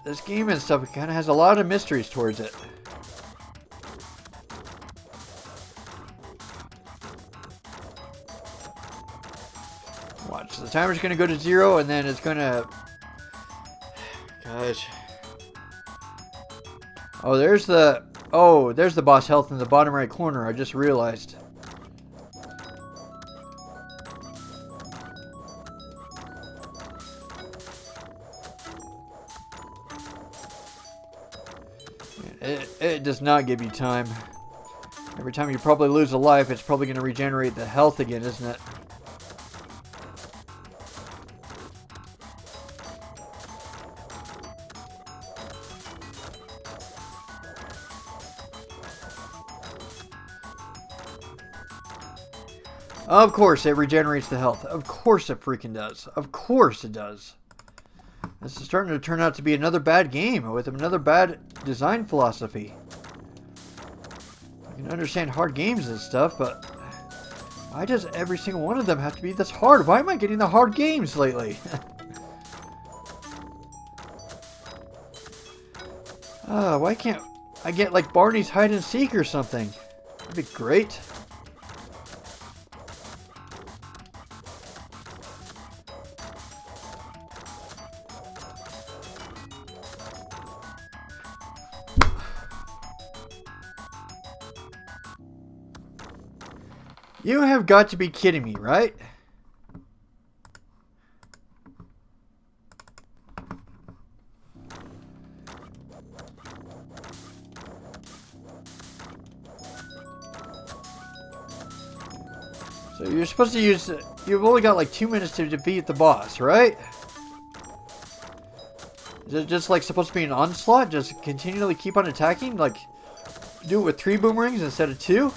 Speaker 1: This game and stuff, it kind of has a lot of mysteries towards it. Watch, the timer's going to go to 0 and then it's going to... Gosh. Oh, there's the... Oh, there's the boss health in the bottom right corner, I just realized. It does not give you time. Every time you probably lose a life, it's probably going to regenerate the health again, isn't it? Of course it regenerates the health. Of course it freaking does. Of course it does. This is starting to turn out to be another bad game with another bad design philosophy. I can understand hard games and stuff, but why does every single one of them have to be this hard? Why am I getting the hard games lately? Why can't I get like Barney's hide and seek or something? That'd be great. You have got to be kidding me, right? So you're supposed to use... You've only got like 2 minutes to defeat the boss, right? Is it just like supposed to be an onslaught? Just continually keep on attacking? Like, do it with 3 boomerangs instead of 2?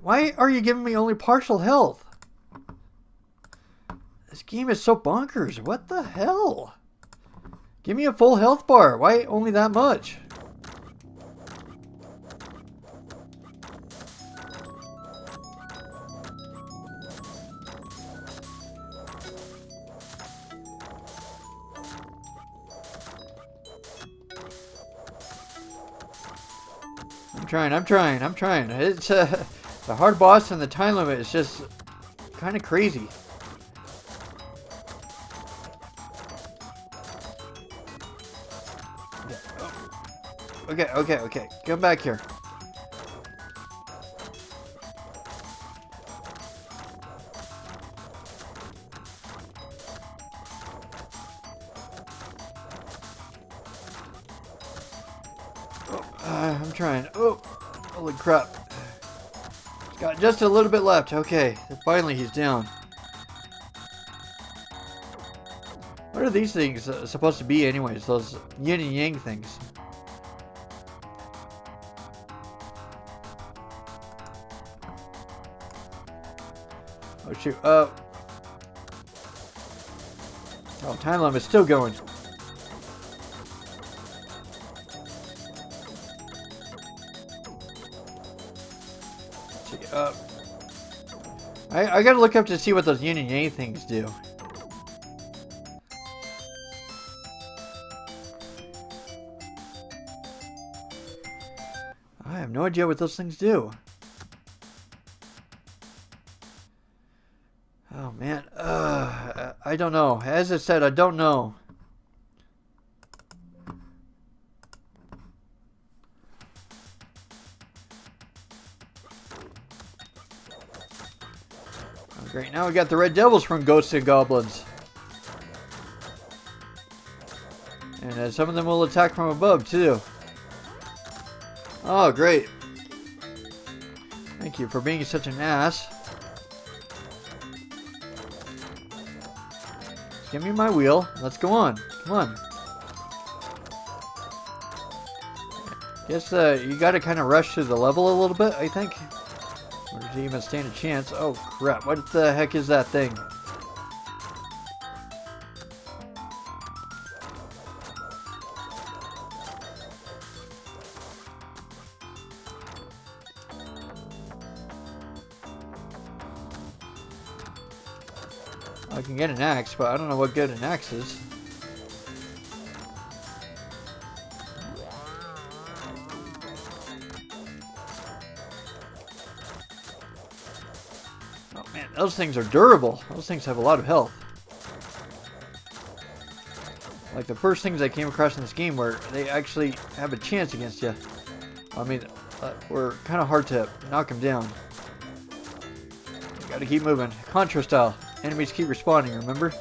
Speaker 1: Why are you giving me only partial health? This game is so bonkers. What the hell? Give me a full health bar. Why only that much? I'm trying. It's the hard boss and the time limit is just kind of crazy. Okay. Come back here. I'm trying. Oh, holy crap. He's got just a little bit left. Okay, finally he's down. What are these things supposed to be anyways? Those yin and yang things. Oh shoot. Oh, time limit's still going. I gotta look up to see what those yin and yang things do. I have no idea what those things do. Oh man, I don't know. As I said, I don't know. Great, now we got the Red Devils from Ghosts and Goblins. And some of them will attack from above, too. Oh, great. Thank you for being such an ass. Give me my wheel. Let's go on. Come on. Guess you gotta kind of rush through the level a little bit, I think. Or does he even stand a chance? Oh crap, what the heck is that thing? I can get an axe, but I don't know what good an axe is. Those things are durable. Those things have a lot of health. Like the first things I came across in this game where they actually have a chance against you. I mean, were kind of hard to knock them down. You gotta keep moving. Contra style. Enemies keep respawning, remember?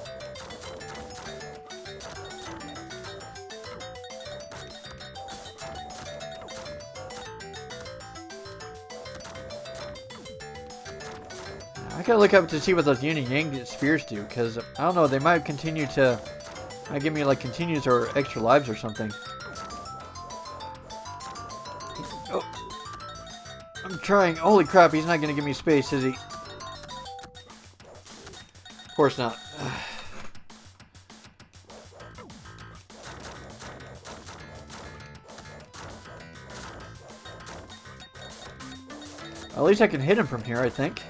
Speaker 1: I gotta look up to see what those yin and yang spears do, because I don't know, they might continue to give me like continues or extra lives or something. Oh, I'm trying. Holy crap, he's not gonna give me space, is he? Of course not. At least I can hit him from here, I think.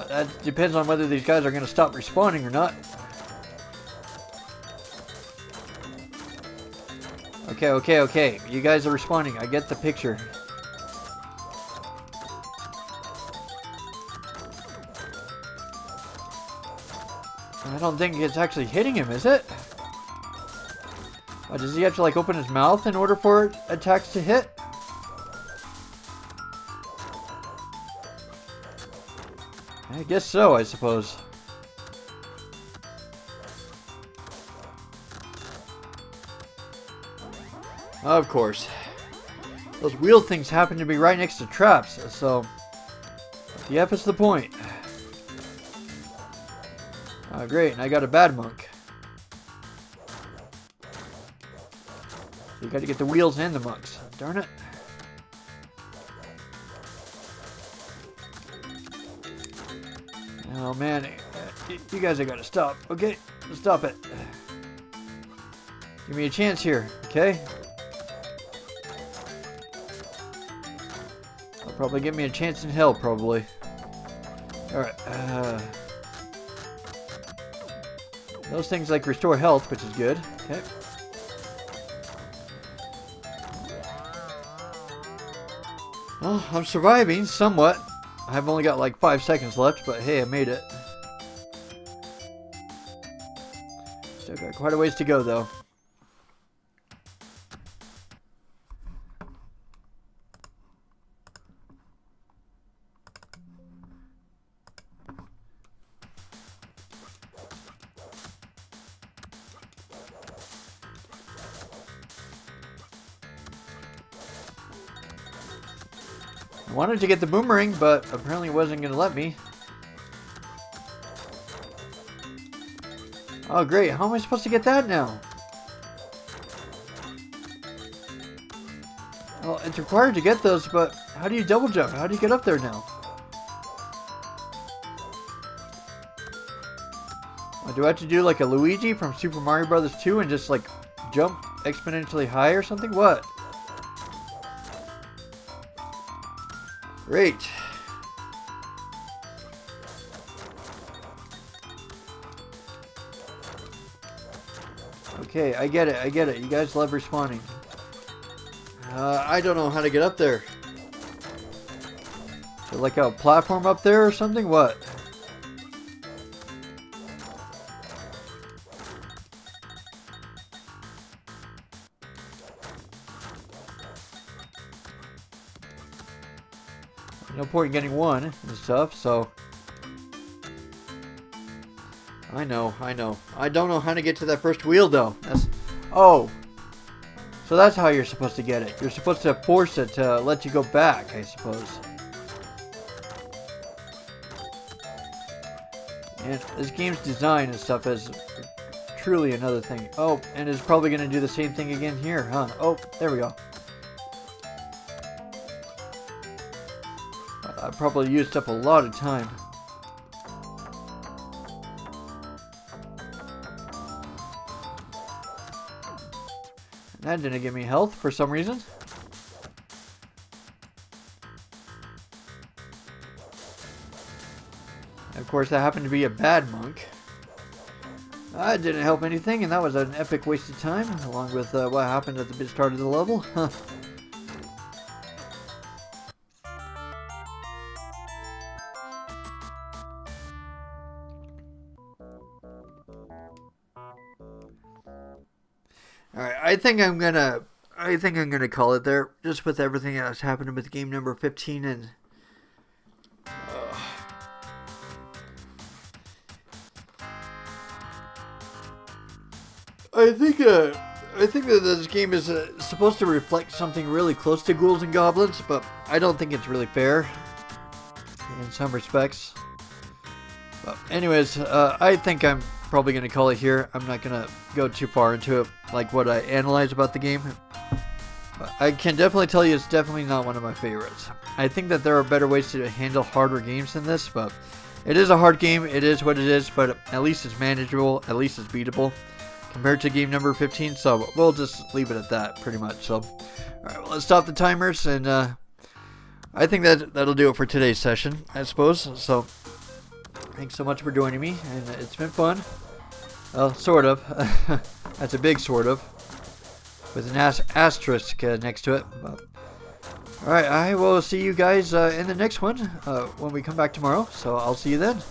Speaker 1: That depends on whether these guys are going to stop respawning or not. Okay. You guys are respawning. I get the picture.
Speaker 2: I don't think it's actually hitting him, is it? Does he have to like open his mouth in order for attacks to hit? I guess so, I suppose. Of course. Those wheel things happen to be right next to traps, so the F is the point. Oh, great, and I got a bad monk. You got to get the wheels and the monks. Darn it. Oh man, you guys have got to stop. Okay, stop it. Give me a chance here, okay? I'll probably give me a chance in hell, probably. Alright, those things like restore health, which is good. Okay. Well, I'm surviving somewhat. I've only got like 5 seconds left, but hey, I made it. Still got quite a ways to go, though. I wanted to get the boomerang, but apparently it wasn't going to let me. Oh great, how am I supposed to get that now? Well, it's required to get those, but how do you double jump? How do you get up there now? Do I have to do like a Luigi from Super Mario Bros. 2 and just like jump exponentially high or something? What? Great. Okay, I get it, I get it. You guys love respawning. I don't know how to get up there. Is there like a platform up there or something? What? No point in getting one and stuff, so... I know. I don't know how to get to that first wheel, though. Oh! So that's how you're supposed to get it. You're supposed to force it to let you go back, I suppose. And this game's design and stuff is truly another thing. Oh, and it's probably going to do the same thing again here, huh? Oh, there we go. I probably used up a lot of time. That didn't give me health for some reason. Of course, that happened to be a bad monk. That didn't help anything, and that was an epic waste of time, along with what happened at the start of the level. Huh. Alright, I think I'm gonna call it there, just with everything that's happening with game number 15 and I think that this game is supposed to reflect something really close to Ghouls and Goblins, but I don't think it's really fair in some respects. But anyways, I think I'm probably going to call it here. I'm not going to go too far into it, like what I analyze about the game. But I can definitely tell you it's definitely not one of my favorites. I think that there are better ways to handle harder games than this, but it is a hard game. It is what it is, but at least it's manageable. At least it's beatable compared to game number 15. So we'll just leave it at that pretty much. So, all right, well, let's stop the timers, and I think that'll do it for today's session, I suppose. So thanks so much for joining me, and it's been fun. Well, sort of. That's a big sort of, with an asterisk next to it. But, all right, I will see you guys in the next one when we come back tomorrow. So I'll see you then.